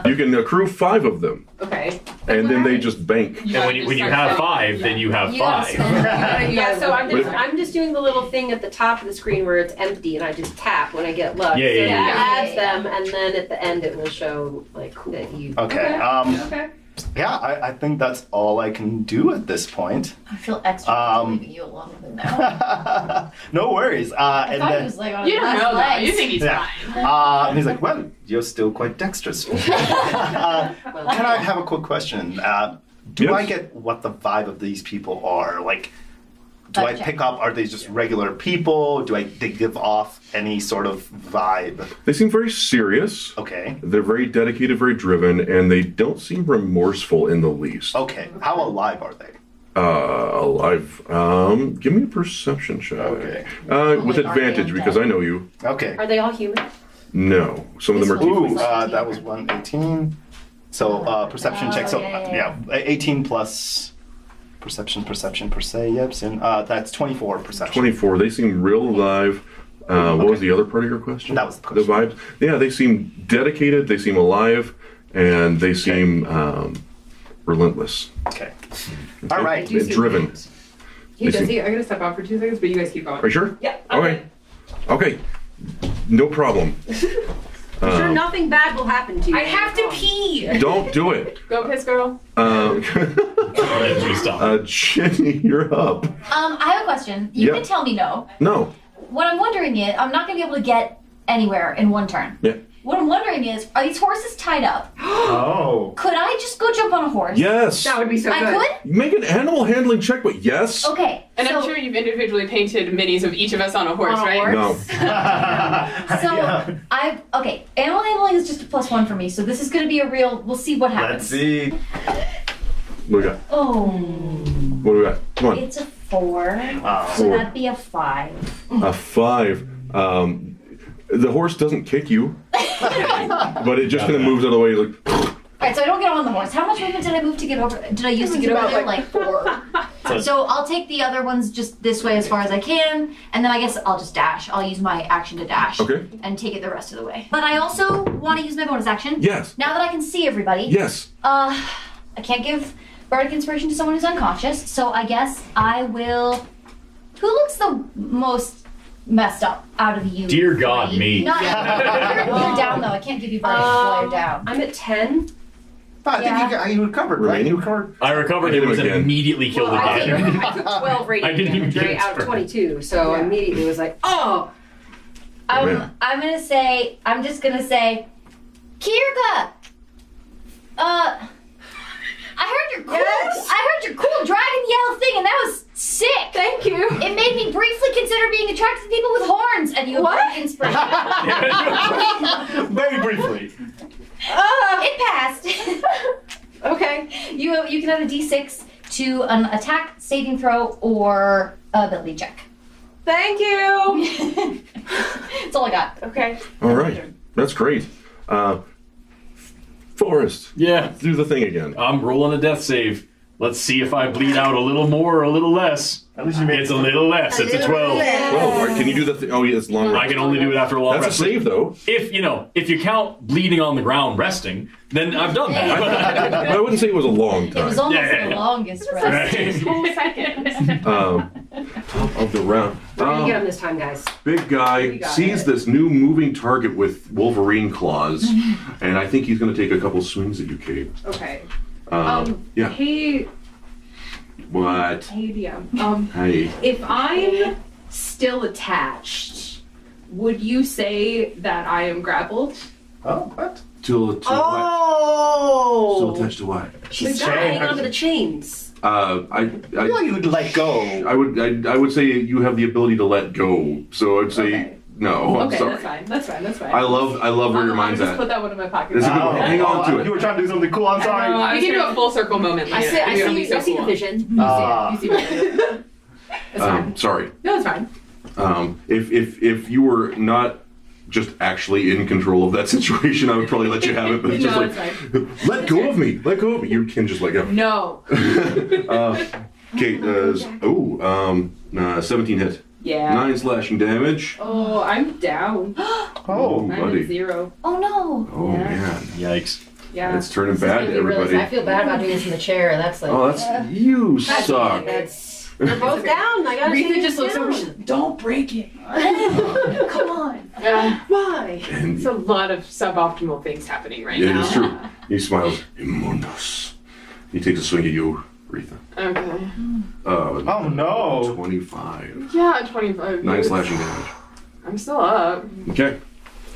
You can accrue 5 of them, to. Okay. and then they just bank. And when you have 5, then you have 5. Yeah, so I'm just doing the little thing at the top of the screen where it's empty, and I just tap when I get luck. Yeah, yeah, so yeah. it adds them, and then at the end it will show like that you. Okay. Okay. Yeah, I think that's all I can do at this point. I feel extra for leaving you alone with him now. No worries. I And thought he then was like on You his don't last know that. legs. You think he's Yeah. fine. And he's like, well, you're still quite dexterous. Can I have a quick question? Do Yes. I get what the vibe of these people are? Like, do I Check. pick up, are they just regular people? They give off any sort of vibe? They seem very serious. Okay. They're very dedicated, very driven, and they don't seem remorseful in the least. Okay. How alive are they? Alive. Give me a perception check. Okay. With Wait, are they advantage, undead? because I know you. Okay. Are they all human? No. Some of them are Ooh, tieflings. that was 118. So perception check. So yeah. 18 plus perception per se. Yep. And that's 24 perception. 24. They seem real alive. What was the other part of your question? That was the question. The vibes? Yeah, they seem dedicated, they seem alive, and they seem relentless. Okay. All right. And driven. He does. I'm gonna step out for 2 seconds, but you guys keep going. Are you sure? Yeah. Okay. Okay. No problem. Sure, nothing bad will happen to you. I have to pee. Don't do it. Go piss, girl. Ginny, you're up. I have a question. You Yeah. can tell me no. No. What I'm wondering is, I'm not going to be able to get anywhere in 1 turn. Yeah. What I'm wondering is, are these horses tied up? Oh. Could I just go jump on a horse? Yes. That would be so I good. could? Make an animal handling check, but yes. Okay. And so, I'm sure you've individually painted minis of each of us on a horse, On a right? horse? No. Okay, animal handling is just a +1 for me, so this is going to be a real, we'll see what happens. Let's see. What do we got? Oh, What do we got? Come on. it's a 4, so 4. that'd be a 5. A 5. The horse doesn't kick you, but it just kind of moves out of the way. Like, Alright, so I don't get on the horse. How much movement did I move to get over? Did I use to get over there? Like 4. So I'll take the other ones just this way as far as I can, and then I guess I'll just dash. I'll use my action to dash. Okay. And take it the rest of the way. But I also want to use my bonus action. yes. Now that I can see everybody. Yes. I can't give bardic inspiration to someone who's unconscious, so I guess I will. Who looks the most messed up out of you? Dear God, three? me. Not you're down though. I can't give you bardic while you're down. I'm at 10. I think you recovered, right? Remaining? You recovered. I recovered it Hit him was again. immediately killed I again. took 12 I radiant didn't even damage, right, get out of it. 22, so Yeah. immediately was like, oh! Man. I'm just gonna say, Kirka. I heard your cool. Yes. I heard your cool dragon yell thing, and that was sick. Thank you. It made me briefly consider being attracted to people with horns, and you have What? bardic inspiration. Very briefly. It passed. Okay. You can add a d6 to an attack, saving throw, or ability check. Thank you. That's all I got. Okay. All right. That's great. Forrest, Yeah, do the thing again. I'm rolling a death save. Let's see if I bleed out a little more or a little less. At least you made It's a little less. It's a 12. Well, can you do that? Oh, yeah, it's longer. I can only do it after a long That's rest. a save, though. If you count bleeding on the ground resting, then I've done that. But I wouldn't say it was a long time. It was almost the longest rest. Top of the round. We're gonna get him this time, guys. Big guy sees this new moving target with Wolverine claws, and I think he's going to take a couple swings at you, Kate. Okay. Yeah. Hey, What? DM. Hey. If I'm still attached, would you say that I am grappled? Oh, what? To what? Oh! Still attached to what? She's hanging onto the chains. I feel like you would let go. I would say you have the ability to let go. So I'd say no. I'm Okay, sorry. that's fine. I love where your mind's just at. put that one in my pocket. It's a good one. Hang on to it. You were trying to do something cool. I'm sorry. We can do a full circle moment. I later. see the vision. You see it. It's fine. Sorry. No, it's fine. If you were not just actually in control of that situation, I would probably let you have it. But it's just No, like, it's let go of me. Let go of me. You can just let go. No. Kate, 17 hit. Yeah. 9 slashing damage. Oh, I'm down. Oh, I'm buddy. at 0. Oh no. Oh, man. Yikes. Yeah. It's turning bad to everybody. I feel bad about doing this in the chair. That's like. Oh, that's. You suck. We're both down. I gotta Rita take just it looks over. down. She's like, don't break it. Come on. Why? It's a lot of suboptimal things happening right Yeah, now. it is true. He smiles. Immunus. He takes a swing at you, Retha. Okay. Oh, no. 25. Yeah, 25. 9 slashing damage. I'm still up. Okay.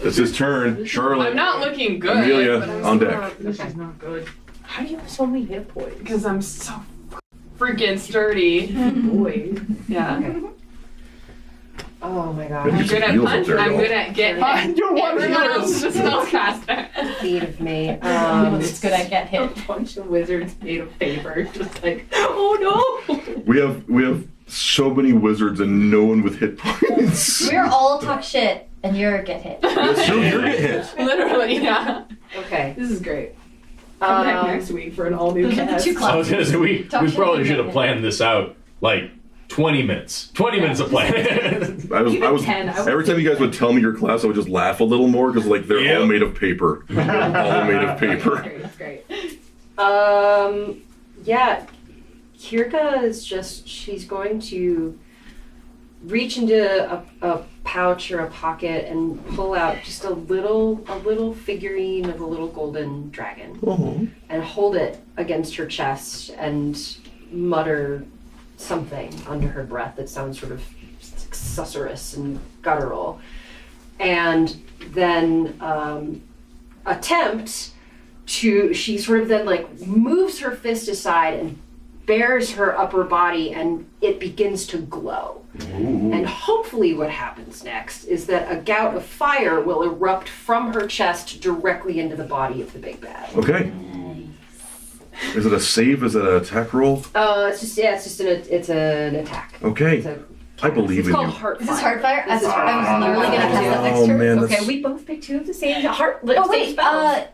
It's his turn. Charlotte. I'm not looking good. Amelia, but I'm on still deck. up. This is not good. How do you have so many hit points? Because I'm so freaking sturdy. Boy. Yeah. Oh my god. Maybe I'm some good at heals up punch. there, I'm y'all. good at get hit. You're one Everyone healer. else is a spellcaster. Feet of me. It's good I get A hit. bunch of wizards made of paper. Just like, oh no. We have so many wizards and no one with hit points. We're all talk shit and you're get hit. That's true. You're getting hit. Literally, yeah. Okay. This is great. Come back next week for an all new cast. Two I was gonna say we Talk shit probably and should get have hit. planned this out like 20 minutes. 20 minutes of planning. I was Even 10, I would- every time you guys would tell me your class, I would just laugh a little more because like they're all made of paper. They're all made of paper. That's great. Yeah. Kirka is just, she's going to reach into a pouch or a pocket and pull out just a little figurine of a little golden dragon and hold it against her chest and mutter something under her breath that sounds sort of susurrus and guttural, and then she sort of then like moves her fist aside and bares her upper body, and it begins to glow. And hopefully what happens next is that a gout of fire will erupt from her chest directly into the body of the big bad. Okay. Is it a save? Is it an attack roll? It's an attack. Okay. I believe It's in called you. Heart Is this Fire. Heartfire? I was literally gonna cast that next Oh turn. man, Okay, that's, we both picked 2 of the same heart. Oh same wait, spells.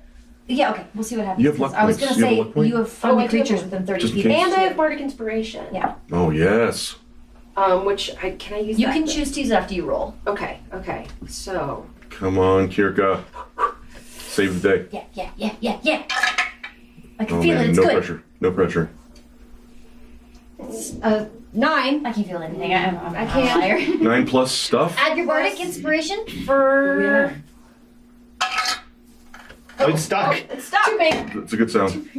yeah, okay, we'll see what happens. You have luck I was points. gonna You have a say luck point? you have friendly I do have creatures one. within 30 Just in feet. case. And I have Bardic Inspiration. Yeah. oh yes. Which can I use You that? can choose to use it after you roll. Okay. So Come on, Kirka. Save the day. Yeah. I can Oh feel it, man, it's no good. pressure. No pressure. It's 9. I can feel anything. I'm I a can't. liar. 9 plus stuff. Add your bardic inspiration. For Oh, it's stuck. it's stuck. Too big. That's a good sound.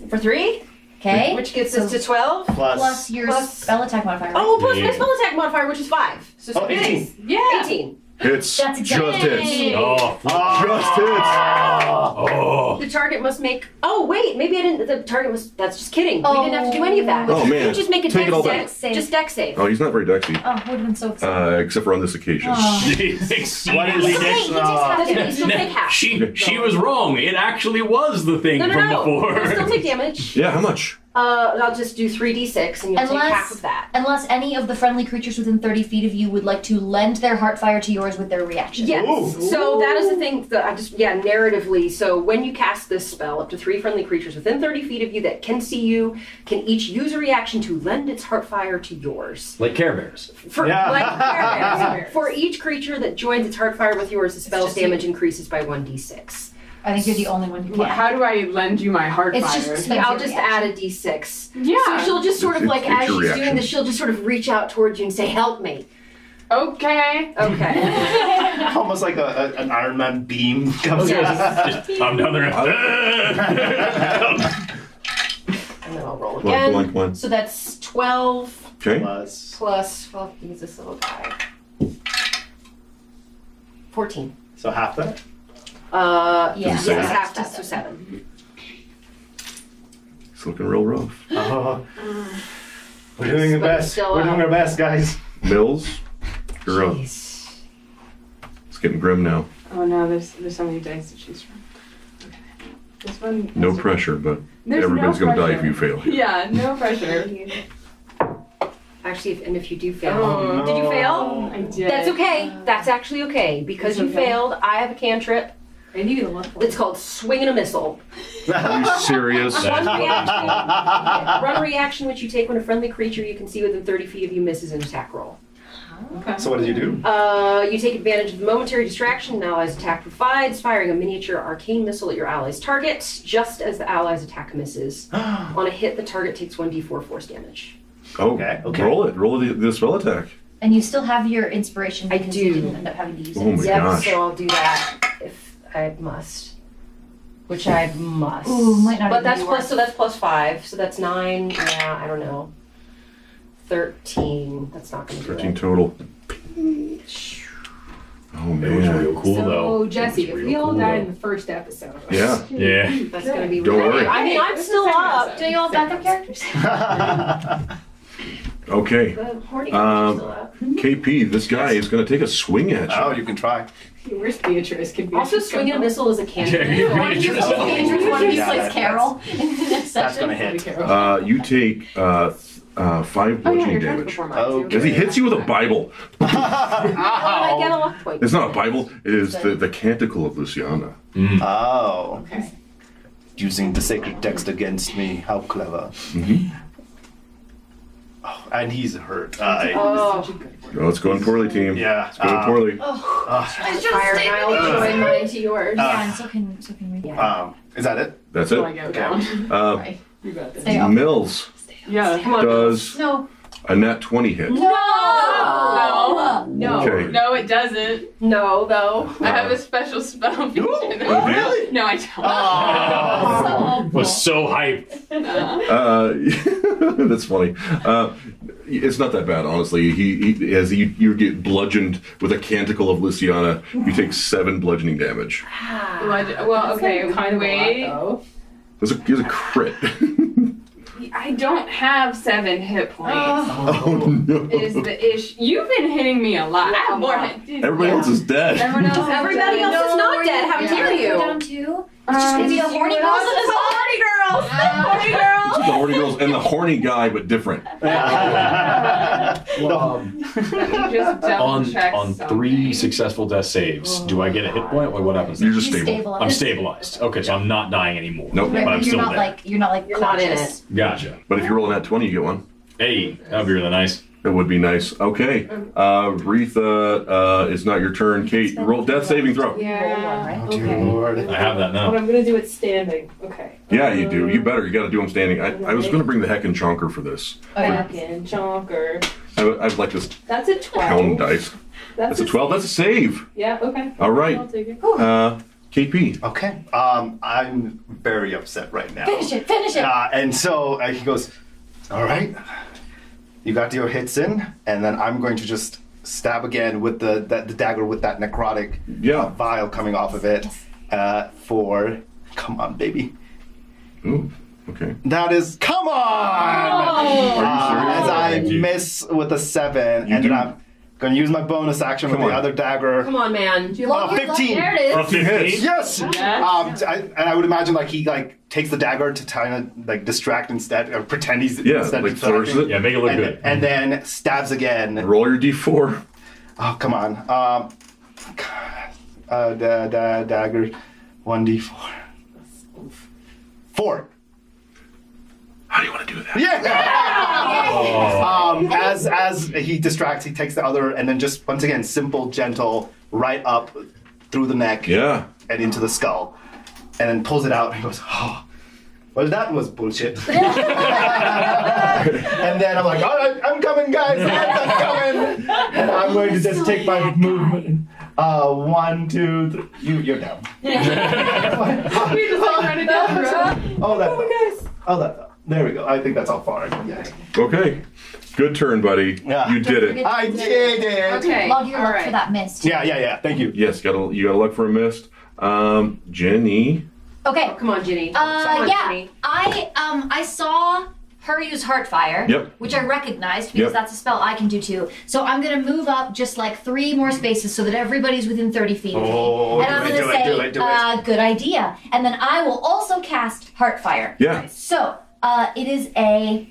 For 3. Okay. Which gets us to 12. Plus your spell attack modifier. Right? Oh, plus my spell attack modifier, which is 5. So Oh, 18. Yeah. 18. Hits. That's Just hits. exactly. Oh, Just hits. oh. The target must make. Oh wait, maybe I didn't. The target was. That's just kidding. We didn't have to do any of that. Oh, man. You just make a Take it all dex back. save. Just dex save. Oh, he's not very dexy. Oh, would have been so excited. Except for on this occasion. Exceedingly Hey, he just has to be. Still take half. She was wrong. It actually was the thing from No. before. You'll still take damage. Yeah, how much? I'll just do 3d6 and you'll take half of that. Unless any of the friendly creatures within 30 feet of you would like to lend their heart fire to yours with their reaction. Yes. Ooh. So that is the thing that narratively. So when you cast this spell, up to 3 friendly creatures within 30 feet of you that can see you can each use a reaction to lend its heart fire to yours. Like Care Bears. Like Care Bears. For each creature that joins its heart fire with yours, the spell's damage increases by 1d6. I think you're the only one who can. How do I lend you my heart fire? I'll just add a d6. Yeah. So she'll just sort of like, as she's doing this, she'll just sort of reach out towards you and say, help me. Okay. Almost like an Iron Man beam comes in. I'm down there. And then I'll roll again. One. So that's 12 Okay. plus, well, use this little guy. 14. So half that? Yeah. So half that, so 7. It's looking real rough. We're doing our best. We're doing our best, guys. Mills, you're up. It's getting grim now. Oh no, there's so many dice to choose from. Okay. This one. No pressure, but There's everybody's no going to die pressure. if you fail here. Yeah, no pressure. Actually, if you do fail. Did you fail? I did. That's okay. That's actually okay. Because you failed, I have a cantrip. I need to look. It's called Swinging a Missile. Are you serious? Run reaction which you take when a friendly creature you can see within 30 feet of you misses an attack roll. Okay. So what did you do? You take advantage of the momentary distraction an ally's attack provides, firing a miniature arcane missile at your ally's target, just as the ally's attack misses. On a hit, the target takes 1d4 force damage. Oh, Okay. roll it. Roll the spell attack. And you still have your inspiration I because do. you didn't end up having to use it. Oh my gosh. So I'll do that if I must. Which I must. Ooh, might not But even that's be plus, worth so that's plus 5. So that's 9. Yeah, I don't know. 13. That's not going to do 13 it. total. Oh, It was man. real cool though. So Jesse, if we all died in the first episode. Yeah. Yeah. That's going to be Don't really worry. I mean, I'm still up. Do you all have backup characters? Okay. The horny guy's still up. KP, this guy is going to take a swing at you. Oh, you can try. Where's Beatrice? Can Beatrice Also, swinging a missile is a cantrip. Yeah, Beatrice. Andrew, you want to be Yeah, like that- Carol in the next That's session? gonna hit. You take 5 bludgeoning damage. Because he hits you with a Bible. I get a luck point. It's not a Bible, it is the Canticle of Luciana. Oh. Okay. Using the sacred text against me. How clever. Oh, and he's hurt. Oh, it's going poorly, team. Yeah. It's going poorly. Fire and I'll join mine into yours. Yeah, and so can we. Is that it? That's So I it. go down. You got this. Stay off. Mills Yeah. Come on. does No. a nat 20 hit. No. Okay. No, it doesn't. No, though. I have a special spell feature. Oh, really? No, I don't. Was so hyped. That's funny. It's not that bad, honestly. As you get bludgeoned with a Canticle of Luciana, you take 7 bludgeoning damage. Well, okay, wait. There's a crit. I don't have 7 hit points. Oh no! Is the issue? You've been hitting me a lot. I have more hit. Everybody else is dead. Everybody else is not dead. How dare you? Go down 2. It's just gonna be a horny girl. Horny girls! Horny girls! The horny girls and the horny guy, but different. Just double check On 3 successful death saves, do I get a hit point? Or what happens? You're just You stable. stabilize. I'm stabilized. Okay, so I'm not dying anymore. Nope. But I'm still you're not there. like you're not not in conscious. Gotcha. But if you roll a nat 20, you get one. Hey, that'd be really nice. That would be nice. Okay. Retha, it's not your turn. Kate, roll death saving throw. Yeah. Oh, dear Lord. I have that now. But I'm gonna do it standing. Okay. Yeah, you do. You better. You got to do them standing. I was going to bring the Heckin' Chonker for this. Fucking chonker. I'd like this That's a 12. pound dice. That's a 12. That's a save. Yeah. Okay. All right. I'll take it. KP. Okay. I'm very upset right now. Finish it. Finish it. And so he goes, all right, you got your hits in, and then I'm going to just stab again with the dagger with that necrotic vial coming off of it for, come on, baby. Ooh, okay. That is, come on! Are you serious? As I miss with a 7, and then Gonna use my bonus action with the other dagger. Come on, man. 15. There it is. 15 hits. Yes. Yes. I would imagine like he like takes the dagger to kind of like distract instead, or pretend he's instead like flourishes distracting. it. Yeah, make it look good. And then stabs again. Roll your d4. Oh, come on. Dagger. 1d4. 4. How do you want to do that? Yeah! As he distracts, he takes the other, and then just, once again, simple, gentle, right up through the neck Yeah. and into the skull. And then pulls it out, and he goes, oh, well, that was bullshit. And then I'm like, all right, I'm coming, guys. I'm coming. And I'm going to just take my movement. 1, 2, 3. You're down. There we go. I think that's how far. Yeah. Okay. Good turn, buddy. Yeah. You did it. I did it. Okay. Log your all luck right. for that mist. Yeah. Thank you. Yes, you got a luck for a mist. Jenny. Okay. Come on, Ginny. Yeah. Ginny. I saw her use Heartfire, Yep. which I recognized because that's a spell I can do too. So I'm gonna move up just like 3 more spaces so that everybody's within 30 feet of me. Oh, And I'm gonna do say, it. good idea. And then I will also cast Heartfire. Yeah. So it is a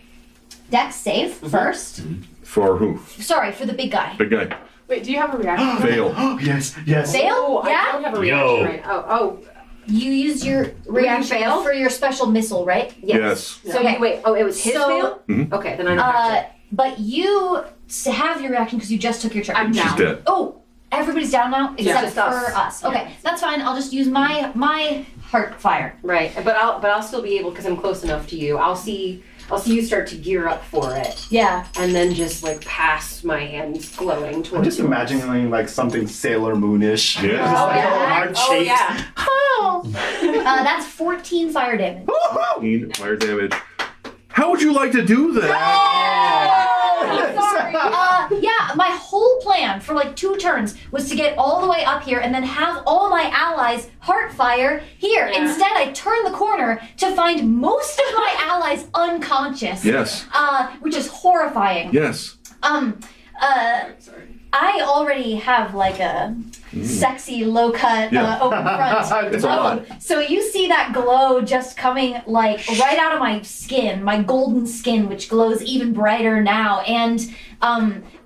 Dex save first. For who? Sorry, for the big guy. Big guy. Wait, do you have a reaction? Fail. Yes. Fail? Oh, I Yeah? don't have a reaction Yo. right. Oh. You use your reaction fail? for your special missile, right? Yes. So Okay. wait. Oh, it was his So- fail. Okay, then I don't have to. But you have your reaction because you just took your turn. I'm She's down. dead. Oh, everybody's down now except Just for us. us. Okay, that's fine. I'll just use my heart fire. Right, but I'll still be able because I'm close enough to you. I'll see you start to gear up for it, Yeah. and then just like pass my hands glowing towards. I'm just yours. imagining like something Sailor Moonish. Yeah. Just like yeah. all heart Oh shaped. yeah. That's 14 fire damage. 14 fire damage. How would you like to do that? Sorry. Yeah, my whole plan for like 2 turns was to get all the way up here and then have all my allies heart fire here. Yeah. Instead, I turned the corner to find most of my allies unconscious. Yes. Which is horrifying. Yes. I already have like a sexy low cut Yeah. open front. It's a lot. So you see that glow just coming like right out of my skin, my golden skin, which glows even brighter now. And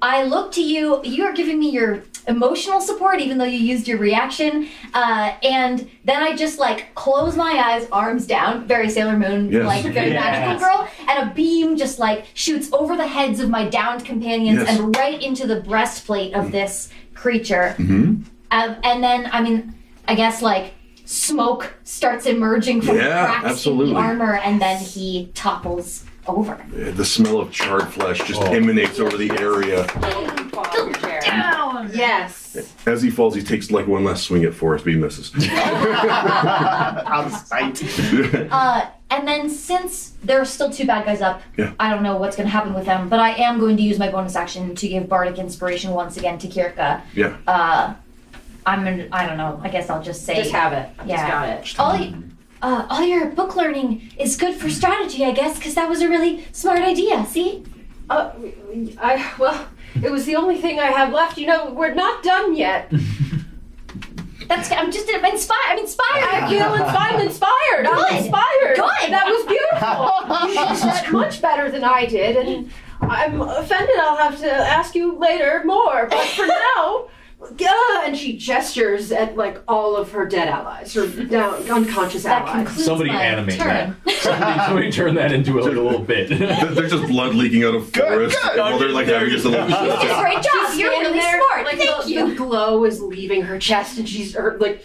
I look to you. You are giving me your emotional support, even though you used your reaction. And then I just like close my eyes, arms down, very Sailor Moon, Yes. like very magical girl, and a beam just like shoots over the heads of my downed companions Yes. and right into the breastplate of this creature. Mm-hmm. And then, I mean, I guess like smoke starts emerging from the Yeah, cracks absolutely. in the armor, and then he topples over. The smell of charred flesh just emanates over the area. Down. Yes. As he falls, he takes like one last swing at Forrest, but he misses. Out of sight. And then since there are still 2 bad guys up, Yeah. I don't know what's going to happen with them, but I am going to use my bonus action to give Bardic Inspiration once again to Kirka. Yeah. I don't know. I guess I'll just say. Just have it. Yeah. Just got it. All your book learning is good for strategy, I guess, because that was a really smart idea. See? Well, it was the only thing I have left. You know, we're not done yet. I'm just inspired. I'm inspired. I'm inspired. Good. I'm inspired. Good. That was beautiful. You did that much better than I did, and I'm offended. I'll have to ask you later more. But for now, and she gestures at like all of her dead allies, her unconscious That allies. concludes Somebody my animate turn. that. Somebody turn that into like a little bit. There's just blood leaking out of Forrest while they're like having just a little. Great job. She's You're standing really there, smart. like Thank the you. glow is leaving her chest, and she's like.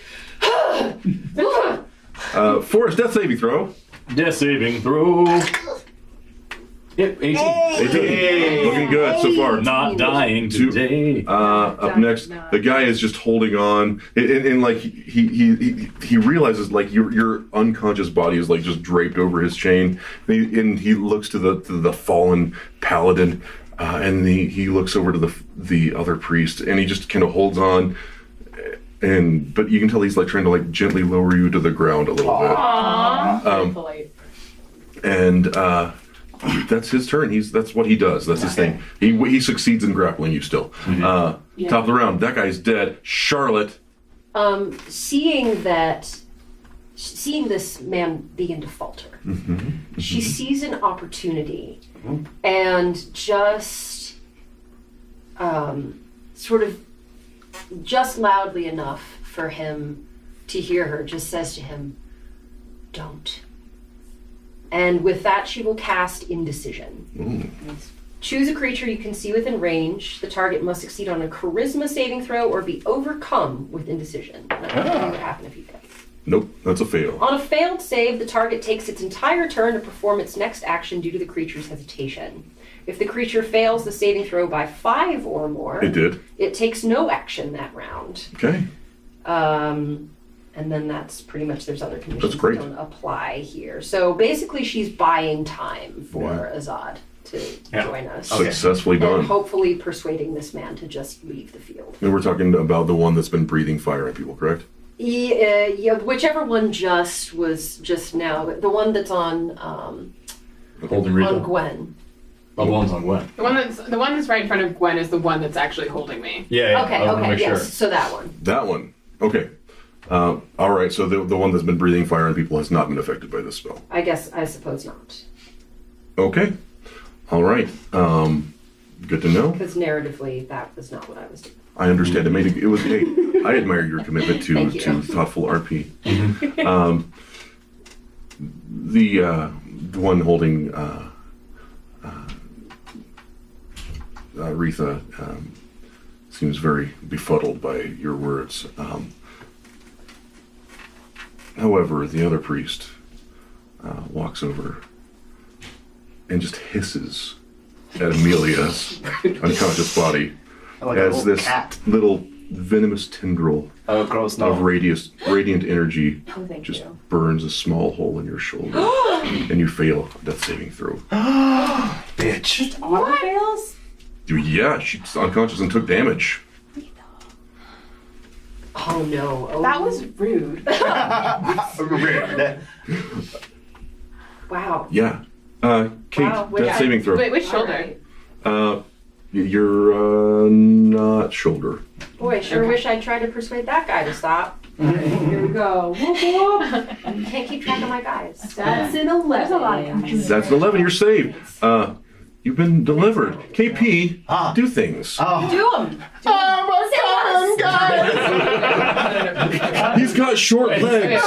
Forrest, death saving throw. Death saving throw. Yep, 18. 18. Looking good so far. Not dying today. Up next, the guy is just holding on, and like he realizes like your unconscious body is like just draped over his chain, and he looks to the fallen paladin, and he looks over to the other priest, and he just kind of holds on, but you can tell he's like trying to like gently lower you to the ground a little bit. Aww. And That's his turn. That's what he does. That's his thing. He succeeds in grappling you still. Top of the round. That guy's dead. Charlotte. Seeing this man begin to falter, she sees an opportunity and just sort of just loudly enough for him to hear her, just says to him, "Don't." And with that, she will cast Indecision. Choose a creature you can see within range. The target must succeed on a charisma saving throw or be overcome with indecision. Nothing would happen if you did. Nope, that's a fail. On a failed save, the target takes its entire turn to perform its next action due to the creature's hesitation. If the creature fails the saving throw by 5 or more, it takes no action that round. Okay. And then that's pretty much, there's other conditions that don't apply here. So basically she's buying time for Azad to join us. Successfully done. And hopefully persuading this man to just leave the field. And we're talking about the one that's been breathing fire at people, correct? Yeah, whichever one was just now. The one that's on Holding Gwen. Oh, the one's on Gwen. The one that's right in front of Gwen is the one that's actually holding me. Yeah. Okay, yes. So that one. That one. Okay. All right. So the one that's been breathing fire on people has not been affected by this spell. I suppose not. Okay. All right. Good to know. Because narratively, that was not what I was doing. I understand. It was. Hey, I admire your commitment to thoughtful RP. The one holding Retha seems very befuddled by your words. However, the other priest walks over and just hisses at Amelia's unconscious body as this little venomous tendril of radiant energy burns a small hole in your shoulder, and you fail a death saving throw. Bitch. What? Fails? Yeah, she's unconscious and took damage. Oh no. Oh. That was rude. Rude. Wow. Yeah. Kate, death saving throw. Wait, which shoulder? You're not shoulder. Boy, sure wish I'd tried to persuade that guy to stop. Here we go. Whoop, whoop. You can't keep track of my guys. That's an 11. There's a lot of guys. That's an 11. You're saved. You've been delivered. KP, do things. Do them. I'm guys. He's got short legs.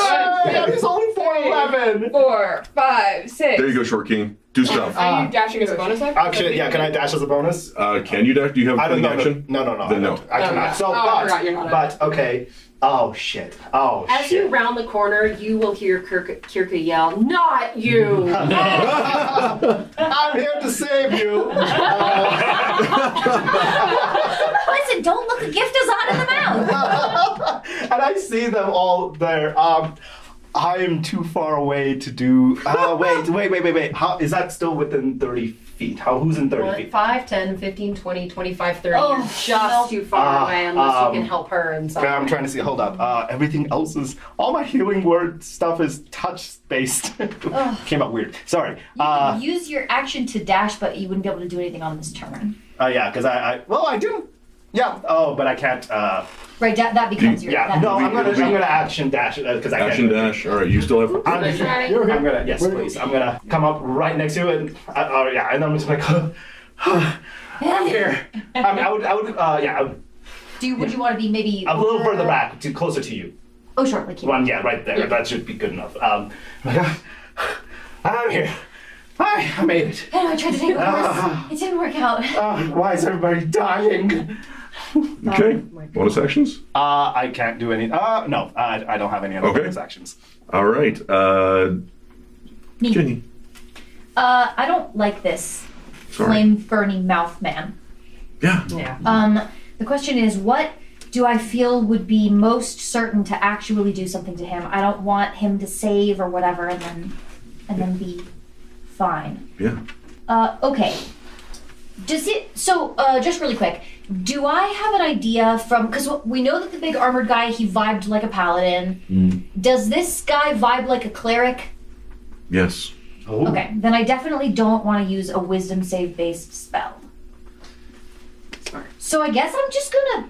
He's only 4'11". 4, 5, 6. There you go, Short King. Do stuff. Are you dashing as a bonus action? Actually, yeah. Can I dash as a bonus? Can you dash? Do you have I don't know. action? No. Then no. I cannot. yeah. So, I forgot you're not but okay. Oh shit. Oh shit. As you round the corner, you will hear Kirka yell, "Not you!" I'm here to save you. Listen, don't look a gift Azad in the mouth. And I see them all there. I am too far away to do. Wait. How is that still within 30 feet? Who's in 30 feet? 5, 10, 15, 20, 25, 30. Oh, You're just too far away unless you can help her in some way. I'm trying to see. Hold up. Everything else is. All my healing word stuff is touch based. Came out weird. Sorry. You can use your action to dash, but you wouldn't be able to do anything on this turn. Yeah, because I do. Yeah. Oh, but I can't. Right, that becomes your. Yeah. No, I'm gonna action dash because I action dash. All right, you still have. I'm gonna. Yes, please. I'm gonna come up right next to it. And I'm just like, I'm here. I would. Would you want to be maybe a little further back, closer to you? Oh, sure, like you. One, right there. Yeah. That should be good enough. I'm here. I made it. I know, I tried to take a horse. It didn't work out. Why is everybody dying? Okay. Bonus actions? I can't do any. No, I don't have any other bonus actions. All right. Me. Ginny. I don't like this flame-burning mouth man. Yeah. The question is, what do I feel would be most certain to actually do something to him? I don't want him to save or whatever, and then be fine. Yeah. Okay. Does it? So, just really quick. Do I have an idea from, because we know that the big armored guy, he vibed like a paladin. Does this guy vibe like a cleric? Yes. Oh. Okay, then I definitely don't want to use a wisdom save based spell. Smart. So I guess I'm just gonna.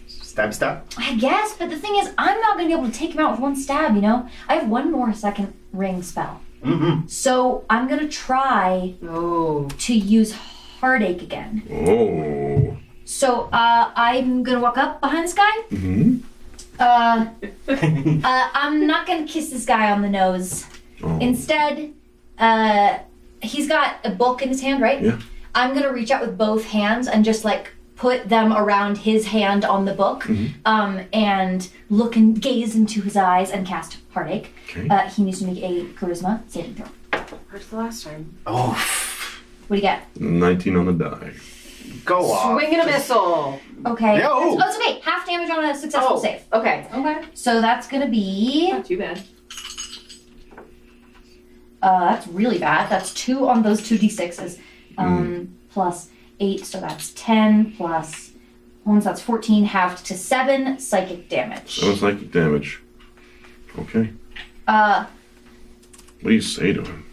Stab. I guess, but the thing is, I'm not gonna be able to take him out with one stab, you know? I have one more second ring spell. Mm-hmm. So I'm gonna try to use Heartache again. Oh. So I'm gonna walk up behind this guy. Mm-hmm. I'm not gonna kiss this guy on the nose. Oh. Instead, he's got a book in his hand, right? Yeah. I'm gonna reach out with both hands and just like put them around his hand on the book, and look and gaze into his eyes and cast Heartache. Okay. He needs to make a charisma saving throw. Where's the last time? Oh. What do you get? 19 on the die. Go on. Swing and a missile. Okay. Yo. Oh, it's okay. Half damage on a successful save. Okay. Okay. So that's gonna be. Not too bad. That's really bad. That's 2 on those 2d6s. Plus 8, so that's 10 plus 1, so that's 14, halved to 7 psychic damage. 7 psychic damage. Okay. What do you say to him?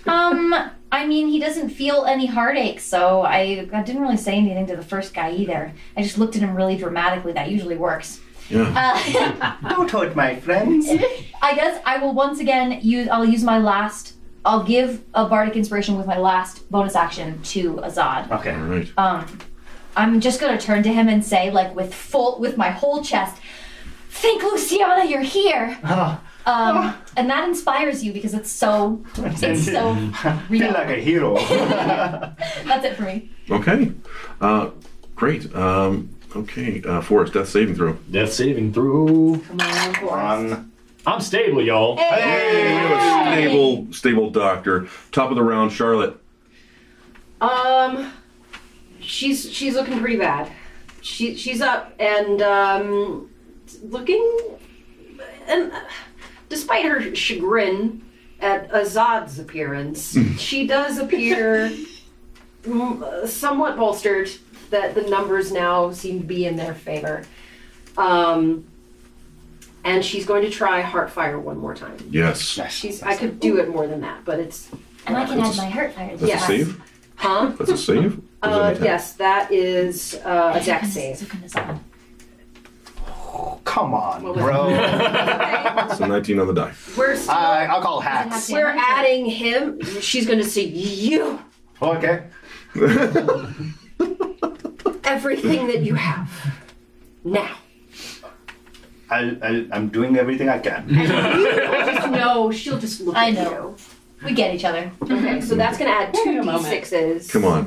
I mean, he doesn't feel any heartache, so I didn't really say anything to the first guy either. I just looked at him really dramatically. That usually works. Yeah. Don't hurt my friends. I guess I will once again I'll use my last. I'll give a bardic inspiration with my last bonus action to Azad. Okay. All right. I'm just gonna turn to him and say, like with my whole chest, "Thank Luciana, you're here." And that inspires you because it's so real. Feel like a hero. That's it for me. Okay. Great. Okay. Forrest, death saving throw. Death saving throw. Come on, Forrest. I'm stable, y'all. Hey, we have a stable doctor. Top of the round, Charlotte. She's looking pretty bad. She's up and looking, and despite her chagrin at Azad's appearance, she does appear somewhat bolstered. That the numbers now seem to be in their favor. And she's going to try Heartfire one more time. Yes. I could do it more than that, but it's. And I can add my Heartfire. That's a save? Huh? That's a save? Yes, that is a dex save. Oh, come on, bro. So 19 on the die. We're still, I'll call hacks. we're adding him. She's going to say you. Okay. Everything that you have. Now. I'm doing everything I can. No, she'll just look I at know. We get each other. Okay, so that's going to add 2 d6s. Come on.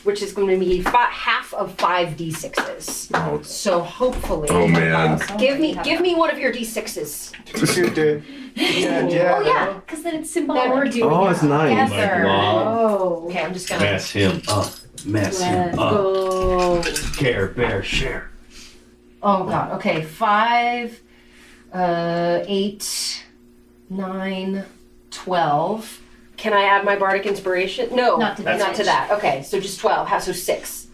Which is going to be half of 5 d6s. Oh, So hopefully. oh man. Give me one of your d6s. Oh yeah, because then it's symbolic. Then we're doing Oh, it's nice. Together. Oh. Okay, I'm just going to. Mess him up. Mess him up. Go. Care, bear, share. Oh god. Okay, 5, 8, 9, 12. Can I add my bardic inspiration? No, Not to not to that. Okay, so just 12. So 6.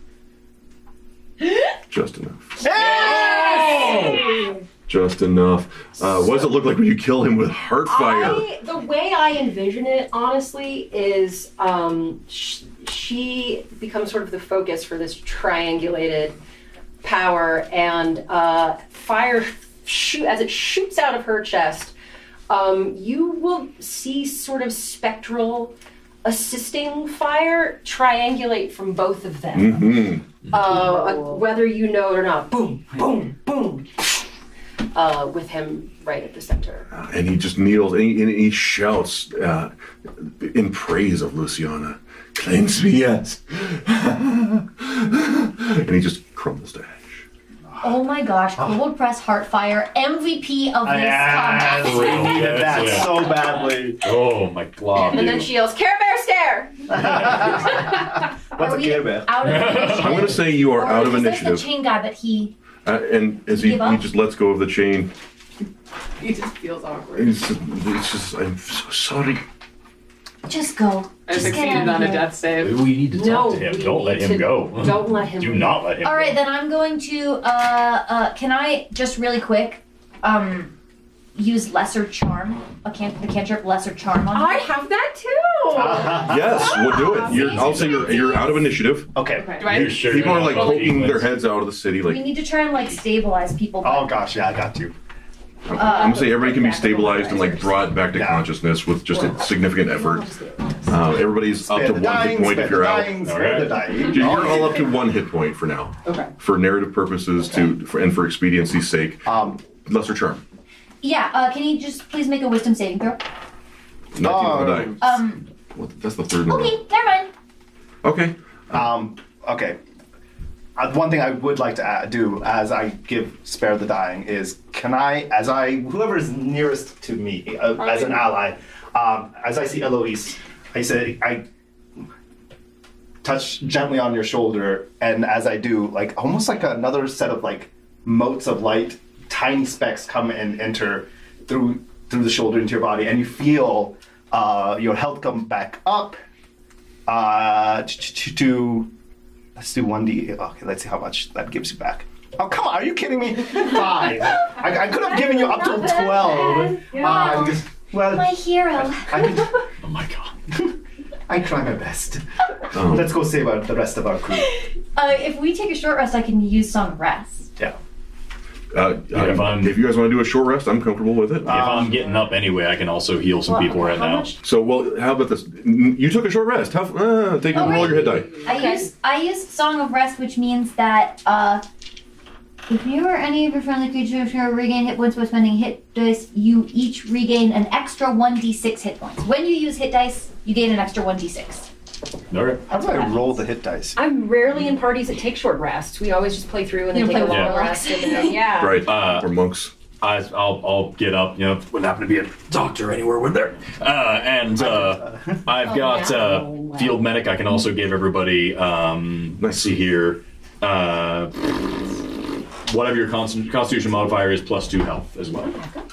Just enough. Yes! Just enough. What does it look like when you kill him with Heartfire? The way I envision it, honestly, is she becomes sort of the focus for this triangulated power, and fire as it shoots out of her chest, you will see sort of spectral assisting fire triangulate from both of them. Whether you know it or not. Boom, boom, boom. With him right at the center. And he just kneels and he shouts in praise of Luciana. Cleanse me yet. And he just crumbles to ash. Oh my gosh, Cold Press Heartfire, MVP of this combat. We needed that so badly. Oh my god. And then she yells, Care Bear Stare! What's a Care Bear? Out of initiative? I'm going to say you are out of He's like initiative. the chain guy, but he... And as he just lets go of the chain, He just feels awkward. it's just, I'm so sorry. Just go. I Just get succeeded out on of a here. death save. We need to No, talk to him. we Don't let need him to- go. Don't let him Do go. not let him All go. right, then I'm going to, can I just really quick, use Lesser Charm, the cantrip Lesser Charm on I you? have that too. Yes, we'll do it. I'll say you're out of initiative. Okay. Do I People are like poking their heads out of the city. We Like, need to try and like stabilize people. Oh gosh, yeah, I got you. I'm gonna say everybody can be stabilized and like brought back to consciousness with just a significant effort. Everybody's up to 1 hit point if you're out. You're all up to 1 hit point for now. Okay. For narrative purposes and for expediency's sake. Lesser Charm. Yeah, can you just please make a wisdom saving throw? Not the die. That's the third one. Okay, never mind. Okay. Okay. One thing I would like to do as I give Spare the Dying is, can I, whoever is nearest to me as an ally, as I see Eloise, I touch gently on your shoulder, and as I do, like almost like another set of like motes of light, tiny specks come and enter through the shoulder into your body, and you feel your health come back up to let's do 1d. Okay, let's see how much that gives you back. Oh, come on, are you kidding me? 5. I could have given you up to 12. Well, My hero. Oh my god. I try my best. Let's go save the rest of our crew. If we take a short rest, I can use Song of Rest. Yeah. If you guys want to do a short rest, I'm comfortable with it. If I'm getting up anyway, I can also heal some people right now. So, well, how about this? You took a short rest. Take roll your hit die. I used Song of Rest, which means that if you or any of your friendly creatures regain hit points by spending hit dice, you each regain an extra 1d6 hit points. When you use hit dice, you gain an extra 1d6. Okay. How do I roll the hit dice? I'm rarely in parties that take short rests. We always just play through and then take a long rest. And then, yeah. Right. Or monks. I'll get up. You know, wouldn't happen to be a doctor anywhere, would there? I've got field medic. I can also give everybody. Let's see here. Whatever your constitution modifier is, +2 health as well.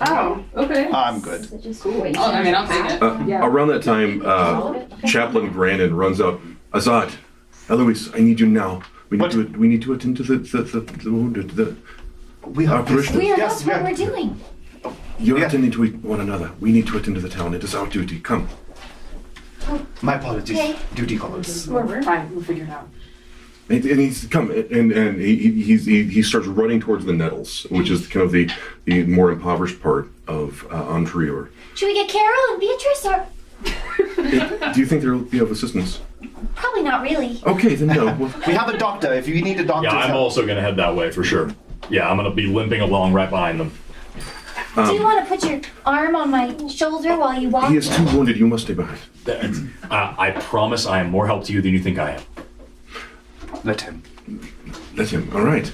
Oh, okay. I'm good. Cool. I mean, I'll take it. Around that time, Chaplain Grannon runs up. Azad, Eloise, I need you now. We need to attend to the wounded. We are parishioners. That's what we're doing. You're attending to one another. We need to attend to the town. It is our duty. Come. My apologies. Okay. Duty calls. We're fine. We'll figure it out. And he's come, and he starts running towards the Nettles, which is kind of the more impoverished part of Ontrior. Should we get Carol and Beatrice, or Do you think they'll be of assistance? probably not really? Okay, then no. Well, We have a doctor. If you need a doctor, Yeah, I'm also going to head that way for sure. Yeah, I'm going to be limping along right behind them. Do you want to put your arm on my shoulder while you walk? he is too wounded. You must stay behind. I promise I am more help to you than you think I am. let him. Let him. All right.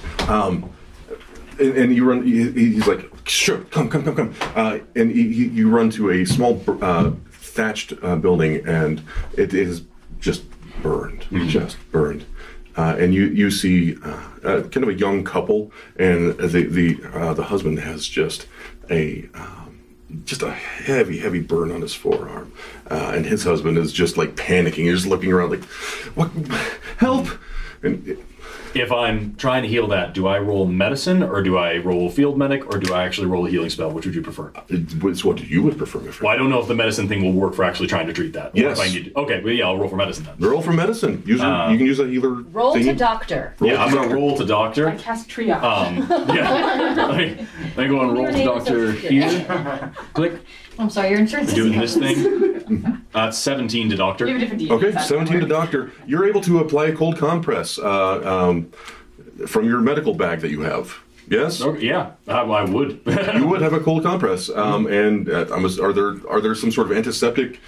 And you run. He's like, sure, come. And you run to a small thatched building, and it is just burned, and you see kind of a young couple, and the husband has just a heavy burn on his forearm, and his husband is just like panicking. He's just looking around like, what? Help! And If I'm trying to heal that, do I roll medicine, or do I roll field medic, or do I actually roll a healing spell? Which would you prefer? it's what you would prefer, my friend. Well, I don't know if the medicine thing will work for actually trying to treat that. Or Yes. If I need okay, well, yeah, I'll roll for medicine then. Roll for medicine. You can use a healer. Roll to thingy. doctor. Yeah, I'm going to roll to doctor. I cast triage. Yeah. Let me go and roll to doctor here. Click. I'm sorry, your insurance We're doing is this thing. 17 to doctor. You have a different D. Okay, 17 to doctor. You're able to apply a cold compress from your medical bag that you have. Yes? Okay, yeah, I would. You would have a cold compress. And are there some sort of antiseptic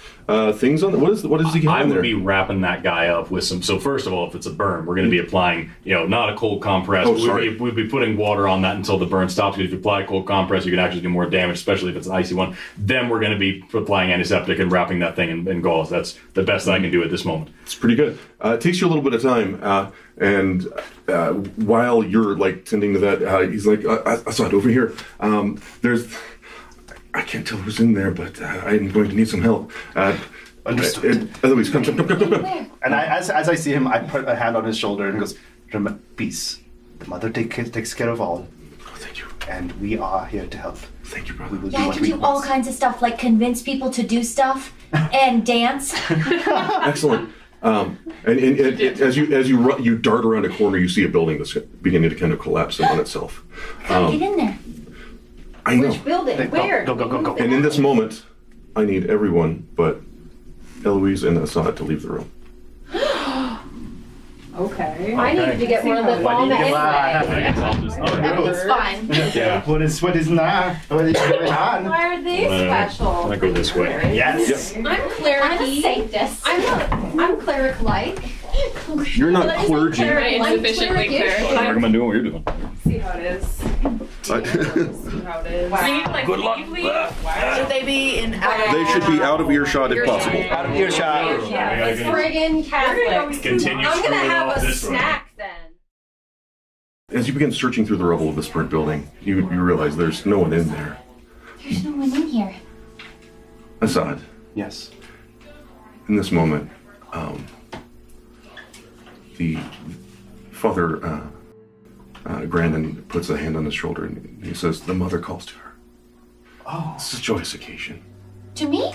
things on? What is he I having would there? be wrapping that guy up with some. So first of all, if it's a burn, we're going to be applying, not a cold compress. Oh, sorry. We'd be putting water on that until the burn stops. Because if you apply a cold compress, you can actually do more damage, especially if it's an icy one. Then we're going to be applying antiseptic and wrapping that thing in gauze. That's the best I can do at this moment. It's pretty good. It takes you a little bit of time, and while you're like tending to that, he's like, I saw it over here. I can't tell who's in there, but I'm going to need some help. Understood. Eloise, come. And as I see him, I put a hand on his shoulder and goes, peace. The mother takes care of all. Oh, thank you. And we are here to help. Thank you, brother. Yeah, I can do all kinds of stuff, like convince people to do stuff and dance. Excellent. And as you dart around a corner, you see a building that's beginning to kind of collapse in on itself. Get in there. I know. Which building? Where? Go. And in this moment, I need everyone but Eloise and Assad to leave the room. Okay. I needed to get one of the bomb anyway. Everything's fine. Yeah. What is going on? Why are they special? I go this way. Yes. I'm cleric. I'm a sanctus. I'm cleric-like. You're not clergy. I'm cleric-ish. I recommend doing what you're doing. See how it is. See how it is. Wow. Good luck. Should they be in They should be out of earshot if possible. Out of earshot. It's friggin' Catholic. Continue I'm gonna screwing have off a this one. snack then. As you begin searching through the rubble of this burnt building, you realize there's no one in there. There's no one in here. Assad, Yes. in this moment, the Father Grandin puts a hand on his shoulder and he says, "The mother calls to her." Oh. This is a joyous occasion. To me?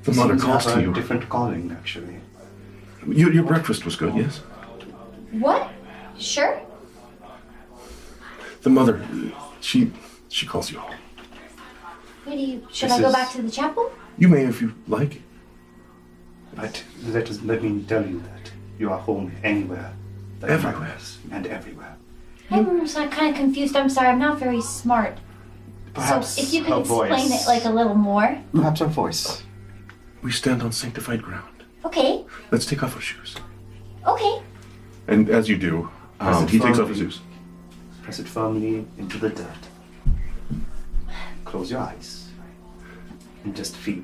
The mother Seems to calls have to a you. different calling, actually. Your breakfast was good, yes? What? Sure. The mother, she calls you home. Should This I go is- back to the chapel? You may if you like. But let me tell you that you are home anywhere. That Everywhere. matters, and everywhere. I'm kind of confused. I'm sorry. I'm not very smart. Perhaps So if you her could explain voice. it like a little more. Perhaps her voice. We stand on sanctified ground. Okay. Let's take off our shoes. Okay. And as you do, Press it he takes off firmly. his shoes. Press it firmly into the dirt. Close your eyes. And just feel.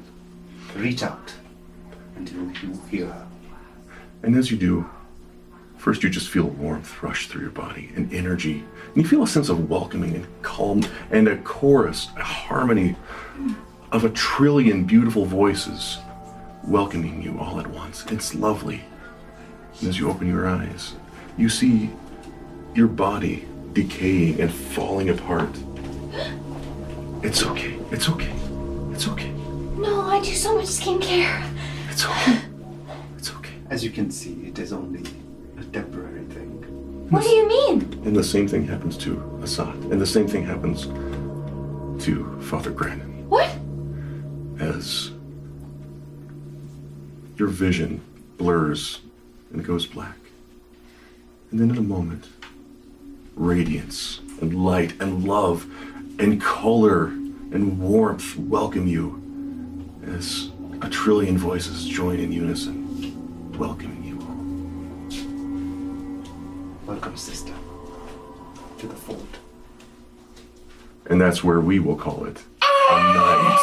Reach out until you hear her. And as you do, first you just feel warmth rush through your body and energy. And you feel a sense of welcoming and calm and a chorus, a harmony of 1 trillion beautiful voices welcoming you all at once. It's lovely. And as you open your eyes, you see your body decaying and falling apart. It's okay. It's okay. It's okay. No, I do so much skincare. It's okay. It's okay. As you can see, it is only a temporary thing. What do you mean? And the same thing happens to Assad. And the same thing happens to Father Grandin. What? As your vision blurs and goes black. And then in a moment, radiance and light and love and color and warmth welcome you as 1 trillion voices join in unison, welcoming you all. Welcome, sister, to the fold. And that's where we will call it a night.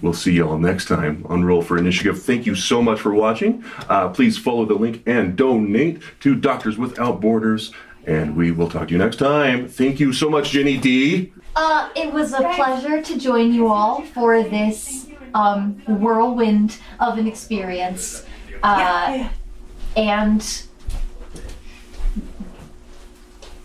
We'll see y'all next time on Roll for Initiative. Thank you so much for watching. Please follow the link and donate to Doctors Without Borders. And we will talk to you next time. Thank you so much, Ginny D. It was a pleasure to join you all for this whirlwind of an experience. And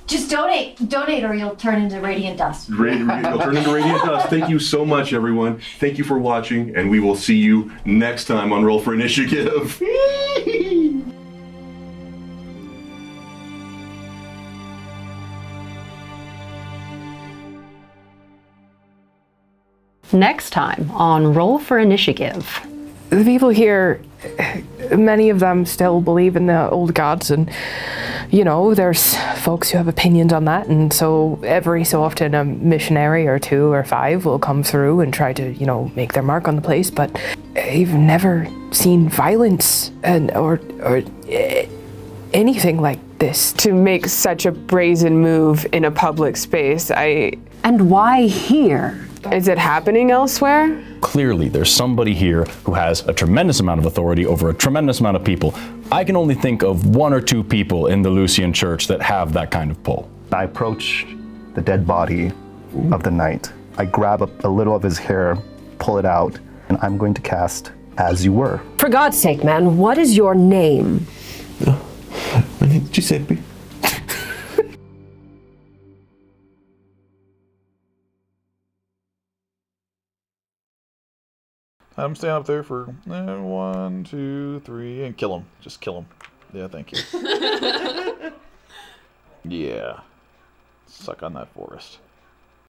just donate or you'll turn into radiant dust. You'll turn into radiant dust. Thank you so much, everyone. Thank you for watching, and we will see you next time on Roll for Initiative. Next time on Roll for Initiative. The people here, many of them still believe in the old gods, and you know, there's folks who have opinions on that, and so every so often a missionary or 2 or 5 will come through and try to, you know, make their mark on the place, but I've never seen violence or anything like this. To make such a brazen move in a public space, And why here? Is it happening elsewhere? Clearly, there's somebody here who has a tremendous amount of authority over a tremendous amount of people. I can only think of 1 or 2 people in the Lucian church that have that kind of pull. I approach the dead body of the knight. I grab a little of his hair, pull it out, and I'm going to cast As You Were. For God's sake, man, what is your name? My name's Giuseppe. I'm standing up there for 1, 2, 3, and kill him. Just kill him. Yeah, thank you. Yeah. Suck on that, Forrest.